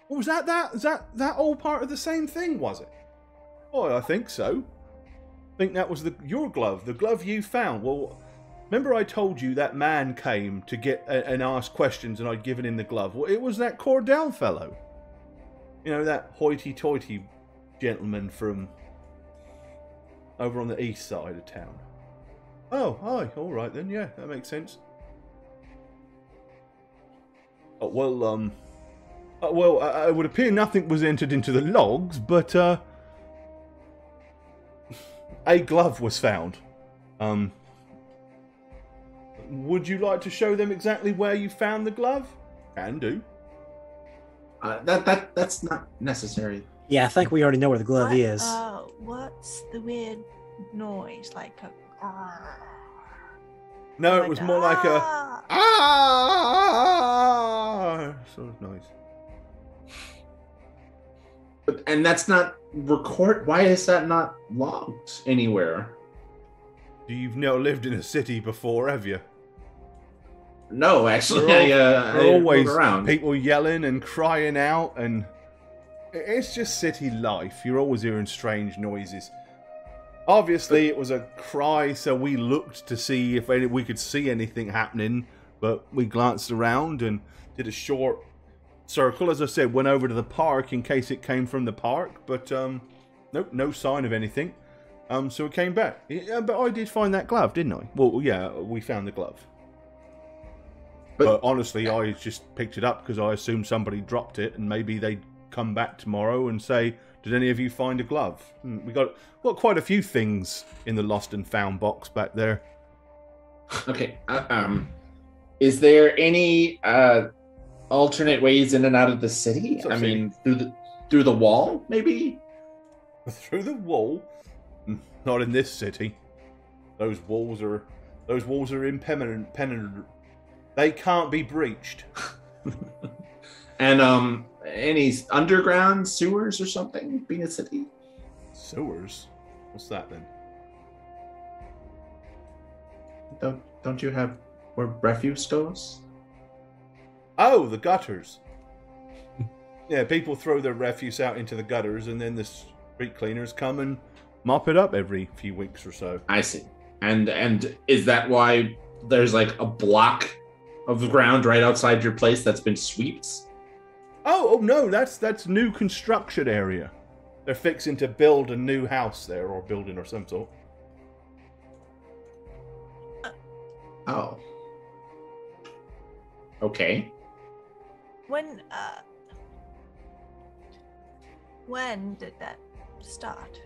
Oh, was that all part of the same thing, was it? Oh, I think so. I think that was your glove, the glove you found. Well, remember I told you that man came to get and ask questions, and I'd given him the glove. Well, it was that Cordell fellow. You know, that hoity-toity gentleman from over on the east side of town. Oh, aye, all right then. Yeah, that makes sense. Oh, well, it would appear nothing was entered into the logs, but a glove was found. Would you like to show them exactly where you found the glove? Can do. That's not necessary. Yeah, I think we already know where the glove is. What's the weird noise? Like a... No, like it was more like a sort of noise. And that's not record. Why is that not logged anywhere? You've never lived in a city before, have you? No, actually, There I are always around. people yelling and crying out, and it's just city life. You're always hearing strange noises. Obviously, it was a cry, so we looked to see if we could see anything happening, but we glanced around and did a short circle. As I said, went over to the park in case it came from the park, but nope, no sign of anything. So we came back. Yeah, but I did find that glove, didn't I? Well, yeah, we found the glove. But honestly, I just picked it up because I assumed somebody dropped it, and maybe they'd come back tomorrow and say, did any of you find a glove? We got quite a few things in the lost and found box back there. Okay. Is there any alternate ways in and out of the city? I mean, through the wall, maybe? Through the wall? Not in this city. Those walls are impenetrable. They can't be breached. And any underground sewers or something? Being a city? Sewers? What's that then? Don't you have where refuse goes? Oh, the gutters. Yeah, people throw their refuse out into the gutters, and then the street cleaners come and mop it up every few weeks or so. I see. And is that why there's like a block of the ground right outside your place that's been swept? Oh no, that's new construction area. They're fixing to build a new house there, or building or some sort. Oh. Okay. When did that start?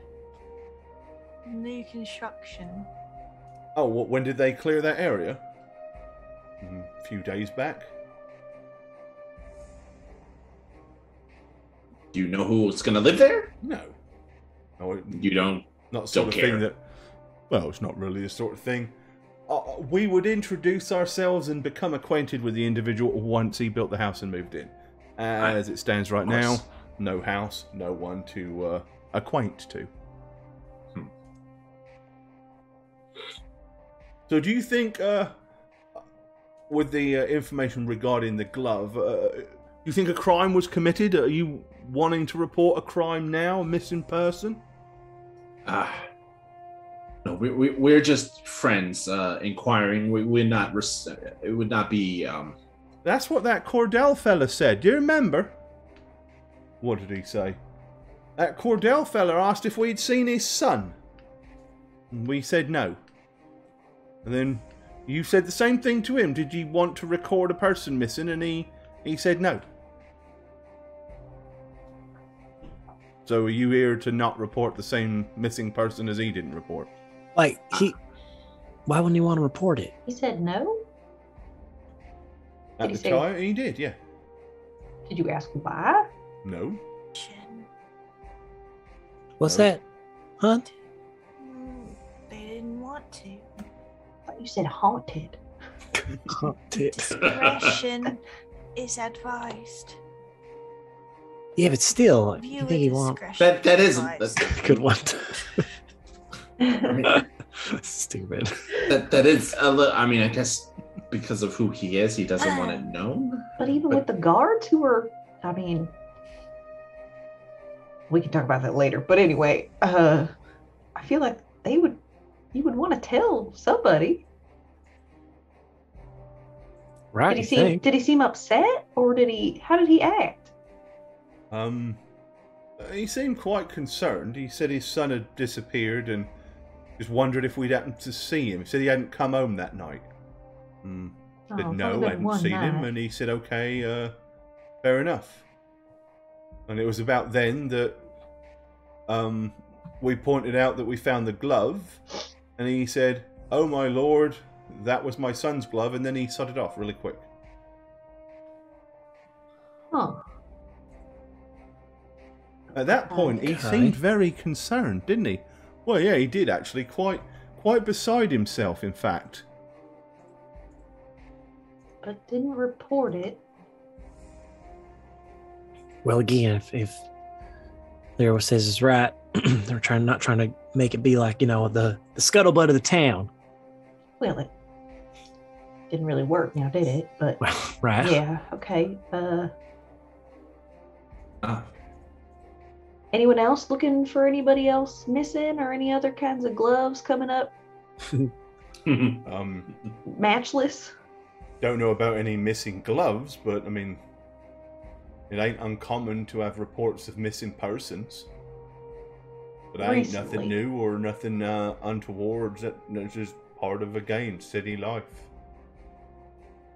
New construction. Oh, when did they clear that area? A few days back. Do you know who's going to live there? No. You don't. Not the sort of care. thing that. Well, it's not really the sort of thing. We would introduce ourselves and become acquainted with the individual once he built the house and moved in. As it stands right now, no house, no one to acquaint to. So do you think, with the information regarding the glove, do you think a crime was committed? Are you wanting to report a crime now, a missing person? No, we're just friends inquiring. We're not. It would not be. That's what that Cordell fella said. Do you remember? What did he say? That Cordell fella asked if we'd seen his son. And we said no. And then you said the same thing to him. Did you want to record a person missing? And he said no. So are you here to not report the same missing person as he didn't report? Like, why wouldn't he want to report it? He said no? At the time, he did, yeah. Did you ask why? No. What's that? Huh? They didn't want to. I thought you said haunted. Haunted. Discretion is advised. Yeah, but still, you think he won't? That isn't. That's Good one. Stupid. That is a little. I mean, I guess because of who he is, he doesn't want it known. But even with the guards who were, I mean, we can talk about that later. But anyway, I feel like you would want to tell somebody. Right? Did he seem upset, or how did he act? He seemed quite concerned. He said his son had disappeared and just wondered if we'd happened to see him. He said he hadn't come home that night. Said no, I hadn't seen him, and he said, okay, fair enough. And it was about then that we pointed out that we found the glove, and he said, oh my lord, that was my son's glove, and then he shut it off really quick. Huh. At that point, he seemed very concerned, didn't he? Well, yeah, he did actually, quite beside himself, in fact. But didn't report it. Well, again, if Lyra says is right, they're not trying to make it be like, the scuttlebutt of the town. Well, it didn't really work now, did it? But Well, right. yeah, okay. Anyone else looking for anybody else missing, or any other kinds of gloves coming up? Matchless? Don't know about any missing gloves, but I mean, it ain't uncommon to have reports of missing persons. But that ain't nothing new or nothing untoward. It's just part of a game, city life.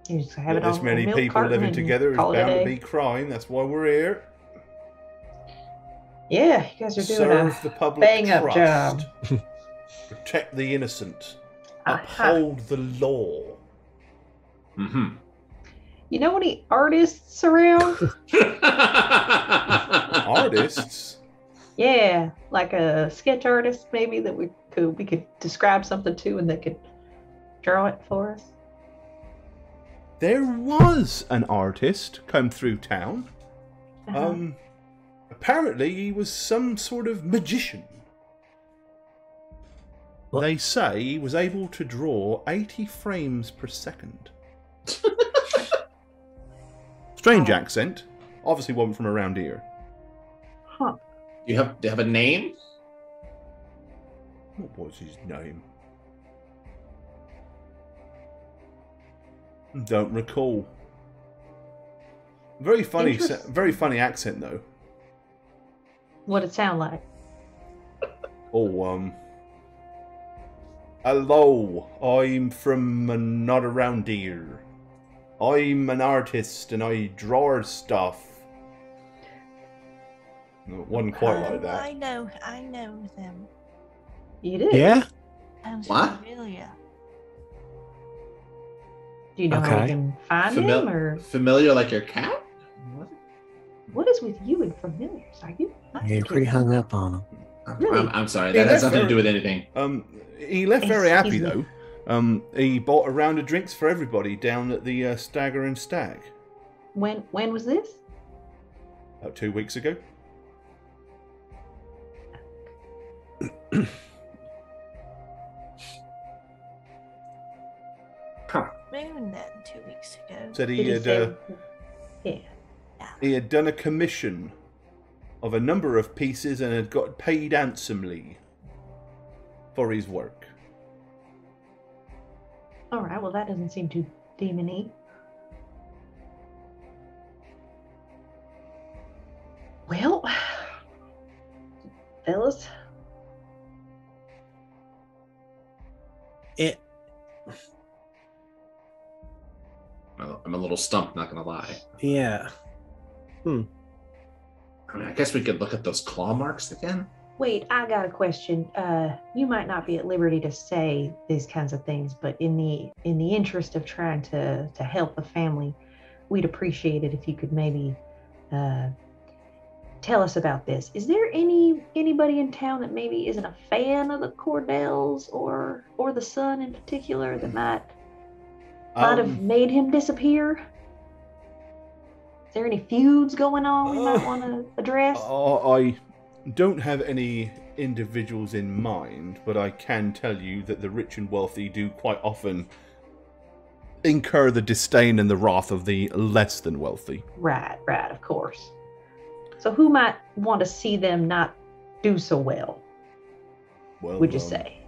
You just have it This on many a milk people carton living and together is call it a bound to day. be crime. That's why we're here. Yeah, you guys are doing Serve the public bang-up trust. job. Protect the innocent. Aha. Uphold the law. Mm-hmm. You know any artists around? Artists? Yeah, like a sketch artist maybe that we could describe something to, and they could draw it for us. There was an artist come through town. Apparently he was some sort of magician. What? They say he was able to draw 80 frames per second. Strange accent. Obviously wasn't from around here. Huh. Do you have a name? What was his name? Don't recall. Very funny accent though. What'd it sound like? Oh, hello, I'm from not around here. I'm an artist and I draw stuff. No, it wasn't quite like that. I know them. You did? Yeah. Sounds What? familiar. Do you know how we can find him, or Familiar like your cat? what is with you and familiars? Are you? You're pretty hung up on him. Really? I'm sorry. That has nothing to do with anything. He left very happy Excuse me. though. He bought a round of drinks for everybody down at the Stagger and Stag When was this? about 2 weeks ago. Moon then 2 weeks ago. Said Did he say? Yeah. he had done a commission of a number of pieces and had got paid handsomely for his work. All right. Well, that doesn't seem too demon-y. Well, fellas, It. I'm a little stumped, not gonna lie. Yeah. I mean, I guess we could look at those claw marks again. wait, I got a question. You might not be at liberty to say these kinds of things, but in the interest of trying to help the family, we'd appreciate it if you could maybe tell us about this. Is there anybody in town that maybe isn't a fan of the Cordells or the son in particular that might have made him disappear? Is there any feuds going on we might want to address? I don't have any individuals in mind, but I can tell you that the rich and wealthy do quite often incur the disdain and the wrath of the less than wealthy. Right, of course. So who might want to see them not do so well, Well, would you say?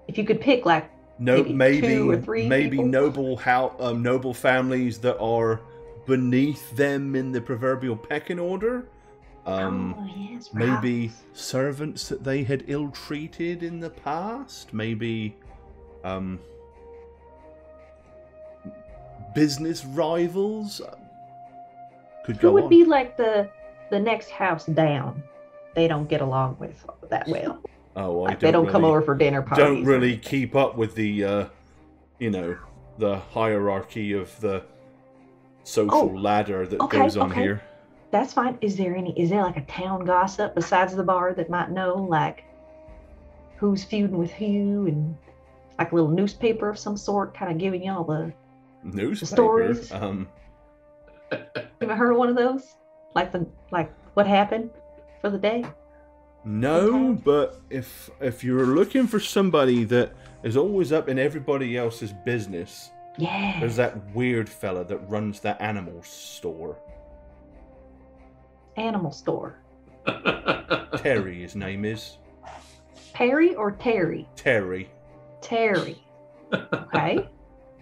If you could pick like maybe 2 or 3 people? noble families that are beneath them in the proverbial pecking order. Yes, Maybe right. servants that they had ill-treated in the past. Maybe business rivals. Could Who go would on. be like the next house down? They don't get along with that well. Oh, Like they don't come over for dinner parties. Don't really keep up with the, the hierarchy of the social ladder that goes on here. That's fine. Is there like a town gossip besides the bar that might know like who's feuding with who, and like a little newspaper of some sort, kind of giving y'all the Newspaper. stories? Have you heard of one of those? Like what happened for the day? No, but if you're looking for somebody that is always up in everybody else's business, Yeah. there's that weird fella that runs that animal store. Animal store. Terry, his name is. Perry or Terry? Terry. Terry. Okay.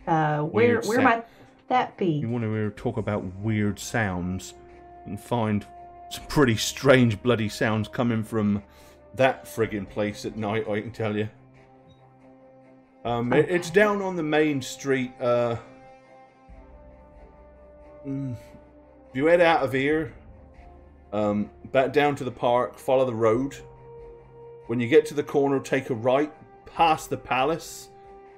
Where Weird sound. might that be? You want to talk about weird sounds and find some pretty strange bloody sounds coming from that friggin' place at night, I can tell you. It's down on the main street. If you head out of here, back down to the park, follow the road. When you get to the corner, take a right, past the palace,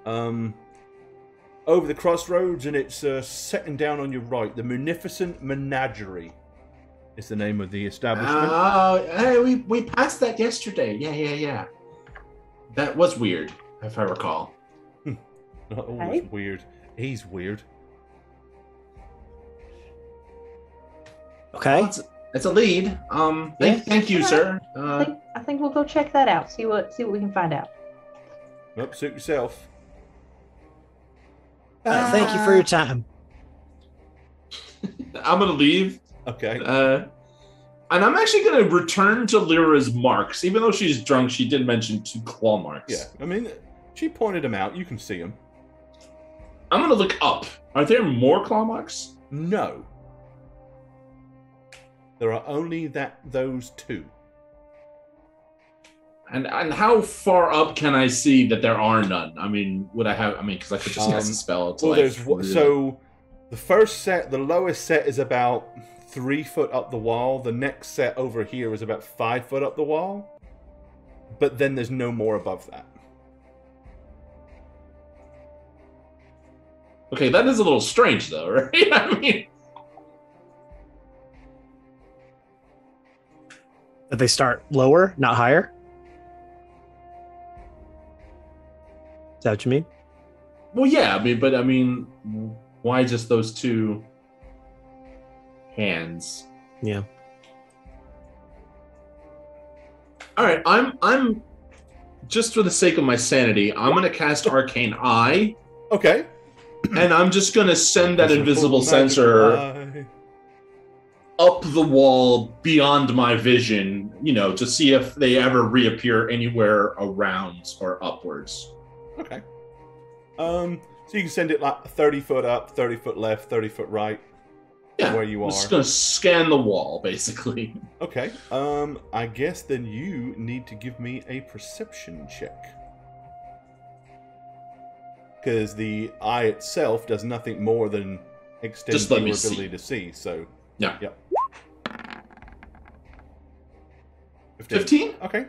over the crossroads, and it's second down on your right. The Munificent Menagerie is the name of the establishment. Oh, hey, we passed that yesterday. Yeah. That was weird, if I recall. Not always weird. He's weird. Okay. Well, it's a lead. Thank you, sir. I think we'll go check that out. See what we can find out. Nope, suit yourself. Thank you for your time. I'm gonna leave. Okay. And I'm actually gonna return to Lyra's marks, even though she's drunk. She did mention 2 claw marks. Yeah, I mean, she pointed them out. You can see them. I'm gonna look up. Are there more claw marks? No. There are only those 2. And how far up can I see that there are none? I mean, would I have? I mean, because I could just cast a spell. To so the first set, the lowest set is about 3 foot up the wall. The next set over here is about 5 foot up the wall. But then there's no more above that. Okay, that is a little strange, though, right? I mean, That they start lower, not higher. Is that what you mean? well, yeah. I mean, why just those 2 hands? Yeah. All right, I'm just for the sake of my sanity, I'm gonna cast Arcane Eye. Okay. And I'm just gonna send that invisible sensor up the wall beyond my vision, to see if they ever reappear anywhere around or upwards. Okay. So you can send it like 30 foot up, 30 foot left, 30 foot right. Yeah, where you are. I'm just gonna scan the wall, basically. Okay. I guess then you need to give me a perception check. Because the eye itself does nothing more than extend Just let your me ability see. to see. So Yeah. Yep. 15? Okay.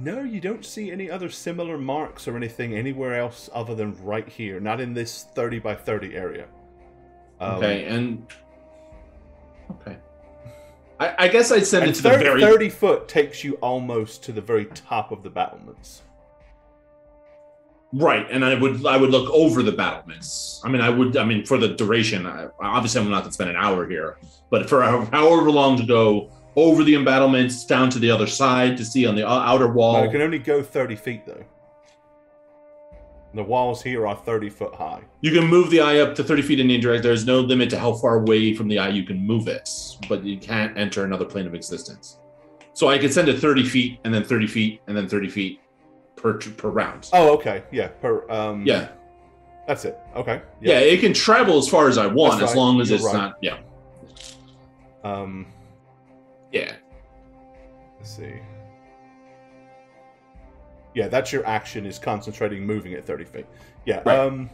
No, you don't see any other similar marks or anything anywhere else other than right here. Not in this 30 by 30 area. Okay. I guess I'd send it to 30, the very 30 foot takes you almost to the very top of the battlements. right, and I would look over the battlements. I mean, for the duration. Obviously, I'm not going to spend an hour here, but for however long to go over the embattlements down to the other side to see on the outer wall. Well, it can only go 30 feet though. The walls here are 30 foot high. You can move the eye up to 30 feet in any direction. There's no limit to how far away from the eye you can move it, but you can't enter another plane of existence. So I could send it 30 feet, and then 30 feet, and then 30 feet per round. Oh, okay. Yeah. Yeah. That's it. Okay. Yeah, it can travel as far as I want, That's as right. long as You're it's right. not. Yeah. Yeah. Let's see. Yeah, that's your action, is concentrating moving at 30 feet. Yeah. Right.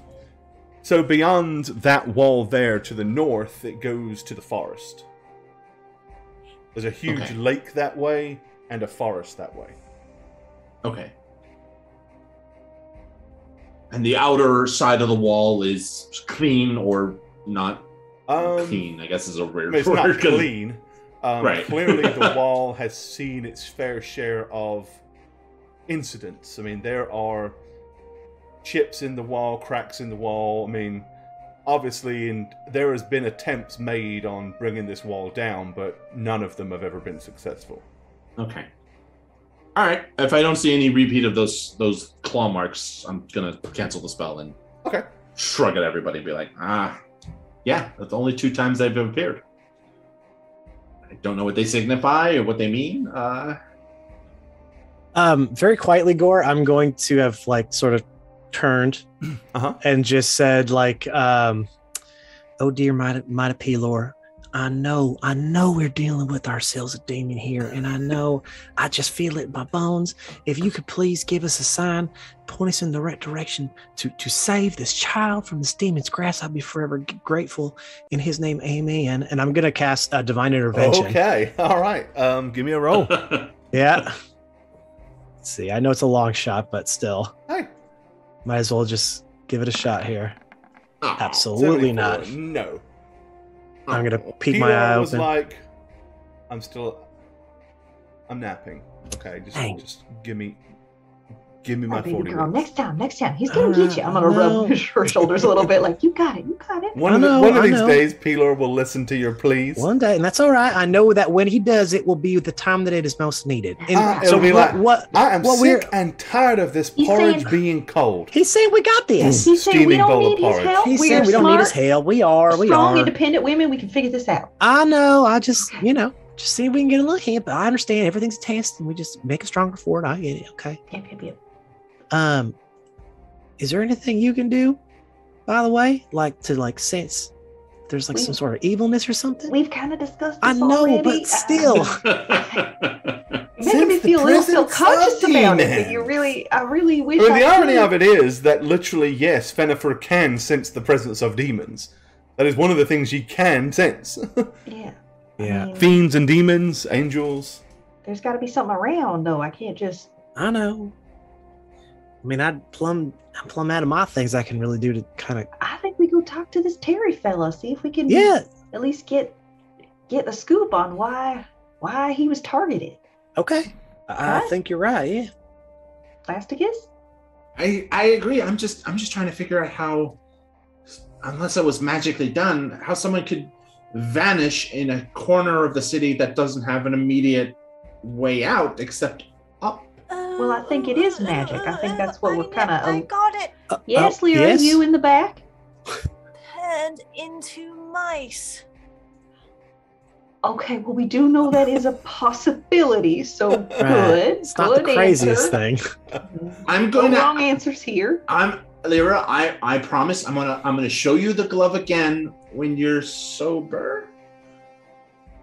So beyond that wall there to the north, it goes to the forest. There's a huge lake that way and a forest that way. Okay. And the outer side of the wall is clean or not clean, I guess is a weird It's word. not clean. Right. Clearly the wall has seen its fair share of incidents. I mean, there are chips in the wall, cracks in the wall. I mean, obviously, and there has been attempts made on bringing this wall down, but none of them have ever been successful. Okay. All right. If I don't see any repeat of those claw marks, I'm gonna cancel the spell and shrug at everybody and be like, yeah, that's the only 2 times they've appeared. I don't know what they signify or what they mean. Very quietly, Gore, I'm going to have sort of turned and just said oh dear mighty Pelor, I know we're dealing with ourselves a demon here, and I just feel it in my bones. If you could please give us a sign, point us in the right direction to save this child from this demon's grasp, I'd be forever grateful. In his name, amen. And I'm going to cast Divine Intervention. Okay, all right. Give me a roll. Yeah. Let's see. I know it's a long shot, but still. Hey. Might as well just give it a shot here. Oh, Absolutely not. No. I'm going to peek my eye was open. like, I'm napping. Okay, just give me Give me my baby 40 girl. wits. Next time. He's gonna get you. I'm gonna rub her shoulders a little bit, like you got it. One of these days, Pelor will listen to your pleas. One day, and that's all right. I know that when he does, it will be the time that it is most needed. And so I am sick and tired of this porridge being cold. He's saying we got this. He's saying we don't need his help. He's saying we don't need his help. We are strong, independent women. We can figure this out. I know. I just, just see if we can get a little hint. But I understand everything's a test, and we just make it stronger for it. I get it. Okay. Yep. Is there anything you can do, by the way, to sense there's some sort of evilness or something? We've kind of discussed this I know, already. but still. You're making me feel a little self-conscious about it. I really wish the irony of it is that literally, yes, Fenifer can sense the presence of demons. That is one of the things she can sense. Yeah. Yeah. Fiends and demons, angels. There's got to be something around, though. I can't just... I know. I mean, I'm plumb out of my things I can really do to kind of... I think we go talk to this Terry fella, see if we can at least get the scoop on why he was targeted. Okay. I think you're right, yeah. Plasticus? I agree. I'm just trying to figure out how, unless it was magically done, how someone could vanish in a corner of the city that doesn't have an immediate way out except up. Well, I think it is magic. I think that's what we're kind of... I got it. Yes, Lyra, yes? you in the back? Turned into mice. Okay, well, we do know that is a possibility, so good. It's not the craziest thing. I'm going to... wrong answers here. Lyra, I promise I'm gonna show you the glove again when you're sober.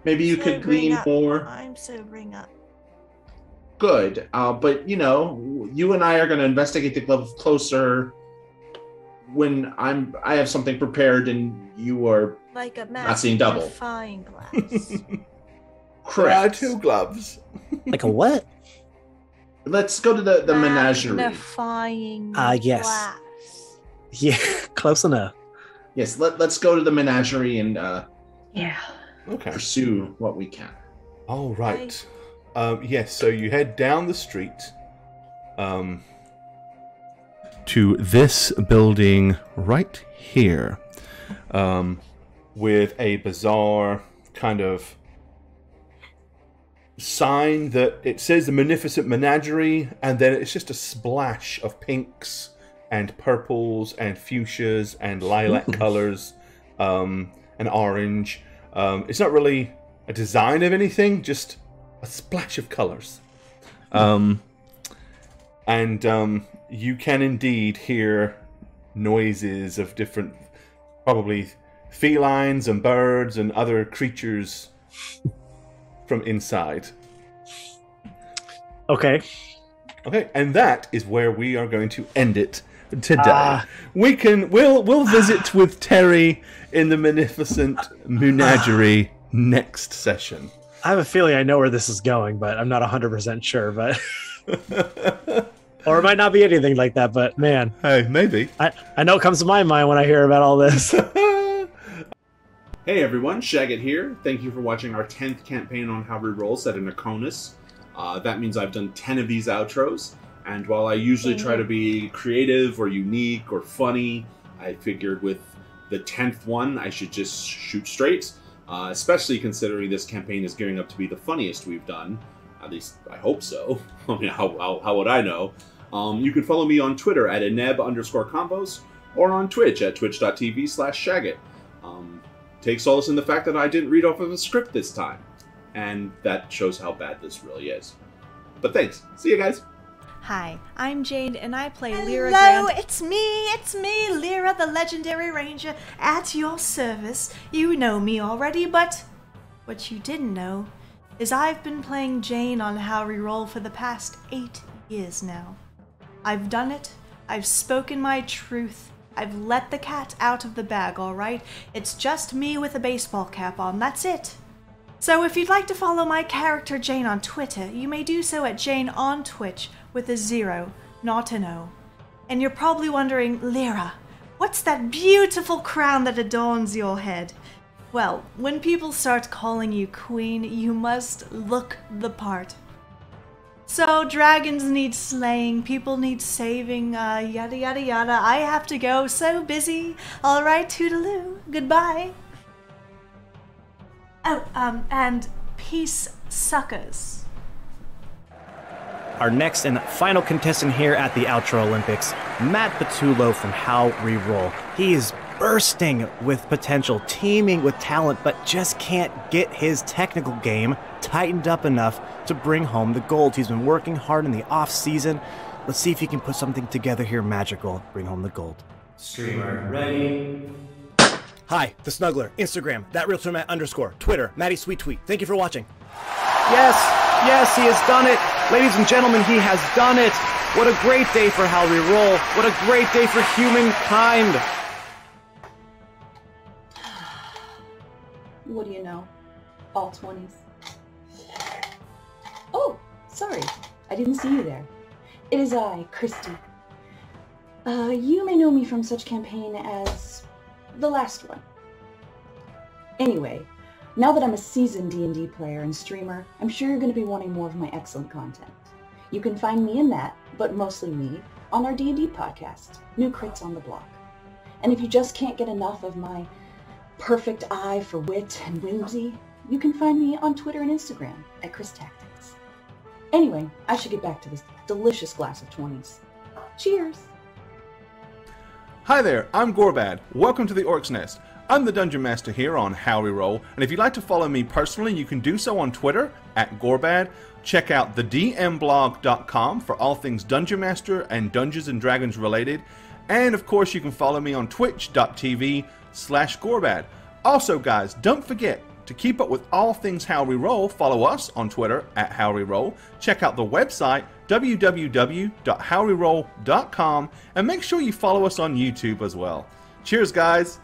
Maybe you could glean more. I'm sobering up. Good, but you and I are going to investigate the glove closer when I have something prepared and you are like a not seeing double. Magnifying glass. Correct. 2 gloves. Like a what? Let's go to the menagerie. Magnifying yes. glass. Yeah, close enough. Yes, let's go to the menagerie and pursue what we can. All right. Yes, so you head down the street to this building right here with a bizarre kind of sign that it says the Magnificent Menagerie, and then it's just a splash of pinks and purples and fuchsias and lilac colors and orange. It's not really a design of anything, just a splash of colors. And you can indeed hear noises of different, probably felines and birds and other creatures from inside. Okay, and that is where we are going to end it today. We'll visit with Terry in the Magnificent Menagerie next session. I have a feeling I know where this is going, but I'm not 100% sure. But or it might not be anything like that. But man, hey, maybe I know it comes to my mind when I hear about all this. Hey everyone, Shagget here. Thank you for watching our 10th campaign on How Reroll set in Akonis. That means I've done 10 of these outros, and while I usually try to be creative or unique or funny, I figured with the 10th one I should just shoot straight, especially considering this campaign is gearing up to be the funniest we've done. At least I hope so. I mean, how would I know? You can follow me on Twitter at ineb_combos or on Twitch at twitch.tv/Shagget. Take solace in the fact that I didn't read off of a script this time. And that shows how bad this really is. But thanks. See you guys. Hi, I'm Jade, and I play Lyra Hello, Grant. it's me, Lyra, the legendary ranger, at your service. You know me already, but what you didn't know is I've been playing Jane on How Reroll for the past 8 years now. I've done it. I've spoken my truth. I've let the cat out of the bag, alright? It's just me with a baseball cap on, that's it. So if you'd like to follow my character Jane on Twitter, you may do so at Jane on Twitch with a 0, not an O. And you're probably wondering, Lyra, what's that beautiful crown that adorns your head? Well, when people start calling you queen, you must look the part. So dragons need slaying, people need saving, yada yada yada. I have to go, so busy. All right, toodaloo, goodbye. Oh, and peace, suckers. Our next and final contestant here at the Outro Olympics, Matt Patullo from How Reroll. He is bursting with potential, teeming with talent, but just can't get his technical game tightened up enough to bring home the gold. He's been working hard in the off-season. Let's see if he can put something together here magical, bring home the gold. Streamer ready. Hi, The Snuggler, Instagram, _, Twitter, Matty Sweet Tweet. Thank you for watching. Yes, he has done it. Ladies and gentlemen, he has done it. What a great day for How Reroll. What a great day for humankind. What do you know? All 20s. Oh, sorry. I didn't see you there. It is I, Christy. You may know me from such campaign as the last one. Anyway, now that I'm a seasoned D&D player and streamer, I'm sure you're going to be wanting more of my excellent content. You can find me in that, but mostly me, on our D&D podcast, New Crits on the Block. And if you just can't get enough of my perfect eye for wit and whimsy, you can find me on Twitter and Instagram at Chris Tactics. Anyway, I should get back to this delicious glass of 20s. Cheers! Hi there, I'm Gorbad. Welcome to the Orc's Nest. I'm the Dungeon Master here on How Reroll, and if you'd like to follow me personally, you can do so on Twitter at Gorbad. Check out thedmblog.com for all things Dungeon Master and Dungeons & Dragons related. And of course, you can follow me on twitch.tv/Gorbad. Also, guys, don't forget to keep up with all things How Reroll. Follow us on Twitter at How Reroll. Check out the website www.howreroll.com and make sure you follow us on YouTube as well. Cheers, guys.